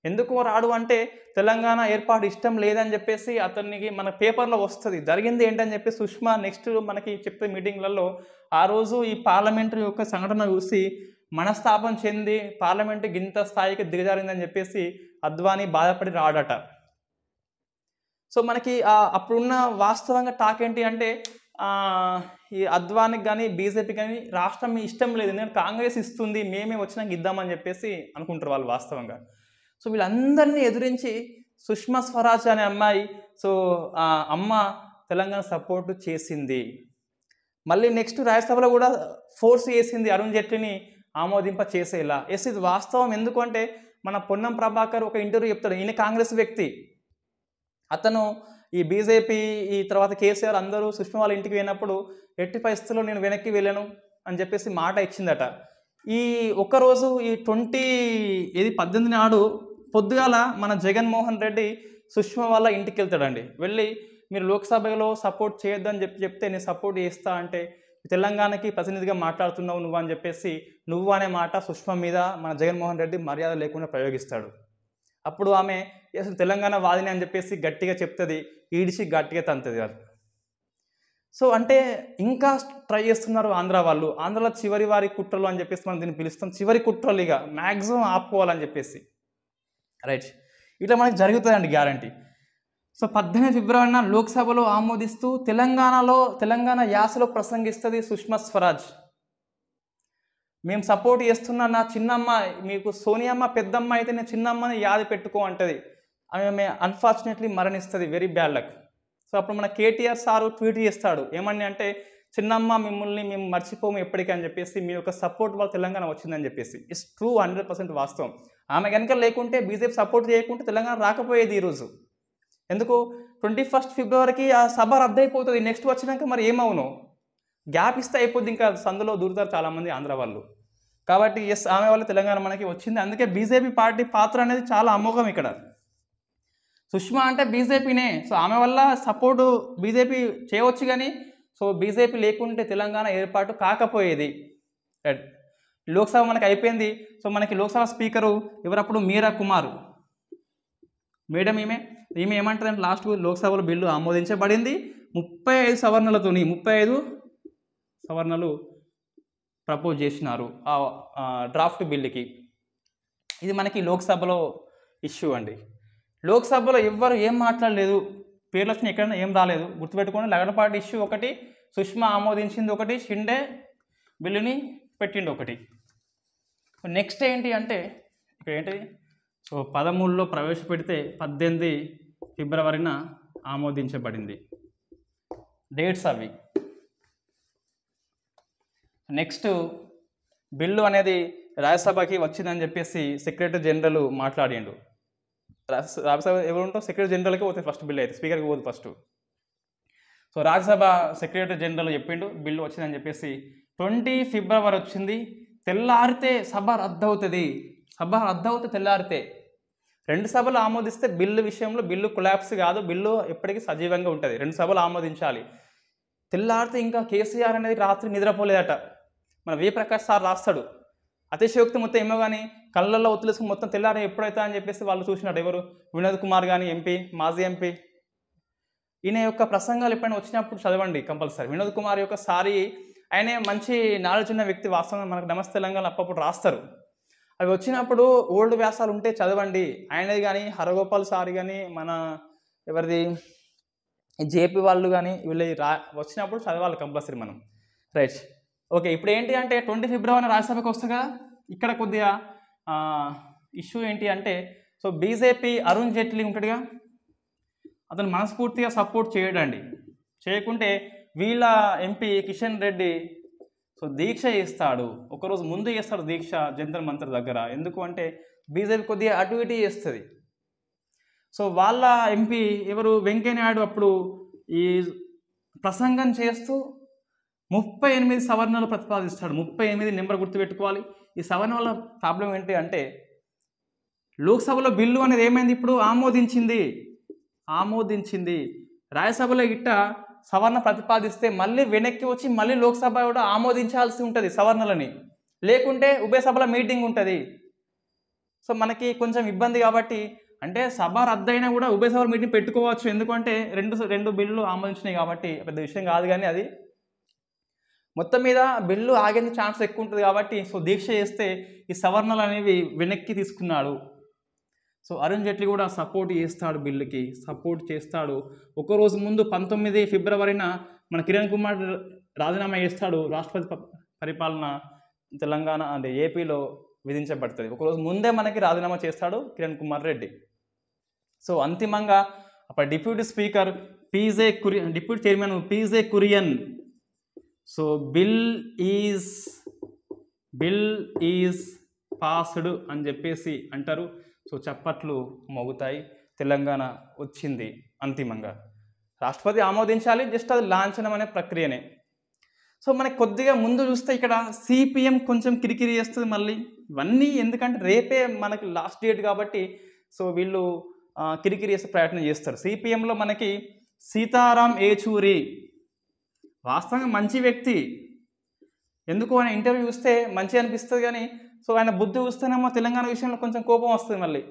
ఎందుకో రాడు అంటే తెలంగాణ ఏర్పాటు ఇష్టం లేదని చెప్పేసి అతనికి మన పేపర్లో వస్తుంది. జరిగింది ఏంటని చెప్పి సుష్మా నెక్స్ట్ మనకి చెప్తే మీటింగ్లలో ఆ రోజు ఈ పార్లమెంటరీ యొక్క సంఘటన చూసి మనస్తాపం చెంది పార్లమెంటు గింత స్థాయికి దిగజారిందని చెప్పేసి అద్వానీ బాధపడి రాడట. సో మనకి అప్పుడున్న వాస్తవంగా టాక్ ఏంటి అంటే ఈ అద్వానికి కానీ బీజేపీ కానీ రాష్ట్రం ఇష్టం లేదు, ఎందుకంటే కాంగ్రెస్ ఇస్తుంది, మేమే వచ్చినాక ఇద్దామని చెప్పేసి అనుకుంటారు వాళ్ళు వాస్తవంగా. సో వీళ్ళందరినీ ఎదురించి సుష్మా స్వరాజ్ అనే అమ్మాయి, సో అమ్మ తెలంగాణ సపోర్ట్ చేసింది. మళ్ళీ నెక్స్ట్ రాజ్యసభలో కూడా ఫోర్స్ చేసింది అరుణ్ జైట్లీని ఆమోదింప చేసేలా. ఎస్, ఇది వాస్తవం. ఎందుకంటే మన పొన్నం ప్రభాకర్ ఒక ఇంటర్వ్యూ చెప్తాడు, ఈయన కాంగ్రెస్ వ్యక్తి, అతను ఈ బీజేపీ ఈ తర్వాత కేసీఆర్ అందరూ సుష్మా వాళ్ళ ఇంటికి వెళ్ళినప్పుడు ఎట్టి పరిస్థితుల్లో నేను వెనక్కి వెళ్ళను అని చెప్పేసి మాట ఇచ్చిందట. ఈ ఒక్కరోజు ఈ 18 నాడు పొద్దుగాల మన జగన్మోహన్ రెడ్డి సుష్మా వాళ్ళ ఇంటికి వెళ్తాడండి. వెళ్ళి మీరు లోక్సభలో సపోర్ట్ చేయొద్దని చెప్తే నేను సపోర్ట్ చేస్తా అంటే, తెలంగాణకి ప్రతినిధిగా మాట్లాడుతున్నావు నువ్వు అని చెప్పేసి నువ్వు అనే మాట సుష్మా మీద మన జగన్మోహన్ రెడ్డి మర్యాద లేకుండా ప్రయోగిస్తాడు. అప్పుడు ఆమె అసలు తెలంగాణ వాదిని అని చెప్పేసి గట్టిగా చెప్తుంది, ఈడిచి గట్టిగా తంతుంది వాళ్ళు. సో అంటే ఇంకా ట్రై చేస్తున్నారు ఆంధ్ర వాళ్ళు. ఆంధ్రలో చివరి వారి కుట్రలు అని చెప్పేసి మనం దీన్ని పిలుస్తాం, చివరి కుట్రలు ఇక మ్యాక్సిమం ఆపుకోవాలని చెప్పేసి. రైట్, ఇట్లా మనకి జరుగుతుందండి గ్యారంటీ. సో 18 ఫిబ్రవరిన లోక్సభలో ఆమోదిస్తూ తెలంగాణ యాసలో ప్రసంగిస్తుంది సుష్మా స్వరాజ్. మేము సపోర్ట్ చేస్తున్న నా చిన్నమ్మ, మీకు సోనియమ్మ పెద్దమ్మ అయితే నేను చిన్నమ్మని యాది పెట్టుకో అంటది. ఆమె అన్ఫార్చునేట్లీ మరణిస్తుంది, వెరీ బ్యాడ్ లక్. సో అప్పుడు మన కేటీఆర్ సారు ట్వీట్ చేస్తాడు, ఏమని అంటే చిన్నమ్మ మిమ్మల్ని మేము మర్చిపోము ఎప్పటికీ అని చెప్పేసి, మీ యొక్క సపోర్ట్ వల్ల తెలంగాణ వచ్చిందని చెప్పేసి. ఇట్స్ ట్రూ, 100% వాస్తవం. ఆమె కనుక లేకుంటే, బీజేపీ సపోర్ట్ చేయకుంటే తెలంగాణ రాకపోయేది ఈరోజు. ఎందుకు 21 ఫిబ్రవరికి ఆ సభ రద్దయిపోతుంది. నెక్స్ట్ వచ్చినాక మరి ఏమవును, గ్యాప్ ఇస్తే అయిపోద్ది. ఇంకా సందులో దూరుతారు చాలామంది ఆంధ్ర వాళ్ళు. కాబట్టి ఎస్, ఆమె వల్ల తెలంగాణ మనకి వచ్చింది. అందుకే బీజేపీ పార్టీ పాత్ర అనేది చాలా అమోఘం ఇక్కడ. సుష్మా అంటే బీజేపీనే, సో ఆమె వల్ల సపోర్టు బీజేపీ చేయవచ్చు, కానీ సో బీజేపీ లేకుంటే తెలంగాణ ఏర్పాటు కాకపోయేది. లోక్సభ మనకి అయిపోయింది. సో మనకి లోక్సభ స్పీకరు ఎవరప్పుడు మీరా కుమార్ మేడం. ఈమె ఏమంటుందంటే లాస్ట్ లోక్సభలో బిల్లు ఆమోదించబడింది 35 సవరణలతోని, 35 సవరణలు ప్రపోజ్ చేసినారు ఆ డ్రాఫ్ట్ బిల్లుకి. ఇది మనకి లోక్సభలో ఇష్యూ అండి. లోక్సభలో ఎవ్వరు ఏం మాట్లాడలేదు, పేర్లు వచ్చిన ఎక్కడైనా ఏం రాలేదు. గుర్తుపెట్టుకోండి, లగడపాటి ఇష్యూ ఒకటి, సుష్మా ఆమోదించింది ఒకటి, షిండే బిల్లుని పెట్టిండు ఒకటి. నెక్స్ట్ ఏంటి అంటే ఇక్కడ ఏంటి, సో 13లో ప్రవేశపెడితే 18 ఫిబ్రవరిన ఆమోదించబడింది. డేట్స్ అవి. నెక్స్ట్ బిల్లు అనేది రాజ్యసభకి వచ్చిందని చెప్పేసి సెక్రటరీ జనరల్ మాట్లాడిండు. రాజ్యసభ ఎవరు ఉంటారు, సెక్రటరీ జనరల్కి పోతే ఫస్ట్ బిల్లు అయితే, స్పీకర్కి పోదు first. So Rajya Sabha secretary general చెప్పిండు బిల్లు వచ్చిందని చెప్పేసి. 20 ఫిబ్రవరి వచ్చింది, తెల్లారితే సభ రద్దవుతుంది. సభ రద్దవుతే తెల్లారితే 2 సభలు ఆమోదిస్తే బిల్లు విషయంలో బిల్లు కొలాప్స్ కాదు, బిల్లు ఎప్పటికీ సజీవంగా ఉంటుంది. 2 సభలు ఆమోదించాలి. తెల్లారితే ఇంకా కేసీఆర్ అనేది రాత్రి నిద్రపోలేదట. మన వి ప్రకాష్ సార్ రాస్తాడు, అతిశయోక్తి మొత్తం ఏమో కానీ కళ్ళల్లో ఒత్తులేసుకుని మొత్తం తెల్లారి ఎప్పుడైతే అని చెప్పేసి వాళ్ళు చూసినట్టు. ఎవరు, వినోద్ కుమార్ కానీ ఎంపీ, మాజీ ఎంపీ. ఈయన యొక్క ప్రసంగాలు ఎప్పుడైనా వచ్చినప్పుడు చదవండి కంపల్సరీ. వినోద్ కుమార్ యొక్క సారి ఆయన మంచి నాలెడ్జ్ ఉన్న వ్యక్తి, వాస్తవంగా మనకు నమస్తే తెలంగాణ అప్పుడప్పుడు రాస్తారు. అవి వచ్చినప్పుడు ఓల్డ్ వ్యాసాలు ఉంటే చదవండి. ఆయనది కానీ, హరగోపాల్ సార్ కానీ, మన ఎవరిది జేపీ వాళ్ళు కానీ, వీళ్ళు వచ్చినప్పుడు చదవాలి కంపల్సరీ మనం. Right, okay. ఇప్పుడు ఏంటి అంటే 20 ఫిబ్రవరి రాజ్యసభకు వస్తుందిగా. ఇక్కడ కొద్దిగా ఇష్యూ ఏంటి అంటే, సో బీజేపీ అరుణ్ జైట్లీ ఉంటాడుగా, అతను మనస్ఫూర్తిగా సపోర్ట్ చేయడండి. చేయకుంటే వీళ్ళ ఎంపీ కిషన్ రెడ్డి సో దీక్ష చేస్తాడు, ఒకరోజు ముందు చేస్తాడు దీక్ష జంతర్ మంతర్ దగ్గర. ఎందుకు అంటే బీజేపీ కొద్దిగా అటు ఇటు చేస్తుంది. సో వాళ్ళ ఎంపీ ఎవరు, వెంకయ్య నాయుడు అప్పుడు ఈ ప్రసంగం చేస్తూ 38 సవరణలు ప్రతిపాదిస్తాడు. 38 నెంబర్ గుర్తుపెట్టుకోవాలి. ఈ సవరణ వల్ల ప్రాబ్లం ఏంటి అంటే, లోక్సభలో బిల్లు అనేది ఏమైంది, ఇప్పుడు ఆమోదించింది. రాజ్యసభలో గిట్ట సవరణ ప్రతిపాదిస్తే మళ్ళీ వెనక్కి వచ్చి మళ్ళీ లోక్సభ కూడా ఆమోదించాల్సి ఉంటుంది సవరణలని, లేకుంటే ఉభయ సభల మీటింగ్ ఉంటుంది. సో మనకి కొంచెం ఇబ్బంది. కాబట్టి అంటే సభ రద్దయినా కూడా ఉభయ సభల మీటింగ్ పెట్టుకోవచ్చు. ఎందుకంటే రెండు బిల్లులు ఆమోదించినాయి కాబట్టి పెద్ద విషయం కాదు. కానీ అది మొత్తం మీద బిల్లు ఆగేందు ఛాన్స్ ఎక్కువ ఉంటుంది. కాబట్టి సో దీక్ష చేస్తే ఈ సవరణలు అనేవి వెనక్కి తీసుకున్నాడు. సో అరుణ్ జైట్లీ కూడా సపోర్ట్ చేస్తాడు, బిల్లుకి సపోర్ట్ చేస్తాడు. ఒకరోజు ముందు 19 ఫిబ్రవరిన మన కిరణ్ కుమార్ రాజీనామా చేస్తాడు. రాష్ట్రపతి పరిపాలన తెలంగాణ అంటే ఏపీలో విధించబడుతుంది. ఒకరోజు ముందే మనకి రాజీనామా చేస్తాడు కిరణ్ కుమార్ రెడ్డి. సో అంతిమంగా అప్పుడు deputy speaker deputy chairman PJ Kurien so bill is passed అని చెప్పేసి అంటారు. సో చప్పట్లు మోగుతాయి, తెలంగాణ వచ్చింది అంతిమంగా. రాష్ట్రపతి ఆమోదించాలి, జస్ట్ అది లాంఛనం అనే ప్రక్రియనే. సో మనకి కొద్దిగా ముందు చూస్తే ఇక్కడ సిపిఎం కొంచెం కిరికిరి చేస్తుంది మళ్ళీ. ఇవన్నీ ఎందుకంటే రేపే మనకి లాస్ట్ డేట్ కాబట్టి సో వీళ్ళు కిరికిరి చేసే ప్రయత్నం చేస్తారు. సిపిఎంలో మనకి సీతారాం ఏచూరి వాస్తవంగా మంచి వ్యక్తి. ఎందుకు ఆయన ఇంటర్వ్యూ చూస్తే మంచి అనిపిస్తుంది, కానీ సో ఆయన బుద్ధి చూస్తేనేమో తెలంగాణ విషయంలో కొంచెం కోపం వస్తుంది మళ్ళీ.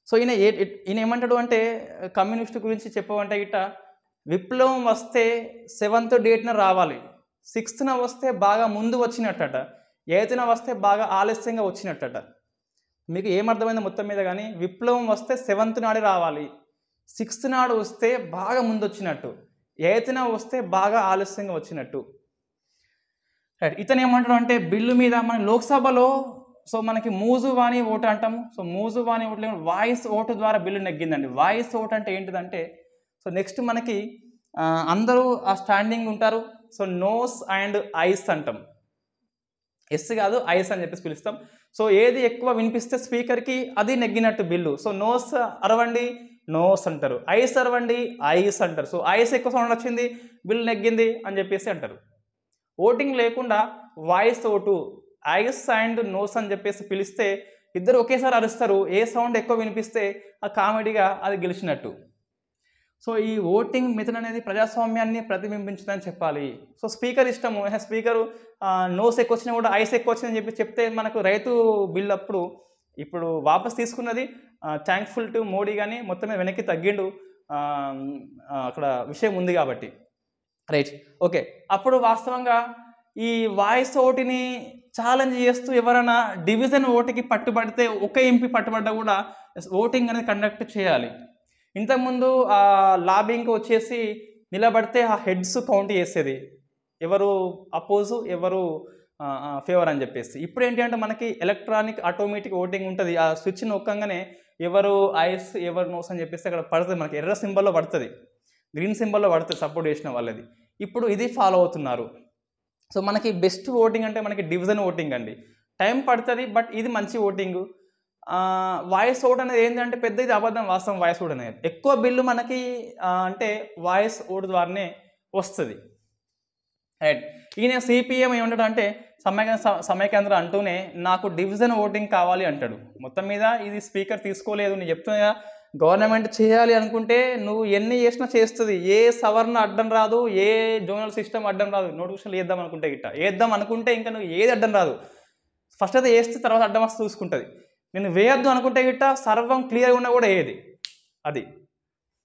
సో ఈయన ఏమంటాడు అంటే, కమ్యూనిస్టు గురించి చెప్పమంటే గిట్ట విప్లవం వస్తే 7th డేట్న రావాలి, 6th వస్తే బాగా ముందు వచ్చినట్టట, 8th వస్తే బాగా ఆలస్యంగా వచ్చినట్టట. మీకు ఏమర్థమైందో మొత్తం మీద కానీ, విప్లవం వస్తే 7th నాడే రావాలి, 6th నాడు వస్తే బాగా ముందు వచ్చినట్టు, 8th వస్తే బాగా ఆలస్యంగా వచ్చినట్టు. రైట్. ఇతను ఏమంటాడు అంటే బిల్లు మీద మన లోక్సభలో సో మనకి మూజువాణి ఓటు అంటాము. సో మూజువాణి ఓట్లు వాయిస్ ఓటు ద్వారా బిల్లు నెగ్గిందండి. వాయిస్ ఓటు అంటే ఏంటిదంటే సో నెక్స్ట్ మనకి అందరూ ఆ స్టాండింగ్ ఉంటారు. సో నోస్ అండ్ ఐస్ అంటాం, ఎస్ కాదు ఐస్ అని చెప్పేసి పిలుస్తాం. సో ఏది ఎక్కువ వినిపిస్తే స్పీకర్కి అది నెగ్గినట్టు బిల్లు. సో నోస్ అరవండి, నోస్ అంటారు, ఐస్ అరవండి, ఐస్ అంటారు. సో ఐస్ ఎక్కువ సౌండ్ వచ్చింది, బిల్లు నెగ్గింది అని చెప్పేసి అంటారు. ఓటింగ్ లేకుండా voice vote ayes and noes అని చెప్పేసి పిలిస్తే ఇద్దరు ఒకేసారి అరుస్తారు. ఏ సౌండ్ ఎక్కువ వినిపిస్తే ఆ కామెడీగా అది గెలిచినట్టు. సో ఈ ఓటింగ్ మెథడ్ అనేది ప్రజాస్వామ్యాన్ని ప్రతిబింబించుదని చెప్పాలి. సో స్పీకర్ ఇష్టము, స్పీకరు నోస్ ఎక్కువ వచ్చినా కూడా ఐస్ ఎక్కువ వచ్చిందని చెప్పి చెప్తే మనకు రైతు బిల్ అప్పుడు ఇప్పుడు వాపస్ తీసుకున్నది థ్యాంక్ఫుల్ టు మోడీ, కానీ మొత్తం మీద వెనక్కి తగ్గిండు అక్కడ విషయం ఉంది కాబట్టి. Right, okay. అప్పుడు వాస్తవంగా ఈ వాయిస్ ఓటుని ఛాలెంజ్ చేస్తూ ఎవరైనా డివిజన్ ఓటుకి పట్టుబడితే, ఒక ఎంపీ పట్టుబడ్డా కూడా ఓటింగ్ అనేది కండక్ట్ చేయాలి. ఇంతకుముందు లాబింగ్కి వచ్చేసి నిలబడితే ఆ హెడ్స్ కౌంట్ చేసేది, ఎవరు అపోజు ఎవరు ఫేవర్ అని చెప్పేసి. ఇప్పుడు ఏంటి అంటే మనకి ఎలక్ట్రానిక్ ఆటోమేటిక్ ఓటింగ్ ఉంటుంది. ఆ స్విచ్ నొక్కగానే ఎవరు ఐస్ ఎవరు నోస్ అని చెప్పేసి అక్కడ పడుతుంది, మనకి ఎర్ర సింబల్లో పడుతుంది, గ్రీన్ సింబల్లో పడుతుంది సపోర్ట్ చేసిన వాళ్ళది. ఇప్పుడు ఇది ఫాలో అవుతున్నారు. సో మనకి బెస్ట్ ఓటింగ్ అంటే మనకి డివిజన్ ఓటింగ్ అండి. టైం పడుతుంది, బట్ ఇది మంచి ఓటింగు. వాయిస్ ఓట్ అనేది ఏంటంటే పెద్ద ఇది అబద్ధం, వాస్తవం వాయిస్ ఓట్ అనేది ఎక్కువ బిల్లు మనకి అంటే వాయిస్ ఓట్ ద్వారానే వస్తుంది. రైట్. ఈయన సిపిఎం ఏమంటాడు అంటే సమైక్యాంధ్ర అంటూనే నాకు డివిజన్ ఓటింగ్ కావాలి అంటాడు. మొత్తం మీద ఇది స్పీకర్ తీసుకోలేదు, నేను చెప్తున్నా గవర్నమెంట్ చేయాలి అనుకుంటే నువ్వు ఎన్ని చేసినా చేస్తుంది. ఏ సవరణ అడ్డం రాదు, ఏ జోనల్ సిస్టమ్ అడ్డం రాదు. నోటిఫికేషన్లు వేద్దాం అనుకుంటే వేద్దాం అనుకుంటే ఇంకా నువ్వు ఏది అడ్డం రాదు. ఫస్ట్ అయితే వేస్తే తర్వాత అడ్డం వస్తే చూసుకుంటుంది. నేను వేయద్దు అనుకుంటే సర్వం క్లియర్గా ఉన్నా కూడా ఏది అది.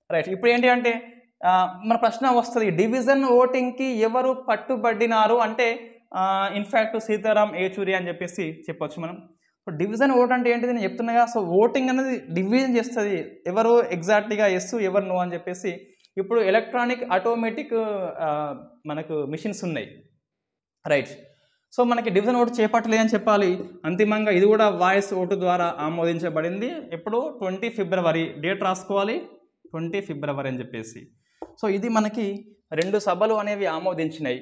రైట్. ఇప్పుడు ఏంటి అంటే మన ప్రశ్న వస్తుంది, డివిజన్ ఓటింగ్కి ఎవరు పట్టుబడినారు అంటే ఇన్ఫ్యాక్ట్ సీతారాం ఏచూరి అని చెప్పేసి చెప్పొచ్చు మనం. డివిజన్ ఓట్ అంటే ఏంటిది నేను చెప్తున్నాగా. సో ఓటింగ్ అనేది డివిజన్ చేస్తుంది, ఎవరు ఎగ్జాక్ట్గా ఎస్ ఎవరు నో అని చెప్పేసి. ఇప్పుడు ఎలక్ట్రానిక్ ఆటోమేటిక్ మనకు మిషన్స్ ఉన్నాయి. రైట్. సో మనకి డివిజన్ ఓటు చేపట్టలేదని చెప్పాలి. అంతిమంగా ఇది కూడా వాయిస్ ఓటు ద్వారా ఆమోదించబడింది. ఎప్పుడు 20 ఫిబ్రవరి, డేట్ రాసుకోవాలి 20 ఫిబ్రవరి అని చెప్పేసి. సో ఇది మనకి 2 సభలు అనేవి ఆమోదించినాయి.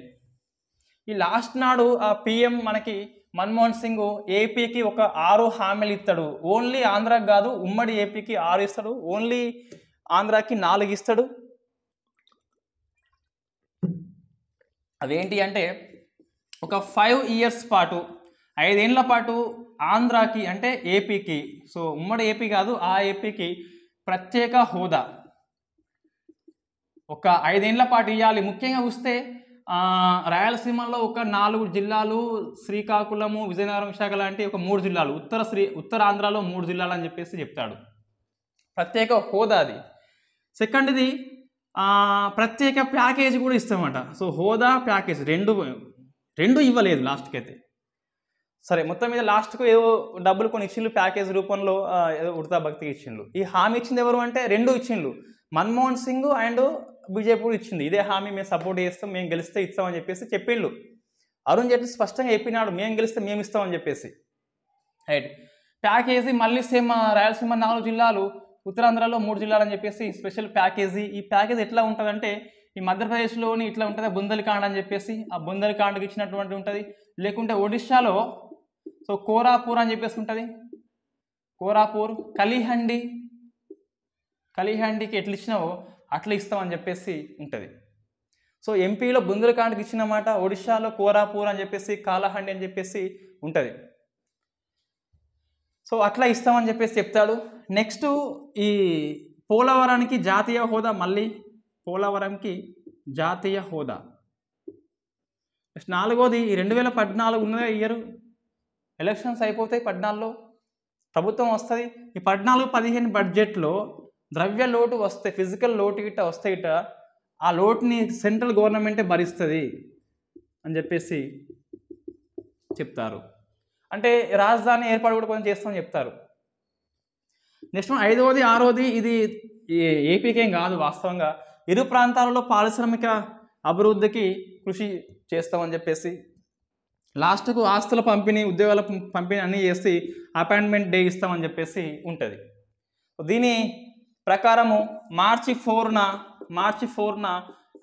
ఈ లాస్ట్ నాడు ఆ పిఎం మనకి మన్మోహన్ సింగ్ ఏపీకి ఒక 6 హామీలు ఇస్తాడు. ఓన్లీ ఆంధ్రాకి కాదు, ఉమ్మడి ఏపీకి 6 ఇస్తాడు, ఓన్లీ ఆంధ్రాకి 4 ఇస్తాడు. అదేంటి అంటే ఒక 5 ఇయర్స్ పాటు 5 ఏళ్ల పాటు ఆంధ్రాకి అంటే ఏపీకి, సో ఉమ్మడి ఏపీ కాదు ఆ ఏపీకి ప్రత్యేక హోదా ఒక 5 ఏళ్ల పాటు ఇవ్వాలి. ముఖ్యంగా చూస్తే రాయలసీమలో ఒక 4 జిల్లాలు, శ్రీకాకుళము, విజయనగరం, విశాఖ లాంటి ఒక 3 జిల్లాలు, ఉత్తరాంధ్రలో 3 జిల్లాలు అని చెప్పేసి చెప్తాడు. ప్రత్యేక హోదా అది. సెకండ్ది ప్రత్యేక ప్యాకేజీ కూడా ఇస్తామట. సో హోదా ప్యాకేజ్ రెండు ఇవ్వలేదు లాస్ట్కి అయితే. సరే, మొత్తం మీద లాస్ట్కు ఏదో డబ్బులు కొన్ని ఇచ్చిండ్రు ప్యాకేజ్ రూపంలో, ఏదో ఉడతా భక్తికి ఇచ్చిండ్రు. ఈ హామీ ఇచ్చింది ఎవరు అంటే 2 ఇచ్చిండ్రు, మన్మోహన్ సింగ్ అండ్ బీజేపీ ఇచ్చింది. ఇదే హామీ మేము సపోర్ట్ చేస్తాం, మేము గెలిస్తే ఇస్తామని చెప్పేసి చెప్పిండు. అరుణ్ జైట్లీ స్పష్టంగా చెప్పినాడు, మేము గెలిస్తే మేము ఇస్తామని చెప్పేసి. రైట్. ప్యాకేజీ మళ్ళీ సేమ్ రాయలసీమ 4 జిల్లాలు, ఉత్తరాంధ్రలో 3 జిల్లాలు అని చెప్పేసి స్పెషల్ ప్యాకేజీ. ఈ ప్యాకేజ్ ఎట్లా ఉంటుందంటే ఈ మధ్యప్రదేశ్లోని ఇట్లా ఉంటుంది బుందెల్ఖండ్ అని చెప్పేసి, ఆ బుందెల్ఖండ్కి ఇచ్చినటువంటి ఉంటుంది. లేకుంటే ఒడిశాలో సో కోరాపూర్ అని చెప్పేసి ఉంటుంది, కోరాపూర్. కలిహండికి ఎట్లా ఇచ్చినావో అట్లా ఇస్తామని చెప్పేసి ఉంటుంది. సో ఎంపీలో బుందెల్ఖండ్కి ఇచ్చినమాట, ఒడిశాలో కోరాపూర్ అని చెప్పేసి, కాలహండి అని చెప్పేసి ఉంటుంది. సో అట్లా ఇస్తామని చెప్పేసి చెప్తాడు. నెక్స్ట్ ఈ పోలవరానికి జాతీయ హోదా, మళ్ళీ పోలవరంకి జాతీయ హోదా. నెక్స్ట్ 4వది 2014 ఉన్నదే ఇయర్, ఎలక్షన్స్ అయిపోతాయి 14లో, ప్రభుత్వం వస్తుంది. ఈ 14-15 బడ్జెట్లో ద్రవ్య లోటు వస్తే, ఫిజికల్ లోటు గిట్ట వస్తే ఇట ఆ లోటుని సెంట్రల్ గవర్నమెంటే భరిస్తుంది అని చెప్పేసి చెప్తారు. అంటే రాజధాని ఏర్పాటు కూడా కొంచెం చేస్తామని చెప్తారు. నెక్స్ట్ 5వది 6వది ఇది ఏపీకేం కాదు, వాస్తవంగా ఇరు ప్రాంతాలలో పారిశ్రామిక అభివృద్ధికి కృషి చేస్తామని చెప్పేసి లాస్ట్కు ఆస్తుల పంపిణీ, ఉద్యోగాల పంపిణీ అన్నీ చేసి అపాయింట్మెంట్ డే ఇస్తామని చెప్పేసి ఉంటుంది. దీని ప్రకారము మార్చి 4న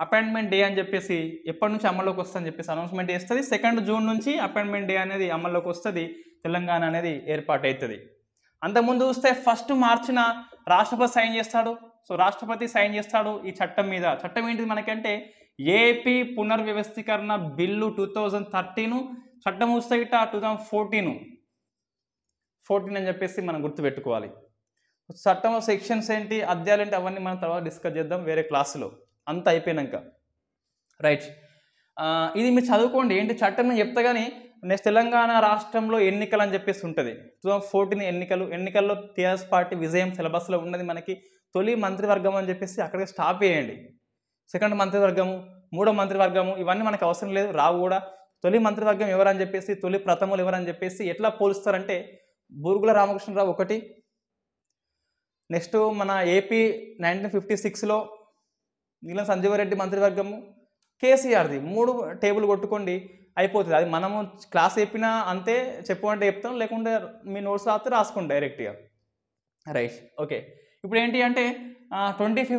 అపాయింట్మెంట్ డే అని చెప్పేసి ఎప్పటి నుంచి అమల్లోకి వస్తుందని చెప్పేసి అనౌన్స్మెంట్ చేస్తుంది. 2 జూన్ నుంచి అపాయింట్మెంట్ డే అనేది అమల్లోకి వస్తుంది, తెలంగాణ అనేది ఏర్పాటు అవుతుంది. అంతకుముందు చూస్తే 1 మార్చిన రాష్ట్రపతి సైన్ చేస్తాడు. సో రాష్ట్రపతి సైన్ చేస్తాడు ఈ చట్టం మీద. చట్టం ఏంటిది మనకంటే ఏపీ పునర్వ్యవస్థీకరణ బిల్లు 2013, చట్టం చూస్తే ఇట 2014 అని చెప్పేసి మనం గుర్తుపెట్టుకోవాలి. చట్టం సెక్షన్స్ ఏంటి, అధ్యాయాలు ఏంటి, అవన్నీ మనం తర్వాత డిస్కస్ చేద్దాం వేరే క్లాసులో, అంతా అయిపోయినాక. రైట్, ఇది మీరు చదువుకోండి. ఏంటి చట్టం నేను చెప్తా కానీ నెక్స్ట్ తెలంగాణ రాష్ట్రంలో ఎన్నికలు అని చెప్పేసి ఉంటుంది. 2014 ఎన్నికల్లో టీఆర్ఎస్ పార్టీ విజయం సిలబస్లో ఉన్నది మనకి. తొలి మంత్రివర్గం అని చెప్పేసి అక్కడికి స్టాప్ చేయండి. 2వ మంత్రివర్గము, 3వ మంత్రివర్గము ఇవన్నీ మనకు అవసరం లేదు, రావు కూడా. తొలి మంత్రివర్గం ఎవరని చెప్పేసి, తొలి ప్రథములు ఎవరని చెప్పేసి ఎట్లా పోలుస్తారంటే బూరుగుల రామకృష్ణరావు ఒకటి, నెక్స్ట్ మన ఏపీ 1956లో నీలం సంజీవరెడ్డి మంత్రివర్గము, కేసీఆర్ది 3 టేబుల్ కొట్టుకోండి అయిపోతుంది. అది మనము క్లాస్ చెప్పినా అంతే, చెప్పమంటే చెప్తాం, లేకుంటే మీ నోట్స్ రాస్తే రాసుకోండి డైరెక్ట్గా. Right, okay. ఇప్పుడు ఏంటి అంటే 25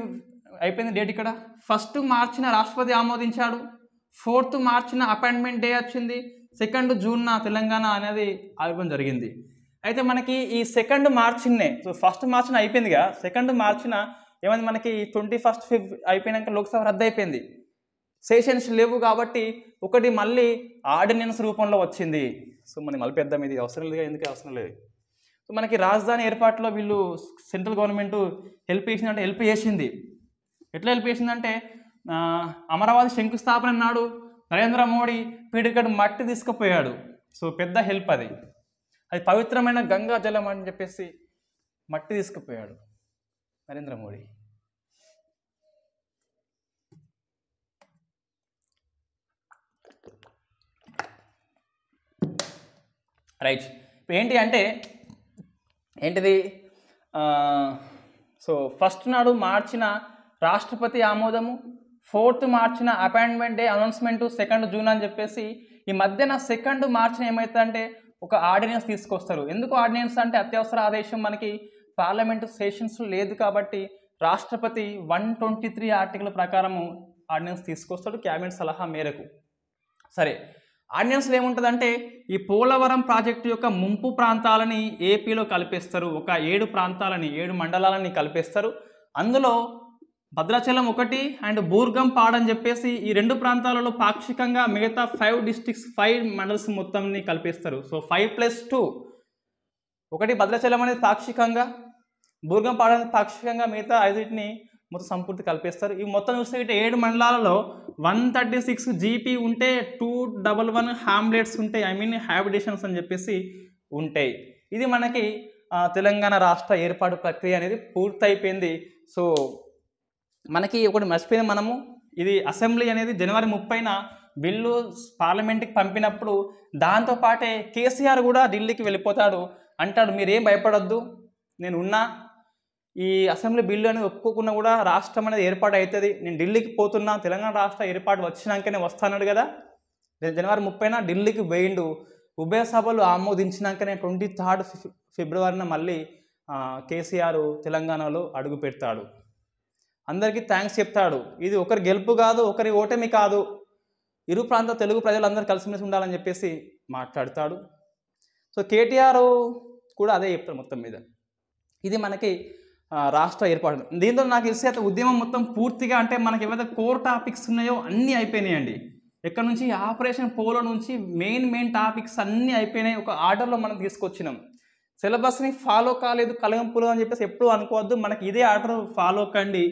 అయిపోయింది డేట్. ఇక్కడ 1 మార్చిన రాష్ట్రపతి ఆమోదించాడు, 4th మార్చిన అపాయింట్మెంట్ డే వచ్చింది, 2 జూన్న తెలంగాణ అనేది ఆవిర్భావం జరిగింది. అయితే మనకి ఈ 2 మార్చినే, సో 1 మార్చిన అయిపోయిందిగా, 2 మార్చిన ఏమైంది మనకి 21 ఫిబ్రవరి అయిపోయినాక లోక్సభ రద్దు అయిపోయింది, సెషన్స్ లేవు కాబట్టి ఒకటి మళ్ళీ ఆర్డినెన్స్ రూపంలో వచ్చింది. సో మనకి మళ్ళీ పెద్ద ఇది అవసరం లేదు, ఎందుకు అవసరం లేదు. సో మనకి రాజధాని ఏర్పాటులో వీళ్ళు సెంట్రల్ గవర్నమెంట్ హెల్ప్ చేసిందంటే హెల్ప్ చేసింది. ఎట్లా హెల్ప్ చేసిందంటే అమరావతి శంకుస్థాపన నాడు నరేంద్ర మోడీ పీడికడు మట్టి తీసుకుపోయాడు. సో పెద్ద హెల్ప్ అది. అది పవిత్రమైన గంగా జలం అని చెప్పేసి మట్టి తీసుకుపోయాడు నరేంద్ర మోడీ. రైట్, ఇప్పుడు ఏంటి అంటే ఏంటిది, సో 1 నాడు మార్చిన రాష్ట్రపతి ఆమోదము, 4th మార్చిన అపాయింట్మెంట్ డే అనౌన్స్మెంటు, 2 జూన్ అని చెప్పేసి ఈ మధ్యన 2 మార్చిన ఏమవుతుందంటే ఒక ఆర్డినెన్స్ తీసుకొస్తారు. ఎందుకు ఆర్డినెన్స్ అంటే అత్యవసర ఆదేశం మనకి పార్లమెంటు సెషన్స్ లేదు కాబట్టి రాష్ట్రపతి 123 ఆర్టికల్ ప్రకారము ఆర్డినెన్స్ తీసుకొస్తాడు క్యాబినెట్ సలహా మేరకు. సరే, ఆర్డినెన్స్లో ఏముంటుందంటే ఈ పోలవరం ప్రాజెక్టు యొక్క ముంపు ప్రాంతాలని ఏపీలో కలిపేస్తారు. ఒక 7 ప్రాంతాలని, 7 మండలాలని కలిపేస్తారు. అందులో భద్రాచలం ఒకటి అండ్ బూర్గంపాడ్ అని చెప్పేసి ఈ 2 ప్రాంతాలలో పాక్షికంగా మిగతా 5 డిస్ట్రిక్ట్స్ 5 మండల్స్ మొత్తంని కలిపేస్తారు. సో 5+2, ఒకటి భద్రాచలం అనేది పాక్షికంగా, బూర్గంపాడ్ అనేది పాక్షికంగా, మిగతా 5ని మొత్తం సంపూర్తి కలిపేస్తారు. ఈ మొత్తం చూస్తే 7 మండలాలలో 136 జీపీ ఉంటే 211 హ్యామ్లెట్స్ ఉంటాయి, హ్యాబిటేషన్స్ అని చెప్పేసి ఉంటాయి. ఇది మనకి తెలంగాణ రాష్ట్ర ఏర్పాటు ప్రక్రియ అనేది పూర్తయిపోయింది. సో మనకి ఒకటి మర్చిపోయిన మనము, ఇది అసెంబ్లీ అనేది జనవరి 30న బిల్లు పార్లమెంట్కి పంపినప్పుడు దాంతోపాటే కేసీఆర్ కూడా ఢిల్లీకి వెళ్ళిపోతాడు. అంటాడు మీరేం భయపడొద్దు, నేను ఉన్నా, ఈ అసెంబ్లీ బిల్లు అనేది ఒప్పుకోకుండా కూడా రాష్ట్రం అనేది ఏర్పాటు అవుతుంది, నేను ఢిల్లీకి పోతున్నా, తెలంగాణ రాష్ట్ర ఏర్పాటు వచ్చినాకనే వస్తాన్నాడు కదా. జనవరి 30న ఢిల్లీకి పోయిండు. ఉభయ సభలు ఆమోదించినాకనే 23 ఫిబ్రవరిన మళ్ళీ కేసీఆర్ తెలంగాణలో అడుగు పెడతాడు. అందరికీ థ్యాంక్స్ చెప్తాడు. ఇది ఒకరి గెలుపు కాదు, ఒకరి ఓటమి కాదు, ఇరు ప్రాంత తెలుగు ప్రజలందరూ కలిసిమెలిసి ఉండాలని చెప్పేసి మాట్లాడతాడు. సో కేటీఆర్ కూడా అదే చెప్తారు మొత్తం మీద. ఇది మనకి రాష్ట్ర ఏర్పాటు. దీంతో నాకు తెలిసి అయితే ఉద్యమం మొత్తం పూర్తిగా అంటే మనకి ఏవైతే కోర్ టాపిక్స్ ఉన్నాయో అన్నీ అయిపోయినాయండి. ఎక్కడ నుంచి ఆపరేషన్ పోలో నుంచి మెయిన్ టాపిక్స్ అన్నీ అయిపోయినాయి. ఒక ఆర్డర్లో మనం తీసుకొచ్చినాం. సిలబస్ని ఫాలో కాలేదు కలగంపులు అని చెప్పేసి ఎప్పుడు అనుకోవద్దు, మనకి ఇదే ఆర్డర్ ఫాలో కండి.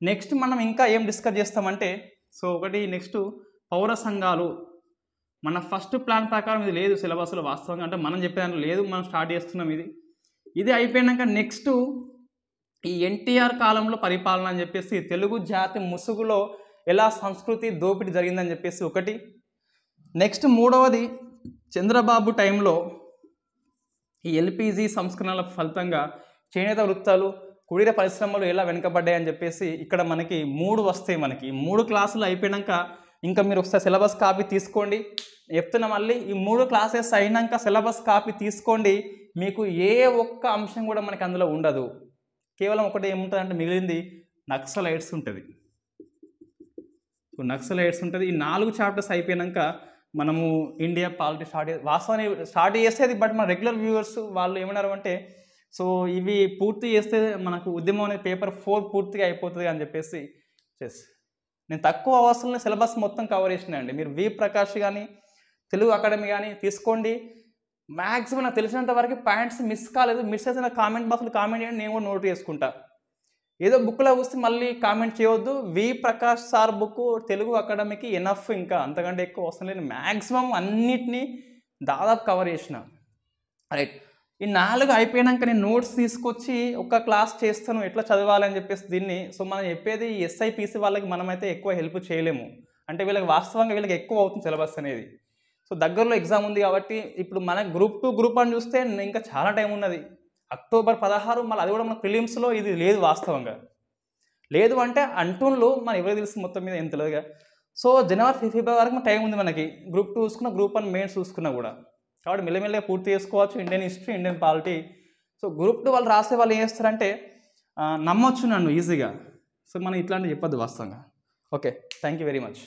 నెక్స్ట్ మనం ఇంకా ఏం డిస్కస్ చేస్తామంటే, సో ఒకటి నెక్స్ట్ పౌర సంఘాలు. మన ఫస్ట్ ప్లాన్ ప్రకారం ఇది లేదు సిలబస్లో వాస్తవంగా, అంటే మనం చెప్పేదాంట్లో లేదు, మనం స్టార్ట్ చేస్తున్నాం. ఇది అయిపోయాక నెక్స్ట్ ఈ ఎన్టీఆర్ కాలంలో పరిపాలన అని చెప్పేసి తెలుగు జాతి ముసుగులో ఎలా సంస్కృతి దోపిడీ జరిగిందని చెప్పేసి ఒకటి. నెక్స్ట్ 3వది చంద్రబాబు టైంలో ఈ ఎల్పిజి సంస్కరణల ఫలితంగా చేనేత వృత్తాలు, కుటీర పరిశ్రమలు ఎలా వెనుకబడ్డాయని చెప్పేసి ఇక్కడ మనకి 3 వస్తాయి. మనకి 3 క్లాసులు అయిపోయాక ఇంకా మీరు ఒకసారి సిలబస్ కాపీ తీసుకోండి. చెప్తున్నా మళ్ళీ, ఈ 3 క్లాసెస్ అయినాక సిలబస్ కాపీ తీసుకోండి. మీకు ఏ ఒక్క అంశం కూడా మనకి అందులో ఉండదు. కేవలం ఒకటి ఏముంటుంది అంటే మిగిలింది నక్సలైట్స్ ఉంటుంది. సో నక్సలైట్స్ ఉంటుంది. ఈ 4 చాప్టర్స్ అయిపోయాక మనము ఇండియా పాలిటీ వాస్తవాన్ని స్టార్ట్ చేసేది. బట్ మన రెగ్యులర్ వ్యూవర్స్ వాళ్ళు ఏమన్నారు అంటే, సో ఇవి పూర్తి చేస్తే మనకు ఉద్యమం అనేది పేపర్ 4 పూర్తిగా అయిపోతుంది అని చెప్పేసి నేను తక్కువ అవసరంలో సిలబస్ మొత్తం కవర్ చేసినా అండి. మీరు వి ప్రకాష్ కానీ తెలుగు అకాడమీ కానీ తీసుకోండి. మ్యాక్సిమం నాకు తెలిసినంత వరకు పాయింట్స్ మిస్ కాలేదు. మిస్ అయితే నా కామెంట్ బాక్స్లో కామెంట్ చేయండి, నేను కూడా నోట్ చేసుకుంటా. ఏదో బుక్లో చూస్తే మళ్ళీ కామెంట్ చేయవద్దు. V Prakash sir book Telugu అకాడమీకి ఎనఫ్, ఇంకా అంతకంటే ఎక్కువ అవసరం లేదు. మ్యాక్సిమం అన్నిటినీ దాదాపు కవర్ చేసిన. రైట్, ఈ 4 అయిపోయాక నేను నోట్స్ తీసుకొచ్చి ఒక క్లాస్ చేస్తాను ఎట్లా చదవాలి అని చెప్పేసి దీన్ని. సో మనం చెప్పేది ఎస్ఐపిసి వాళ్ళకి మనమైతే ఎక్కువ హెల్ప్ చేయలేము. అంటే వీళ్ళకి వాస్తవంగా వీళ్ళకి ఎక్కువ అవుతుంది సిలబస్ అనేది. సో దగ్గరలో ఎగ్జామ్ ఉంది కాబట్టి ఇప్పుడు మన గ్రూప్ 2 గ్రూప్ 1 చూస్తే ఇంకా చాలా టైం ఉన్నది. అక్టోబర్ 16, మళ్ళీ అది కూడా మన ప్రిలిమ్స్లో ఇది లేదు. వాస్తవంగా లేదు అంటే అంటూన్లో మన ఎవరికి తెలుసు మొత్తం మీద ఏం తెలియదుగా. సో జనవరి ఫిబ్రవరి వరకు టైం ఉంది మనకి. గ్రూప్ 2 చూసుకున్నా, గ్రూప్ 1 మెయిన్స్ చూసుకున్నా కూడా. కాబట్టి మెల్లమెల్లగా పూర్తి చేసుకోవచ్చు Indian history, Indian polity. So group 2 వాళ్ళు రాసే వాళ్ళు ఏం చేస్తారంటే నమ్మొచ్చు నన్ను ఈజీగా. సో మనం ఇట్లాంటివి చెప్పొద్దు వాస్తవంగా. Okay, thank you very much.